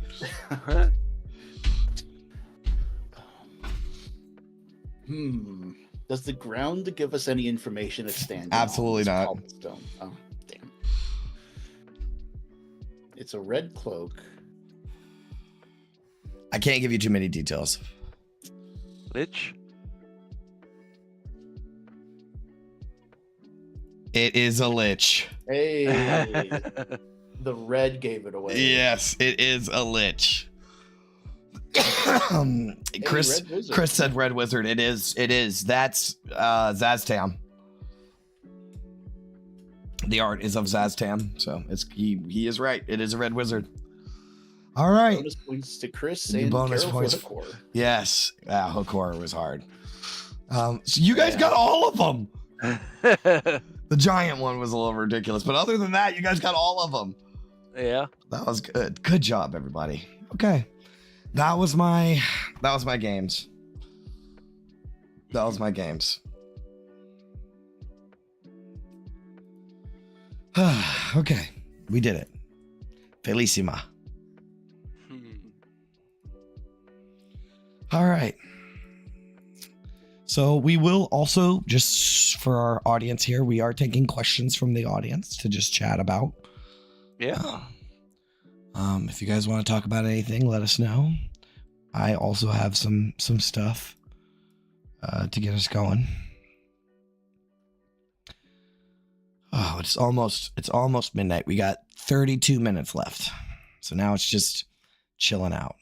Speaker 3: Does the ground give us any information it's standing
Speaker 1: Absolutely
Speaker 3: on?
Speaker 1: not.
Speaker 3: Cobblestone. Oh, damn. It's a red cloak.
Speaker 1: I can't give you too many details.
Speaker 2: Lich?
Speaker 1: It is a lich.
Speaker 3: Hey, the red gave it away.
Speaker 1: Yes, it is a lich. Chris said Red Wizard. It is. That's Zaztam. The art is of Zaztam, so he is right. It is a Red Wizard. All right.
Speaker 3: Bonus points to Chris and
Speaker 1: bonus
Speaker 3: Carol
Speaker 1: points.
Speaker 3: for Hook Horror.
Speaker 1: Yes. Hook Horror was hard. So you guys got all of them. The giant one was a little ridiculous, but other than that, you guys got all of them.
Speaker 2: Yeah.
Speaker 1: That was good. Good job, everybody. Okay. That was my games. That was my games. Okay. We did it. Felicima. All right. So we will also, just for our audience here, we are taking questions from the audience to just chat about.
Speaker 2: Yeah.
Speaker 1: If you guys want to talk about anything, let us know. I also have some stuff to get us going. Oh, it's almost midnight. We got 32 minutes left. So now it's just chilling out.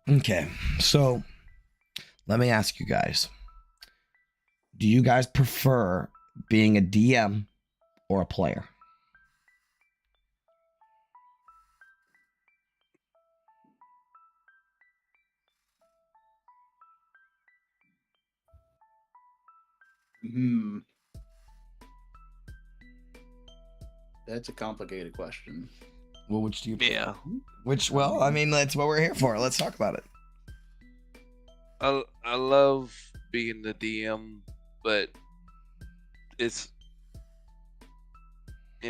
Speaker 1: Okay, so let me ask you guys. Do you guys prefer being a DM or a player?
Speaker 3: That's a complicated question.
Speaker 1: Well, which do you prefer?
Speaker 2: Yeah.
Speaker 1: Well, I mean, that's what we're here for. Let's talk about it.
Speaker 2: I love being the DM, but it's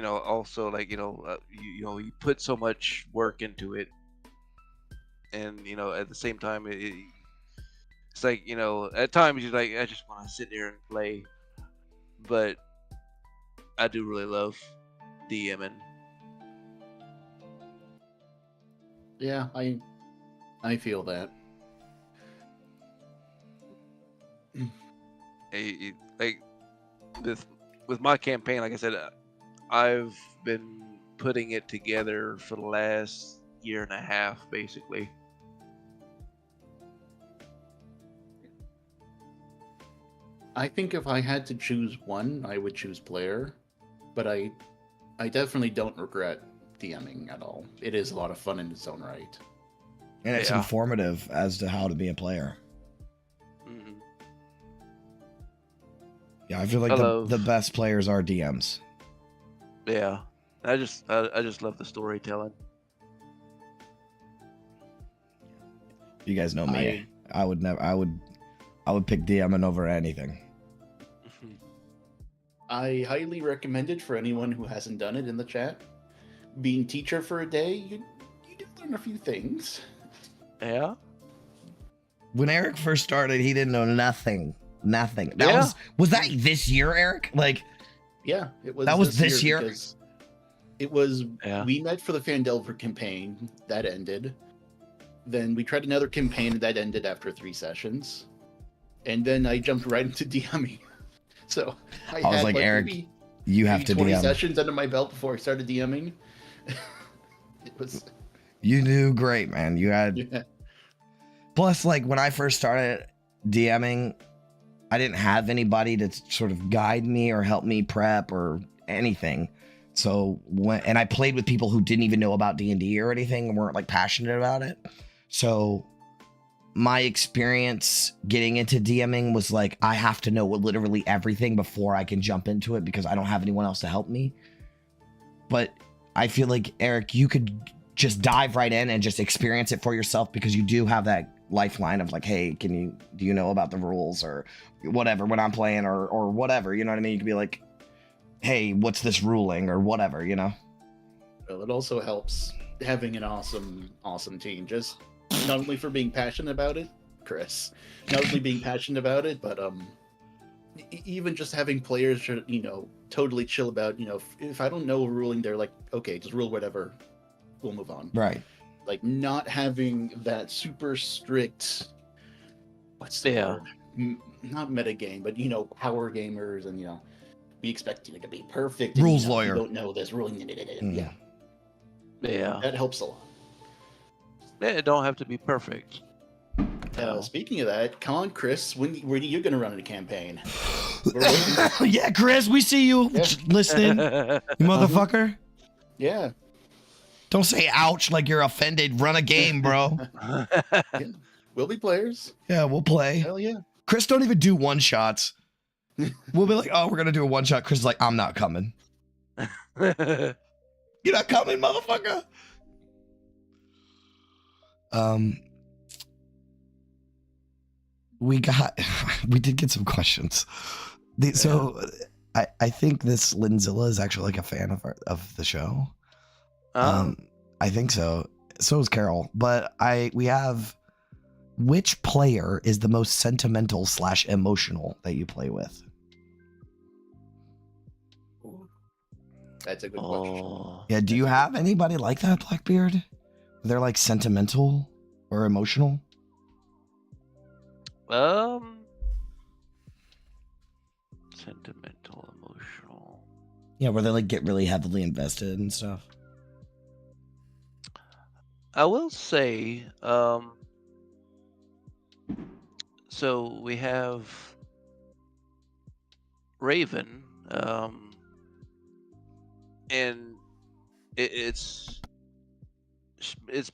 Speaker 2: also like you put so much work into it, and at the same time it's like at times you're like I just want to sit there and play, but I do really love DMing.
Speaker 3: Yeah, I feel that.
Speaker 2: Like with my campaign, like I said, I've been putting it together for the last year and a half, basically.
Speaker 3: I think if I had to choose one, I would choose player, but I definitely don't regret DMing at all. It is a lot of fun in its own right.
Speaker 1: And it's informative as to how to be a player.
Speaker 2: Mm-hmm.
Speaker 1: Yeah, I feel like the best players are DMs.
Speaker 2: Yeah, I just love the storytelling.
Speaker 1: You guys know me. I would pick DMing over anything.
Speaker 3: I highly recommend it for anyone who hasn't done it in the chat. Being teacher for a day, you did learn a few things.
Speaker 2: Yeah.
Speaker 1: When Eric first started, he didn't know nothing. That was that this year, Eric? Like,
Speaker 3: yeah, it was.
Speaker 1: That was this year.
Speaker 3: Because it was. Yeah. We met for the Fandelver campaign that ended. Then we tried another campaign that ended after 3 sessions, and then I jumped right into DMing. So I
Speaker 1: was like, Eric, you have to
Speaker 3: 20
Speaker 1: DM.
Speaker 3: sessions under my belt before I started DMing. It was.
Speaker 1: You do great, man. You had.
Speaker 3: Yeah.
Speaker 1: Plus, like when I first started DMing, I didn't have anybody to sort of guide me or help me prep or anything. So and I played with people who didn't even know about D&D or anything and weren't like passionate about it. So my experience getting into DMing was like, I have to know literally everything before I can jump into it because I don't have anyone else to help me. But I feel like, Eric, you could just dive right in and just experience it for yourself because you do have that lifeline of like, hey, do you know about the rules or whatever when I'm playing or whatever, you know what I mean? You could be like, hey, what's this ruling or whatever, you know?
Speaker 3: Well, it also helps having an awesome team. Just not only for being passionate about it, Chris, not only being passionate about it, but even just having players, totally chill about, if I don't know a ruling, they're like, okay, just rule whatever, we'll move on.
Speaker 1: Right.
Speaker 3: Like not having that super strict, what's the word? Not metagame, but power gamers and we expect you to be perfect. And,
Speaker 1: rules lawyer.
Speaker 3: You don't know this ruling. Yeah.
Speaker 2: Yeah.
Speaker 3: That helps a lot.
Speaker 2: It don't have to be perfect.
Speaker 3: Speaking of that, come on, Chris. When are you going to run a campaign?
Speaker 1: Yeah, Chris, we see you listening, you motherfucker.
Speaker 3: Yeah.
Speaker 1: Don't say ouch like you're offended. Run a game, bro.
Speaker 3: Yeah. We'll be players.
Speaker 1: Yeah, we'll play.
Speaker 3: Hell yeah.
Speaker 1: Chris, don't even do one-shots. We'll be like, oh, we're going to do a one-shot. Chris is like, I'm not coming. You're not coming, motherfucker. We did get some questions. So I think this Linzilla is actually like a fan of the show. I think so. So is Carol. But we have, which player is the most sentimental / emotional that you play with?
Speaker 3: That's a good question.
Speaker 1: Yeah, do you have anybody like that, Blackbeard? They're like sentimental or emotional?
Speaker 2: Sentimental, emotional.
Speaker 1: Yeah, where they like get really heavily invested and stuff.
Speaker 2: I will say, so we have Raven, and it's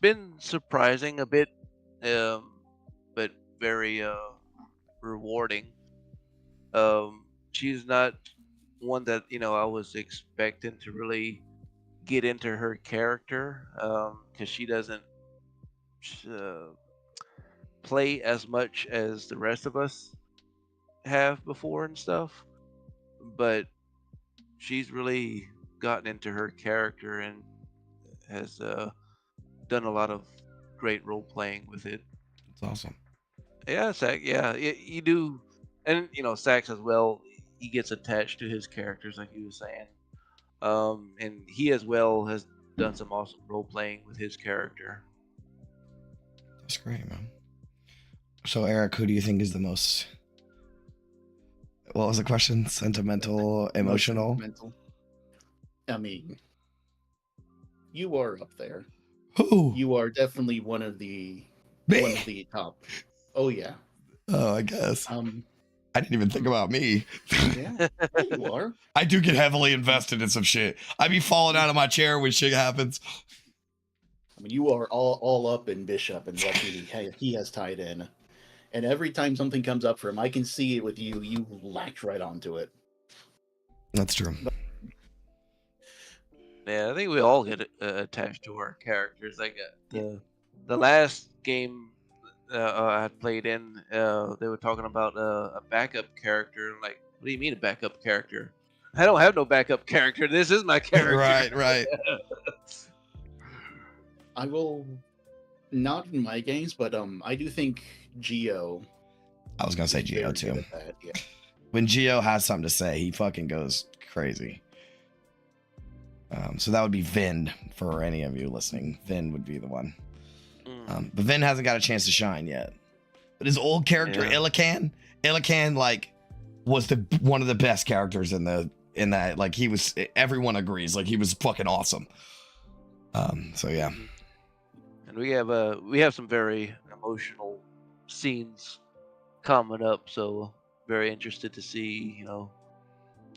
Speaker 2: been surprising a bit, but very rewarding. She's not one that I was expecting to really get into her character, because she doesn't play as much as the rest of us have before and stuff, but she's really gotten into her character and has done a lot of great role playing with it.
Speaker 1: That's awesome.
Speaker 2: Yeah, Sax. Yeah, you do, and Sax as well. He gets attached to his characters, like you were saying. And he as well has done some awesome role playing with his character.
Speaker 1: That's great, man. So, Eric, who do you think is the most? What was the question? Sentimental, emotional?
Speaker 3: Sentimental. I mean, you are up there.
Speaker 1: Who?
Speaker 3: You are definitely one of the top. Oh yeah.
Speaker 1: Oh, I guess. I didn't even think about me.
Speaker 3: Yeah, you are.
Speaker 1: I do get heavily invested in some shit. I be falling out of my chair when shit happens.
Speaker 3: I mean, you are all up in Bishop and what he has tied in. And every time something comes up for him, I can see it with you. You latch right onto it.
Speaker 1: That's true.
Speaker 2: Yeah, I think we all get attached to our characters. Like the last game I had played in, they were talking about a backup character. Like, what do you mean a backup character? I don't have no backup character. This is my character.
Speaker 1: Right.
Speaker 3: I will, not in my games, but I do think Geo.
Speaker 1: I was gonna say
Speaker 3: is
Speaker 1: Geo
Speaker 3: very
Speaker 1: too.
Speaker 3: good at that, yeah.
Speaker 1: When Geo has something to say, he fucking goes crazy. So that would be Vin for any of you listening. Vin would be the one. But Vin hasn't got a chance to shine yet. But his old character, Illican, like, was one of the best characters in that. Like, he was. Everyone agrees. Like, he was fucking awesome. So yeah.
Speaker 2: And we have some very emotional scenes coming up. So very interested to see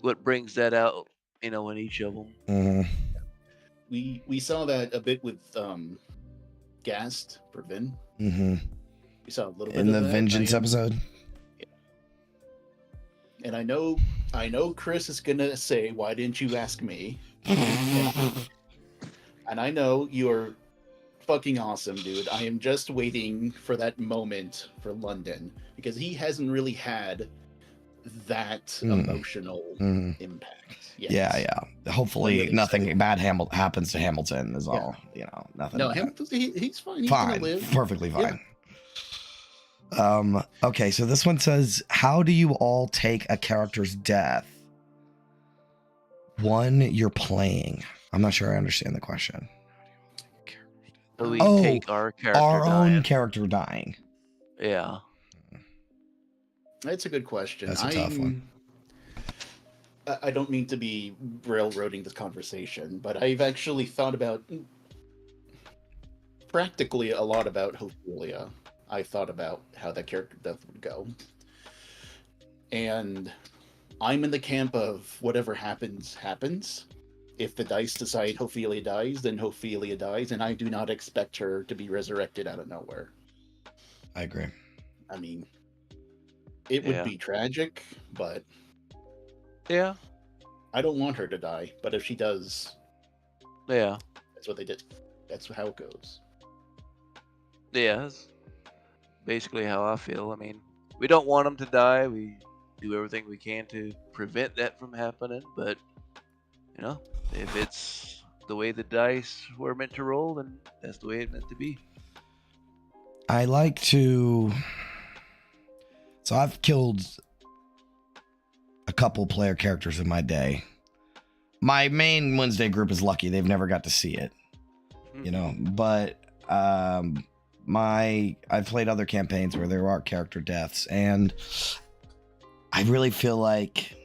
Speaker 2: what brings that out. In each of them.
Speaker 1: Mm-hmm.
Speaker 3: We saw that a bit with Gast for Vin.
Speaker 1: Mm-hmm.
Speaker 3: We saw a little bit
Speaker 1: in
Speaker 3: of
Speaker 1: the
Speaker 3: that.
Speaker 1: Vengeance episode.
Speaker 3: Yeah. And I know Chris is gonna say, "Why didn't you ask me?" And I know you're fucking awesome, dude. I am just waiting for that moment for London because he hasn't really had that emotional impact yet.
Speaker 1: Yeah. Hopefully
Speaker 3: really
Speaker 1: nothing bad happens to Hamilton is all. Nothing.
Speaker 3: No, Hamilton, he's fine. He's
Speaker 1: fine.
Speaker 3: gonna live.
Speaker 1: Perfectly fine. Yeah. Okay, so this one says, how do you all take a character's death? One, you're playing. I'm not sure I understand the question.
Speaker 2: So we take our character
Speaker 1: own character dying.
Speaker 2: Yeah.
Speaker 3: That's a good question.
Speaker 1: That's a tough one.
Speaker 3: I don't mean to be railroading this conversation, but I've actually thought about practically a lot about Ophelia. I thought about how that character death would go. And I'm in the camp of whatever happens, happens. If the dice decide Ophelia dies, then Ophelia dies, and I do not expect her to be resurrected out of nowhere.
Speaker 1: I agree.
Speaker 3: I mean, it would be tragic, but
Speaker 2: yeah,
Speaker 3: I don't want her to die. But if she does, that's what they did. That's how it goes.
Speaker 2: Yeah, that's basically how I feel. I mean, we don't want them to die. We do everything we can to prevent that from happening. But if it's the way the dice were meant to roll, then that's the way it's meant to be.
Speaker 1: I like to. So I've killed a couple player characters in my day. My main Wednesday group is lucky. They've never got to see it, but I've played other campaigns where there are character deaths, and I really feel like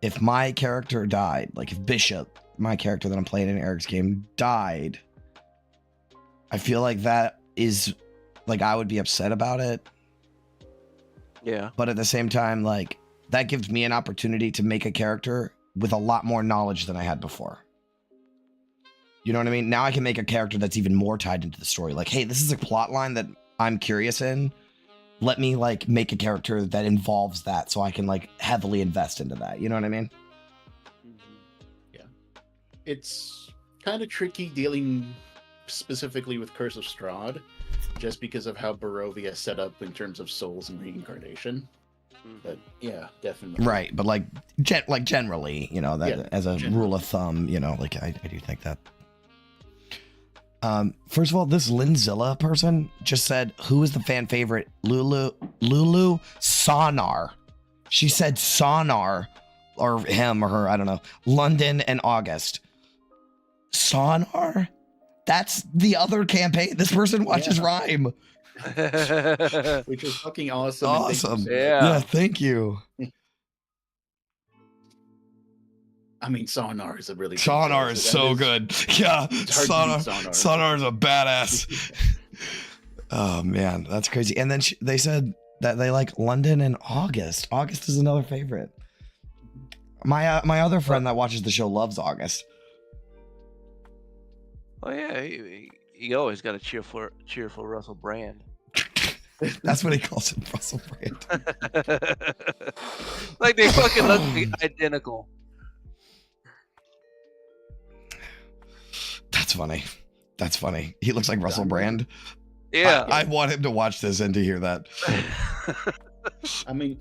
Speaker 1: if my character died, like if Bishop, my character that I'm playing in Eric's game, died, I feel like that is like I would be upset about it.
Speaker 2: Yeah.
Speaker 1: But at the same time, like that gives me an opportunity to make a character with a lot more knowledge than I had before. You know what I mean? Now I can make a character that's even more tied into the story. Like, hey, this is a plot line that I'm curious in. Let me like make a character that involves that so I can like heavily invest into that. You know what I mean?
Speaker 3: Yeah. It's kind of tricky dealing specifically with Curse of Strahd, just because of how Barovia is set up in terms of souls and reincarnation. But yeah, definitely.
Speaker 1: Right, but like generally, as a rule of thumb, like I do think that. First of all, this Linzilla person just said, who is the fan favorite? Lulu Sonar. She said Sonar, or him or her, I don't know. London and August. Sonar? That's the other campaign. This person watches Rhyme.
Speaker 3: Which is fucking awesome.
Speaker 1: Awesome.
Speaker 2: Yeah,
Speaker 1: thank you.
Speaker 3: I mean, Sonar is a really good
Speaker 1: Sonar is so good. Yeah, Sonar is a badass. Oh man, that's crazy. And then they said that they like London and August. August is another favorite. My other friend that watches the show loves August.
Speaker 2: Oh yeah, you always got a cheerful Russell Brand.
Speaker 1: That's what he calls him, Russell Brand.
Speaker 2: Like they fucking look identical.
Speaker 1: That's funny. That's funny. He looks like Russell Brand.
Speaker 2: Yeah.
Speaker 1: I want him to watch this and to hear that.
Speaker 3: I mean,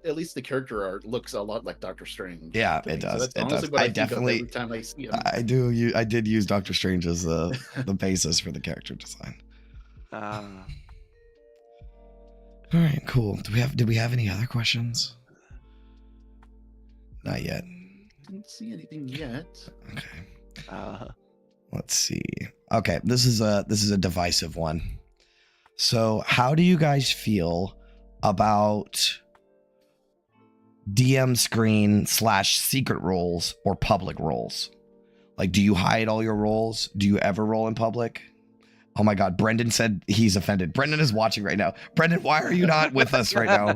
Speaker 3: at least the character art looks a lot like Doctor Strange.
Speaker 1: Yeah, it does.
Speaker 3: So that's
Speaker 1: It
Speaker 3: honestly
Speaker 1: does.
Speaker 3: what
Speaker 1: I
Speaker 3: I think of
Speaker 1: definitely.
Speaker 3: every time I see him.
Speaker 1: I did use Doctor Strange as the basis for the character design. All right, cool. Did we have any other questions? Not yet.
Speaker 3: Didn't see anything yet.
Speaker 1: Okay. Let's see. Okay, this is a divisive one. So, how do you guys feel about DM screen / secret roles or public roles? Like, do you hide all your roles? Do you ever roll in public? Oh my God, Brendan said he's offended. Brendan is watching right now. Brendan, why are you not with us right now?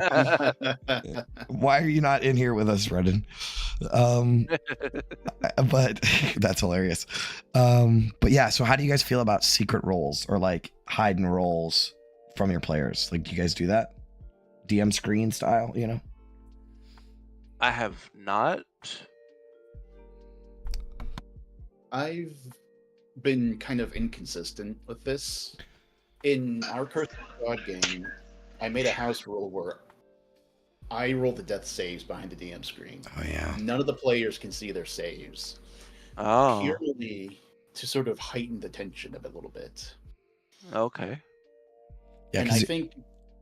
Speaker 1: Why are you not in here with us, Brendan? But that's hilarious. But yeah, so how do you guys feel about secret roles or like hiding roles from your players? Like, do you guys do that? DM screen style, you know?
Speaker 2: I have not.
Speaker 3: I've been kind of inconsistent with this. In our Curse of God game, I made a house rule where I roll the death saves behind the DM screen.
Speaker 1: Oh yeah.
Speaker 3: None of the players can see their saves.
Speaker 2: Oh.
Speaker 3: Purely to sort of heighten the tension of it a little bit.
Speaker 2: Okay.
Speaker 1: Yeah,
Speaker 3: and I think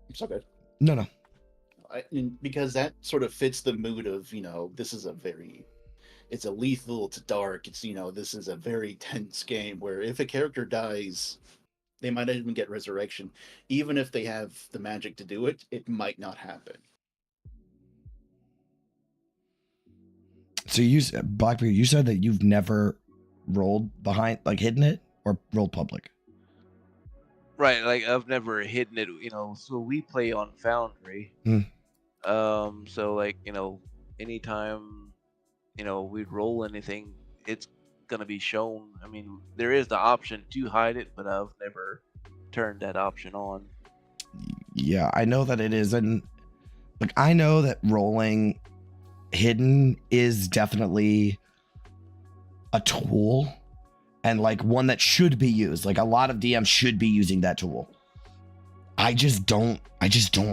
Speaker 3: it's okay.
Speaker 1: No.
Speaker 3: Because that sort of fits the mood of, this is it's a lethal, it's dark, it's, this is a very tense game where if a character dies, they might not even get resurrection. Even if they have the magic to do it, it might not happen.
Speaker 1: So Blackbeard, you said that you've never rolled behind, like hidden it or rolled public.
Speaker 2: Right, like I've never hidden it, so we play on Foundry. So like, anytime, we'd roll anything, it's gonna be shown. I mean, there is the option to hide it, but I've never turned that option on.
Speaker 1: Yeah, I know that it is, and like I know that rolling hidden is definitely a tool and like one that should be used. Like a lot of DMs should be using that tool. I just don't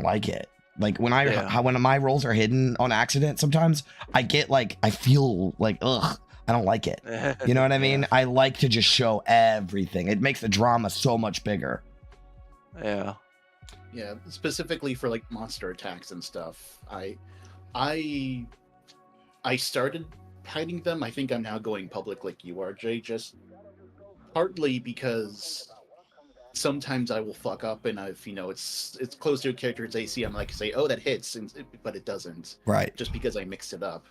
Speaker 1: like it. Like when when my rolls are hidden on accident, sometimes I feel like, ugh, I don't like it. You know what I mean? I like to just show everything. It makes the drama so much bigger.
Speaker 2: Yeah.
Speaker 3: Yeah, specifically for like monster attacks and stuff. I started hiding them. I think I'm now going public like you are, Jay, just partly because sometimes I will fuck up and it's close to a character's AC. I'm like, say, oh, that hits, but it doesn't.
Speaker 1: Right.
Speaker 3: Just because I mixed it up.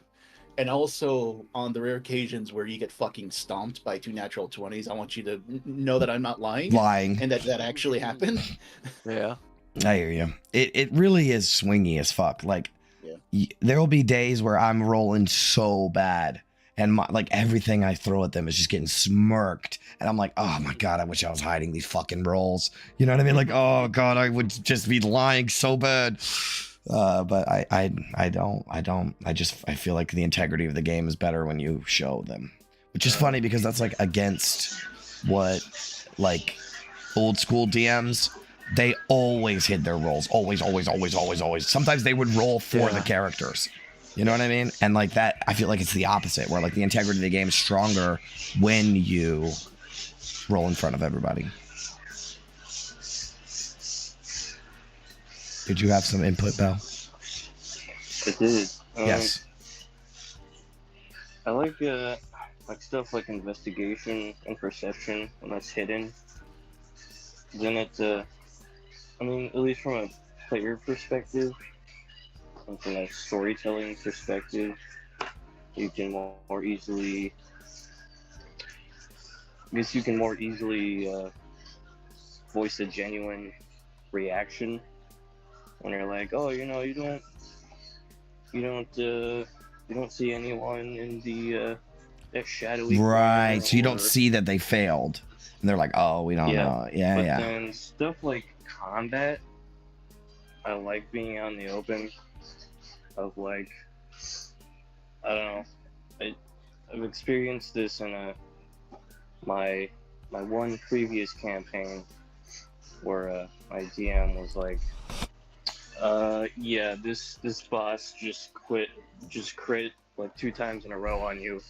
Speaker 3: And also on the rare occasions where you get fucking stomped by 2 natural 20s, I want you to know that I'm not lying. And that actually happened.
Speaker 2: Yeah.
Speaker 1: I hear you. It really is swingy as fuck. Like, there will be days where I'm rolling so bad and everything I throw at them is just getting smirked. And I'm like, oh my God, I wish I was hiding these fucking rolls. You know what I mean? Like, oh God, I would just be lying so bad. But I feel like the integrity of the game is better when you show them, which is funny because that's like against what like old school DMs. They always hid their rolls. Always. Sometimes they would roll for the characters. You know what I mean? And like that, I feel like it's the opposite, where like the integrity of the game is stronger when you roll in front of everybody. Did you have some input, Belle?
Speaker 4: It did.
Speaker 1: Yes.
Speaker 4: I like stuff like investigation and perception when that's hidden. Then it's at least from a player perspective, and from a storytelling perspective, you can more easily voice a genuine reaction when you're like, oh, you don't see anyone in the that shadowy
Speaker 1: right. So you don't see that they failed, and they're like, oh, we don't know.
Speaker 4: But then stuff like combat, I like being out in the open. Of like, I don't know. I've experienced this in my one previous campaign where my DM was like, yeah, this boss just crit like 2 times in a row on you.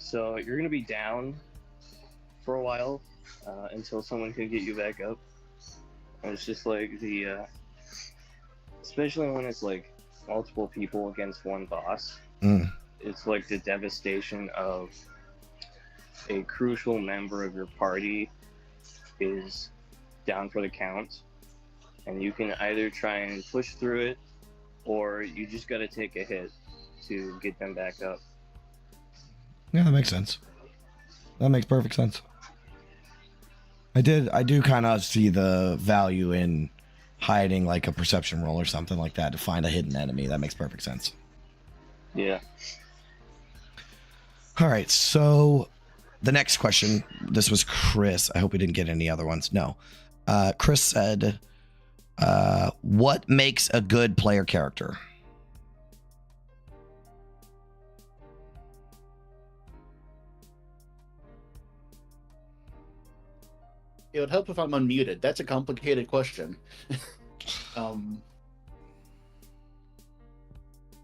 Speaker 4: So you're gonna be down for a while until someone can get you back up. And it's just like especially when it's like multiple people against one boss. It's like the devastation of a crucial member of your party is down for the count, and you can either try and push through it, or you just gotta take a hit to get them back up.
Speaker 1: Yeah, that makes sense. That makes perfect sense. I do kind of see the value in hiding like a perception roll or something like that to find a hidden enemy. That makes perfect sense.
Speaker 4: Yeah.
Speaker 1: All right, so the next question, this was Chris. I hope we didn't get any other ones. No. Chris said, what makes a good player character?
Speaker 3: It would help if I'm unmuted. That's a complicated question.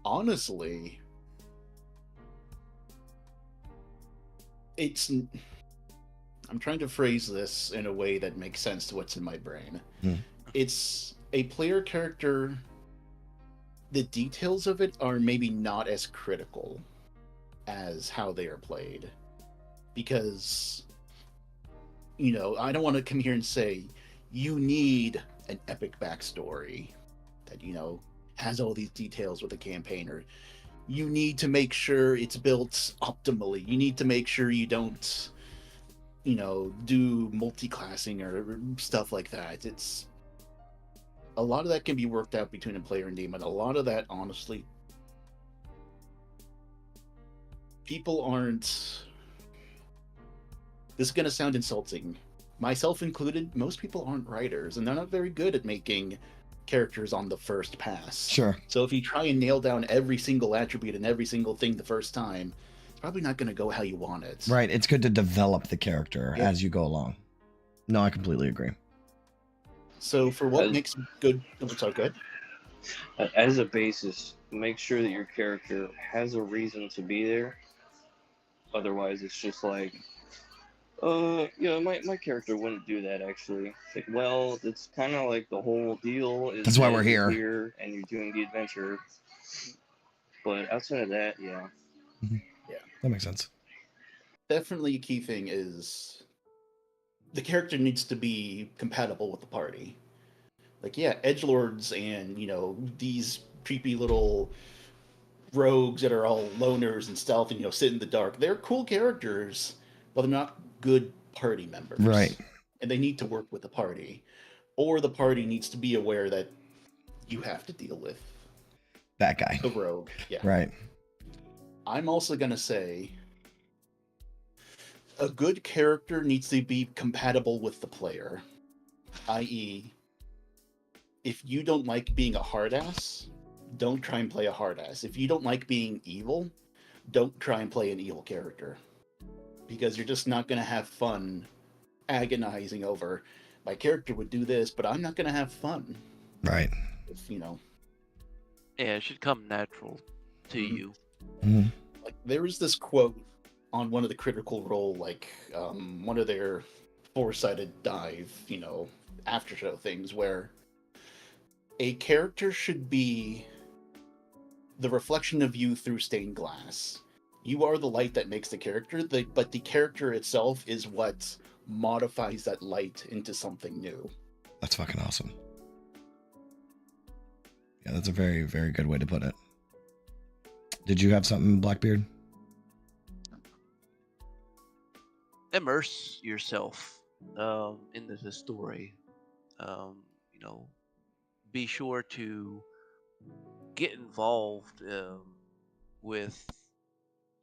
Speaker 3: Honestly, I'm trying to phrase this in a way that makes sense to what's in my brain. It's a player character. The details of it are maybe not as critical as how they are played. Because, I don't want to come here and say, you need an epic backstory that, has all these details with the campaign, or you need to make sure it's built optimally. You need to make sure you don't, do multi-classing or stuff like that. It's a lot of that can be worked out between a player and DM, and a lot of that, honestly, people aren't. This is going to sound insulting, myself included. Most people aren't writers, and they're not very good at making characters on the first pass.
Speaker 1: Sure.
Speaker 3: So if you try and nail down every single attribute and every single thing the first time, it's probably not going to go how you want it.
Speaker 1: Right. It's good to develop the character as you go along. No, I completely agree.
Speaker 3: So for what makes good, so good.
Speaker 4: As a basis, make sure that your character has a reason to be there. Otherwise, it's just like, my character wouldn't do that, actually. It's like, well, it's kind of like the whole deal is
Speaker 1: that's why
Speaker 4: that
Speaker 1: we're
Speaker 4: you're
Speaker 1: here
Speaker 4: and you're doing the adventure. But outside of that, yeah.
Speaker 3: Yeah.
Speaker 1: That makes sense.
Speaker 3: Definitely a key thing is the character needs to be compatible with the party. Like, yeah, edgelords and, these creepy little rogues that are all loners and stealth and, sit in the dark. They're cool characters, but they're not good party members.
Speaker 1: Right.
Speaker 3: And they need to work with the party. Or the party needs to be aware that you have to deal with
Speaker 1: that guy.
Speaker 3: the rogue. Yeah.
Speaker 1: Right.
Speaker 3: I'm also going to say a good character needs to be compatible with the player. I.e., if you don't like being a hard ass, don't try and play a hard ass. If you don't like being evil, don't try and play an evil character. Because you're just not going to have fun agonizing over, my character would do this, but I'm not going to have fun.
Speaker 1: Right.
Speaker 3: If,
Speaker 2: Yeah, it should come natural to you.
Speaker 1: Mm-hmm.
Speaker 3: Like, there is this quote on one of the Critical Role, one of their four-sided dive, after show things, where a character should be the reflection of you through stained glass. You are the light that makes the character, but the character itself is what modifies that light into something new.
Speaker 1: That's fucking awesome. Yeah, that's a very, very good way to put it. Did you have something, Blackbeard?
Speaker 2: Immerse yourself into the story. Be sure to get involved with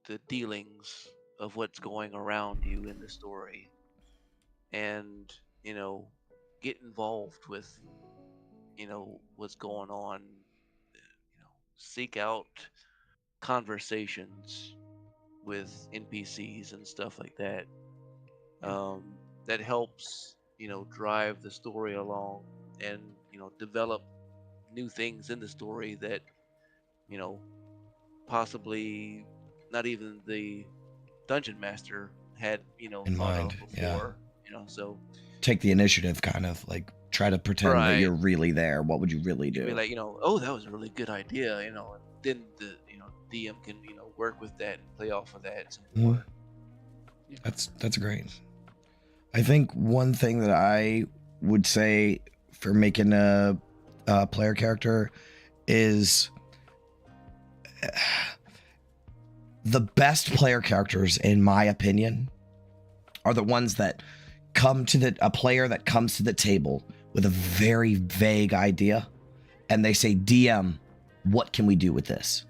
Speaker 2: the dealings of what's going around you in the story. And, get involved with, what's going on. Seek out conversations with NPCs and stuff like that. That helps, drive the story along and, develop new things in the story that, you know, possibly not even the dungeon master had,
Speaker 1: in
Speaker 2: thought
Speaker 1: mind.
Speaker 2: of before. So
Speaker 1: take the initiative, kind of like try to pretend that you're really there. What would you really do?
Speaker 2: Be like, oh, that was a really good idea, and then the DM can work with that and play off of that some more.
Speaker 1: That's great. I think one thing that I would say for making a player character is the best player characters, in my opinion, are the ones that come to a player that comes to the table with a very vague idea, and they say, DM, what can we do with this?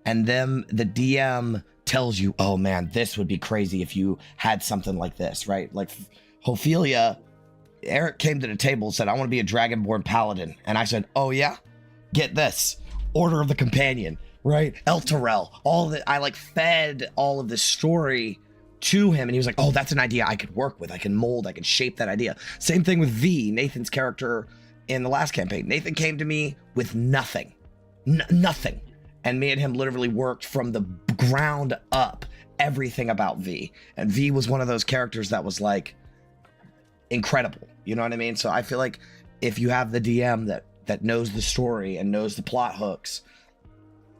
Speaker 1: And then the DM tells you, oh man, this would be crazy if you had something like this, right? Like Ophelia, Eric came to the table and said, I want to be a Dragonborn Paladin. And I said, oh yeah? Get this. Order of the Companion, right? El Terrell, all that. I fed all of this story to him, and he was like, oh, that's an idea I could work with. I can mold, I can shape that idea. Same thing with V, Nathan's character in the last campaign. Nathan came to me with nothing. Nothing. And me and him literally worked from the ground up everything about V. And V was one of those characters that was incredible. You know what I mean? So I feel like if you have the DM that knows the story and knows the plot hooks,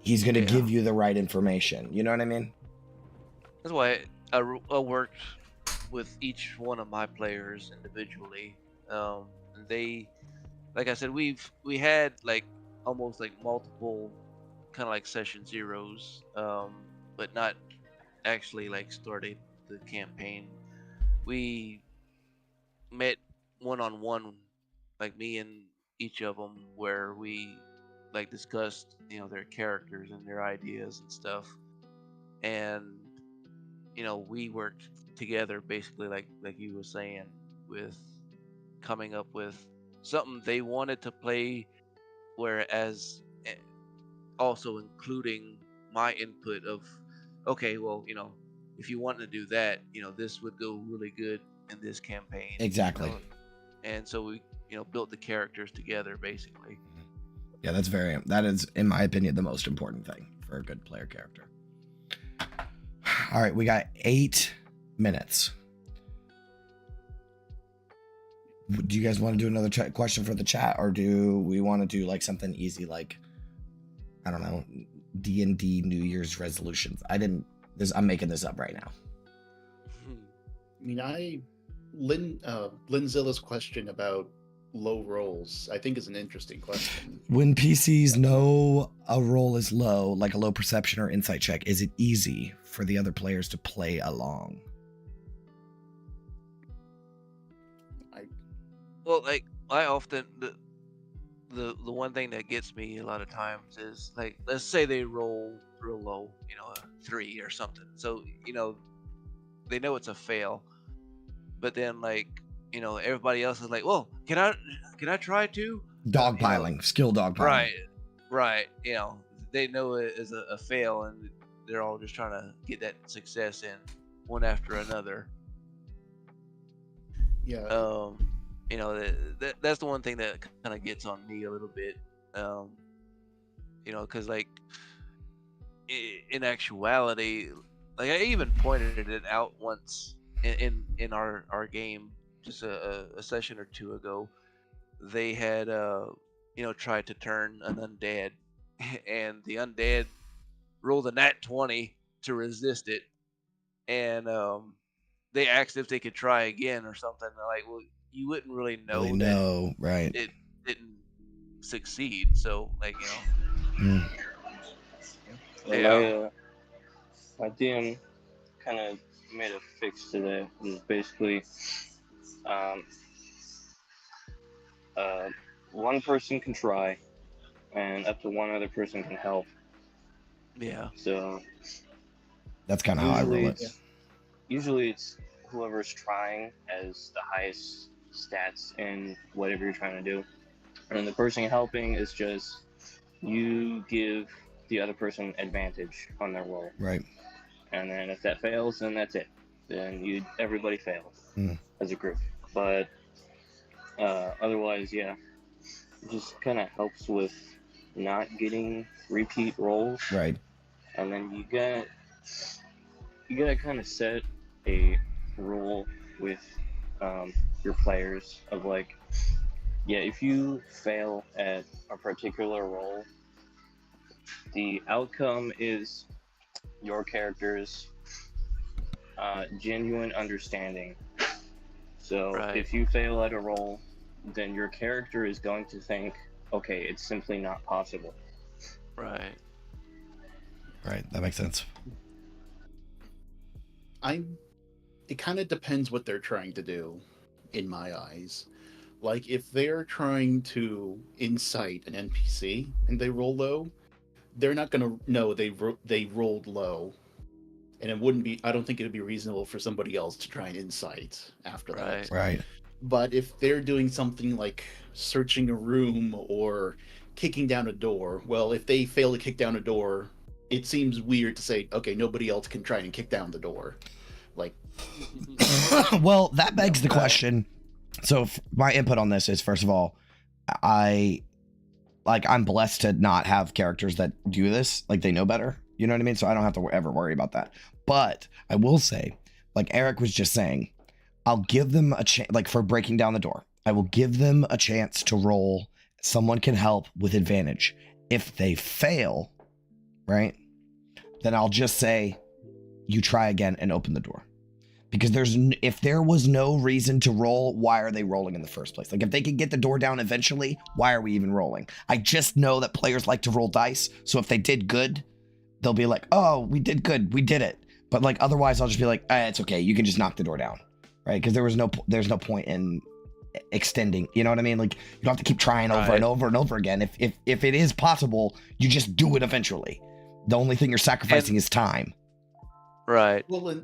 Speaker 1: he's going to give you the right information. You know what I mean?
Speaker 2: That's why I worked with each one of my players individually. They, like I said, we had almost multiple kind of session zeros, but not actually started the campaign. We met one-on-one, me and each of them, where we discussed their characters and their ideas and stuff, and we worked together basically like you were saying, with coming up with something they wanted to play, whereas also including my input of, okay, well, if you want to do that, this would go really good in this campaign.
Speaker 1: Exactly.
Speaker 2: And so we, built the characters together basically.
Speaker 1: Yeah, that is, in my opinion, the most important thing for a good player character. All right, we got 8 minutes. Do you guys want to do another question for the chat, or do we want to do something easy, I don't know, D&D New Year's resolutions? I'm making this up right now.
Speaker 3: I mean, Linzilla's question about low rolls, I think, is an interesting question.
Speaker 1: When PCs know a roll is low, like a low perception or insight check, is it easy for the other players to play along?
Speaker 2: I often, the one thing that gets me a lot of times is let's say they roll real low, a 3 or something. So, they know it's a fail, but then everybody else is well, can I try to?
Speaker 1: Dogpiling, skill dogpiling.
Speaker 2: Right. They know it is a fail, and they're all just trying to get that success in one after another.
Speaker 3: Yeah.
Speaker 2: That's the one thing that kind of gets on me a little bit. Because in actuality, I even pointed it out once in our game just a session or two ago. They had tried to turn an undead, and the undead rolled a nat 20 to resist it, and they asked if they could try again or something. They're like, well, you wouldn't really know
Speaker 1: right?
Speaker 2: It didn't succeed, so
Speaker 4: My DM kind of made a fix today. It was basically one person can try, and up to one other person can help.
Speaker 2: Yeah.
Speaker 4: So
Speaker 1: that's kind of how I roll it.
Speaker 4: Usually it's whoever's trying has the highest stats in whatever you're trying to do. And the person helping is just you give the other person advantage on their roll.
Speaker 1: Right.
Speaker 4: And then if that fails, then that's it. Then everybody fails as a group. But otherwise, yeah, it just kind of helps with not getting repeat rolls.
Speaker 1: Right.
Speaker 4: And then you gotta kind of set a rule with your players of like, yeah, if you fail at a particular roll, the outcome is your character's genuine understanding. So if you fail at a roll, then your character is going to think, okay, it's simply not possible.
Speaker 2: Right.
Speaker 1: Right. That makes sense.
Speaker 3: It kind of depends what they're trying to do, in my eyes. Like, if they're trying to incite an NPC and they roll low, they're not going to know they rolled low. And I don't think it would be reasonable for somebody else to try and incite after that.
Speaker 1: Right.
Speaker 3: But if they're doing something like searching a room or kicking down a door, well, if they fail to kick down a door, it seems weird to say, okay, nobody else can try and kick down the door. Like,
Speaker 1: well, that begs the question. So my input on this is, first of all, I'm blessed to not have characters that do this. Like, they know better. You know what I mean? So I don't have to ever worry about that. But I will say, like Eric was just saying, I'll give them a chance, like for breaking down the door, I will give them a chance to roll. Someone can help with advantage. If they fail, right, then I'll just say, you try again and open the door. Because if there was no reason to roll, why are they rolling in the first place? Like, if they could get the door down eventually, why are we even rolling? I just know that players like to roll dice. So if they did good, they'll be like, oh, we did good. We did it. But like, otherwise I'll just be like, it's okay. You can just knock the door down. Right. Because there's no point in extending. You know what I mean? Like, you don't have to keep trying over and over and over again. If it is possible, you just do it eventually. The only thing you're sacrificing is time.
Speaker 2: Right.
Speaker 3: Well,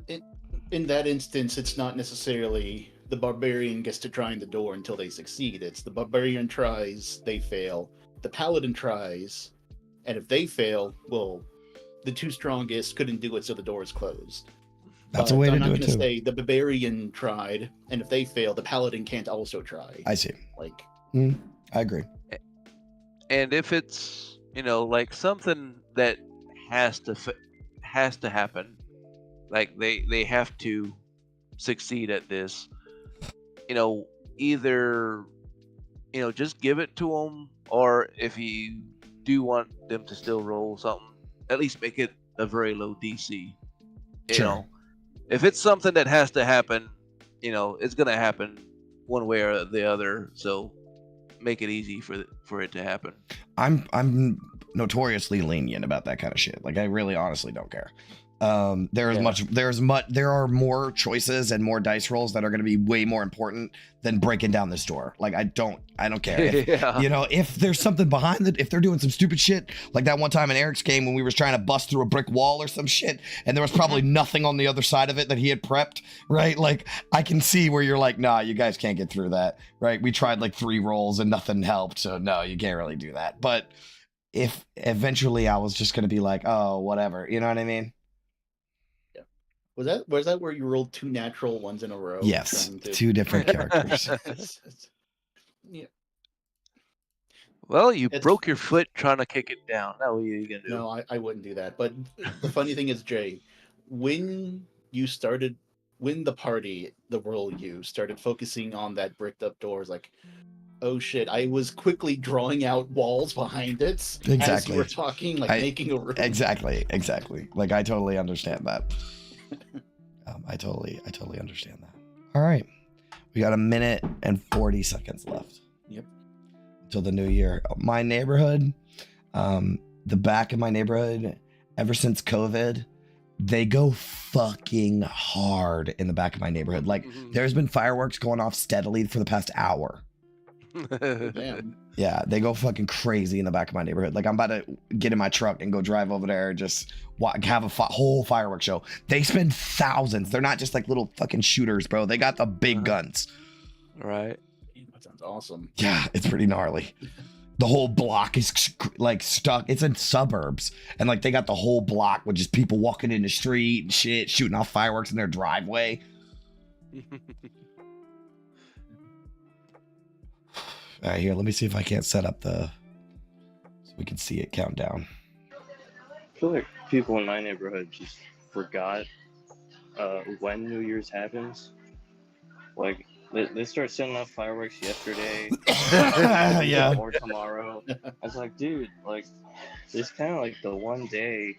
Speaker 3: in that instance, it's not necessarily the barbarian gets to try the door until they succeed. It's the barbarian tries, they fail. The paladin tries, and if they fail, well, the two strongest couldn't do it, so the door is closed.
Speaker 1: That's a way to do it too.
Speaker 3: I'm not going to say the barbarian tried, and if they fail, the paladin can't also try.
Speaker 1: I see.
Speaker 3: Like,
Speaker 1: I agree.
Speaker 2: And if it's, like something that has to happen, like they have to succeed at this, either just give it to them, or if you do want them to still roll something, at least make it a very low DC.
Speaker 1: Sure.
Speaker 2: If it's something that has to happen, it's gonna happen one way or the other. So make it easy for it to happen.
Speaker 1: I'm notoriously lenient about that kind of shit. Like, I really honestly don't care. There are more choices and more dice rolls that are going to be way more important than breaking down this door. Like, I don't care. If, if there's something behind it, if they're doing some stupid shit, like that one time in Eric's game when we were trying to bust through a brick wall or some shit, and there was probably nothing on the other side of it that he had prepped, right? Like, I can see where you're like, nah, you guys can't get through that, right? We tried like 3 rolls and nothing helped, so no, you can't really do that. But if eventually I was just going to be like, oh, whatever, you know what I mean?
Speaker 3: Was that where you rolled 2 natural ones in a row?
Speaker 1: Yes, 2 different characters.
Speaker 3: Yeah.
Speaker 2: Well, you broke your foot trying to kick it down. Now what are you gonna do?
Speaker 3: No, I wouldn't do that. But the funny thing is, Jay, when the party, the role you started focusing on that bricked up doors, like, oh shit, I was quickly drawing out walls behind it as you were talking, like making a room.
Speaker 1: Exactly. Like, I totally understand that. I totally understand that. All right. We got 1 minute and 40 seconds left.
Speaker 3: Yep.
Speaker 1: Till the new year. My neighborhood, the back of my neighborhood, ever since COVID, they go fucking hard in the back of my neighborhood. Like, there's been fireworks going off steadily for the past hour.
Speaker 3: Damn.
Speaker 1: Yeah, they go fucking crazy in the back of my neighborhood. Like, I'm about to get in my truck and go drive over there and just have a whole fireworks show. They spend thousands. They're not just like little fucking shooters, bro. They got the big guns.
Speaker 2: Right.
Speaker 3: That sounds awesome.
Speaker 1: Yeah, it's pretty gnarly. The whole block is like stuck. It's in suburbs, and like they got the whole block with just people walking in the street and shit, shooting off fireworks in their driveway. All right, here, let me see if I can't set up so we can see it count down.
Speaker 4: I feel like people in my neighborhood just forgot when New Year's happens. Like, they start setting off fireworks yesterday.
Speaker 1: Yeah.
Speaker 4: Or tomorrow. I was like, dude, like, it's kind of like the one day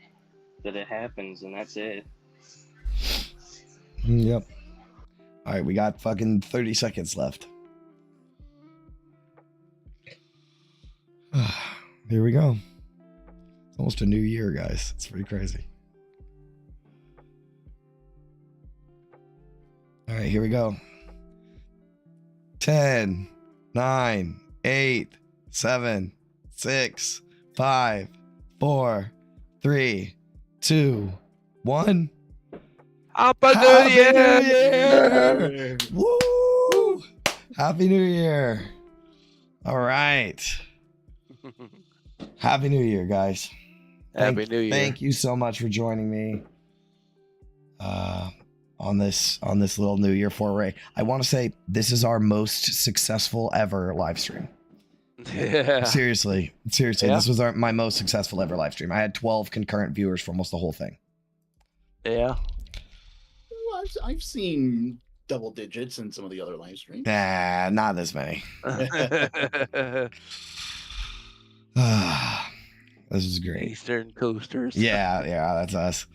Speaker 4: that it happens, and that's it.
Speaker 1: Yep. All right, we got fucking 30 seconds left. Here we go. It's almost a new year, guys. It's pretty crazy. All right, here we go. 10, 9, 8, 7, 6, 5, 4, 3, 2, 1.
Speaker 2: Happy New Year!
Speaker 1: Woo! Happy New Year! All right. Happy New Year, guys.
Speaker 2: Happy New Year.
Speaker 1: Thank you so much for joining me on this little New Year foray. I want to say this is our most successful ever live stream.
Speaker 2: Yeah.
Speaker 1: Seriously,
Speaker 2: Yeah.
Speaker 1: this was my most successful ever live stream. I had 12 concurrent viewers for almost the whole thing.
Speaker 2: Yeah.
Speaker 3: Well, I've seen double digits in some of the other live streams.
Speaker 1: Nah, not this many. This is great.
Speaker 2: Eastern Coasters.
Speaker 1: Yeah, that's us.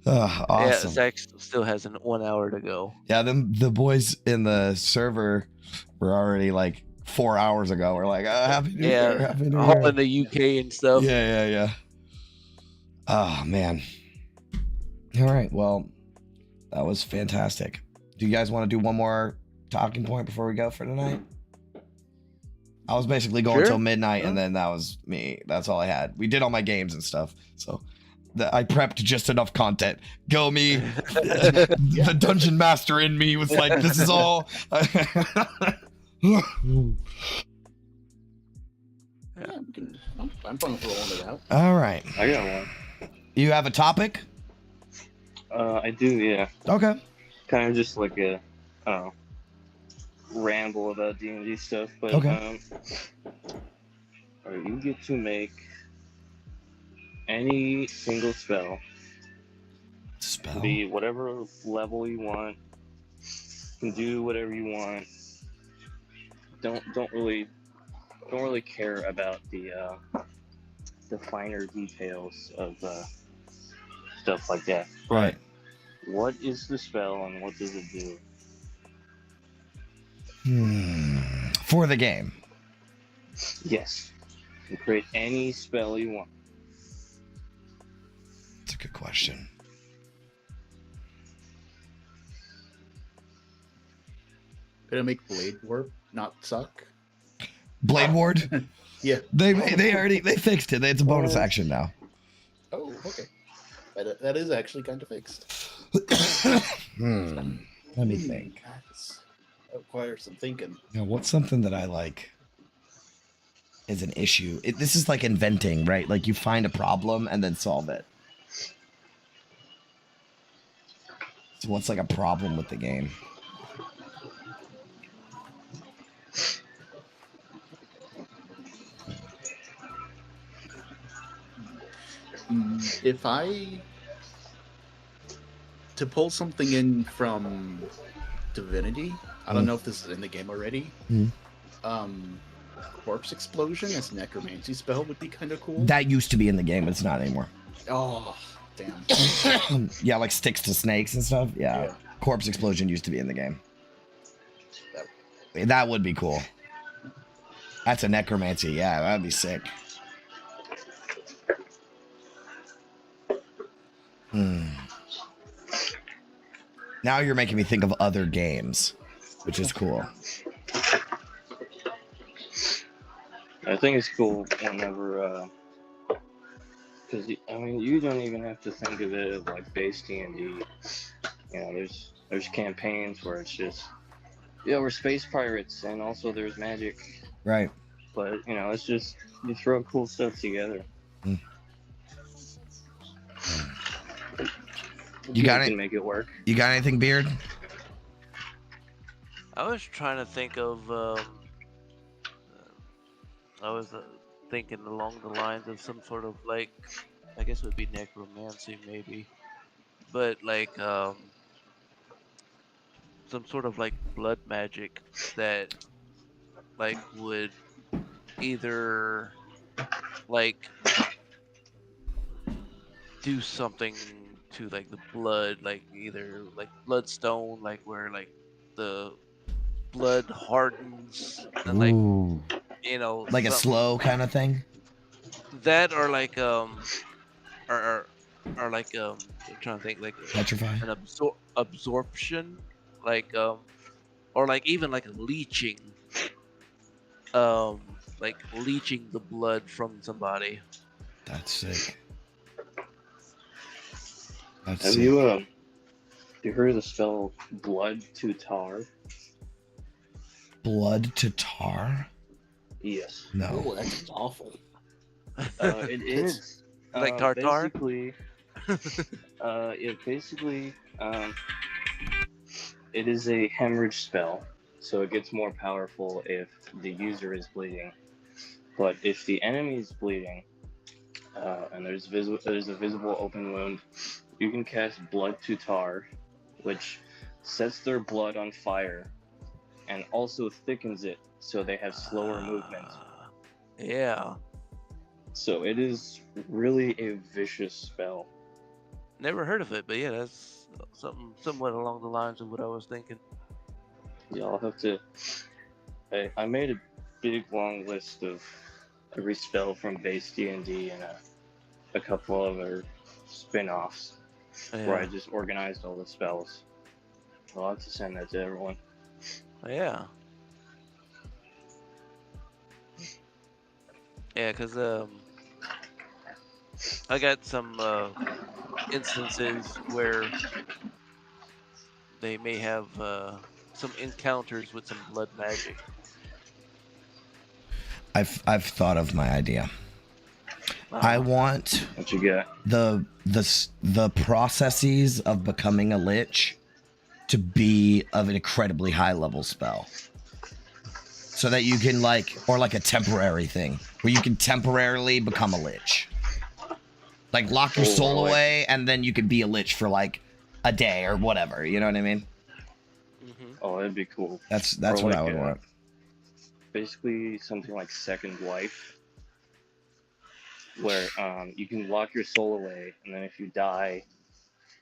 Speaker 1: Awesome.
Speaker 2: Yeah, Zach still has 1 hour to go.
Speaker 1: Yeah, the boys in the server were already like 4 hours ago. We're like, Happy New Year, Happy New
Speaker 2: all
Speaker 1: Year.
Speaker 2: in the UK and stuff.
Speaker 1: Yeah. Oh, man. All right, well, that was fantastic. Do you guys want to do one more talking point before we go for tonight? I was basically going till midnight, and then that was me. That's all I had. We did all my games and stuff, so I prepped just enough content. Go me. The dungeon master in me was like, this is all.
Speaker 3: Yeah, I'm fun with rolling it out.
Speaker 1: All right.
Speaker 4: I got one.
Speaker 1: You have a topic?
Speaker 4: I do, yeah.
Speaker 1: Okay.
Speaker 4: Kind of just like a, I don't know, ramble about D&D stuff, but
Speaker 1: Okay.
Speaker 4: You get to make any single spell, be whatever level you want, can do whatever you want. Don't really care about the finer details of stuff like that.
Speaker 1: Right.
Speaker 4: What is the spell and what does it do?
Speaker 1: For the game.
Speaker 4: Yes. You can create any spell you want.
Speaker 1: That's a good question.
Speaker 3: Gonna make Blade Warp not suck.
Speaker 1: Blade Ward?
Speaker 3: Yeah.
Speaker 1: They fixed it. It's a bonus action now.
Speaker 3: Oh, okay. That is actually kind of fixed.
Speaker 1: Let me think.
Speaker 3: That requires some thinking.
Speaker 1: You know, what's something that I like is an issue? This is like inventing, right? Like you find a problem and then solve it. So what's like a problem with the game?
Speaker 3: If to pull something in from Divinity, I don't know if this is in the game already. Corpse Explosion as necromancy spell would be kind of cool.
Speaker 1: That used to be in the game, but it's not anymore.
Speaker 3: Oh, damn.
Speaker 1: Yeah, like sticks to snakes and stuff. Yeah. Corpse Explosion used to be in the game. That would be cool. That's a necromancy. Yeah, that'd be sick. Now you're making me think of other games, which is cool.
Speaker 4: I think it's cool whenever, because I mean, you don't even have to think of it as like base D&D. You know, there's campaigns where it's just Yeah, we're space pirates, and also there's magic.
Speaker 1: Right.
Speaker 4: But it's just you throw cool stuff together.
Speaker 1: You got
Speaker 4: can make it work.
Speaker 1: You got anything, Beard?
Speaker 2: I was trying to think of. I was thinking along the lines of some sort of like, I guess it would be necromancy maybe, but like some sort of like blood magic that like would either like do something to like the blood, like either like bloodstone, like where like the blood hardens and like
Speaker 1: like a slow kind of thing.
Speaker 2: That or like or like I'm trying to think like
Speaker 1: Petrify.
Speaker 2: an absorption, like or like even like a leeching, like leeching the blood from somebody.
Speaker 1: That's sick.
Speaker 4: Have you heard of the spell blood to tar?
Speaker 1: Blood to tar?
Speaker 4: Yes.
Speaker 1: No.
Speaker 3: Oh, that's awful.
Speaker 4: It is
Speaker 2: like tartar.
Speaker 4: Basically, it is a hemorrhage spell, so it gets more powerful if the user is bleeding. But if the enemy is bleeding, and there's a visible open wound, you can cast blood to tar, which sets their blood on fire, and also thickens it so they have slower movement.
Speaker 2: Yeah.
Speaker 4: So it is really a vicious spell.
Speaker 2: Never heard of it, but yeah, that's something somewhat along the lines of what I was thinking.
Speaker 4: Yeah, I'll have to. I made a big long list of every spell from base D&D and a couple other spin-offs where I just organized all the spells. I'll have to send that to everyone.
Speaker 2: Yeah. Yeah, because I got some instances where they may have some encounters with some blood magic.
Speaker 1: I've thought of my idea. I want
Speaker 4: what you got?
Speaker 1: The processes of becoming a lich to be of an incredibly high level spell. So that you can or like a temporary thing where you can temporarily become a lich. Like lock your soul away and then you could be a lich for like a day or whatever. You know what I mean?
Speaker 2: Mm-hmm.
Speaker 4: Oh, that'd be cool.
Speaker 1: That's what I would want.
Speaker 4: Basically something like Second Life, where you can lock your soul away, and then if you die,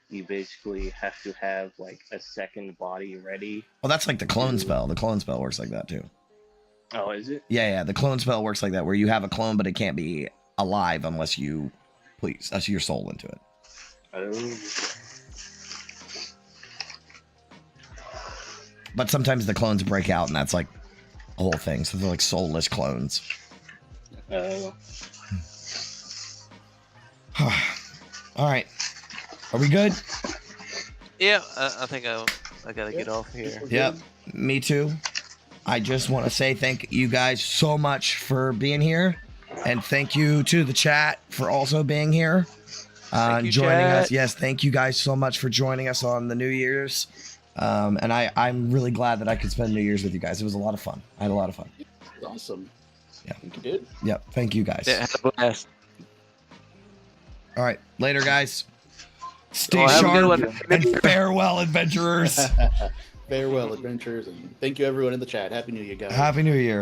Speaker 4: you basically have to have like a second body ready.
Speaker 1: Well, that's like the clone spell. The clone spell works like that too.
Speaker 4: Oh, is it?
Speaker 1: Yeah. The clone spell works like that, where you have a clone, but it can't be alive unless you put your soul into it.
Speaker 4: Oh.
Speaker 1: But sometimes the clones break out, and that's like a whole thing. So they're like soulless clones.
Speaker 4: Oh.
Speaker 1: All right. Are we good?
Speaker 2: Yeah, I think I gotta get off here.
Speaker 1: Yep. Me too. I just want to say thank you guys so much for being here, and thank you to the chat for also being here, joining us. Yes, thank you guys so much for joining us on the New Year's. And I'm really glad that I could spend New Year's with you guys. It was a lot of fun. I had a lot of fun.
Speaker 3: Awesome.
Speaker 1: Yeah.
Speaker 3: I think you did.
Speaker 1: Yep. Thank you guys.
Speaker 2: Yeah, had a blast.
Speaker 1: All right. Later, guys. Stay
Speaker 2: have a good
Speaker 1: sharp
Speaker 2: one.
Speaker 1: and farewell, adventurers.
Speaker 3: Farewell, adventurers, and thank you everyone in the chat. Happy New Year, guys.
Speaker 1: Happy New Year.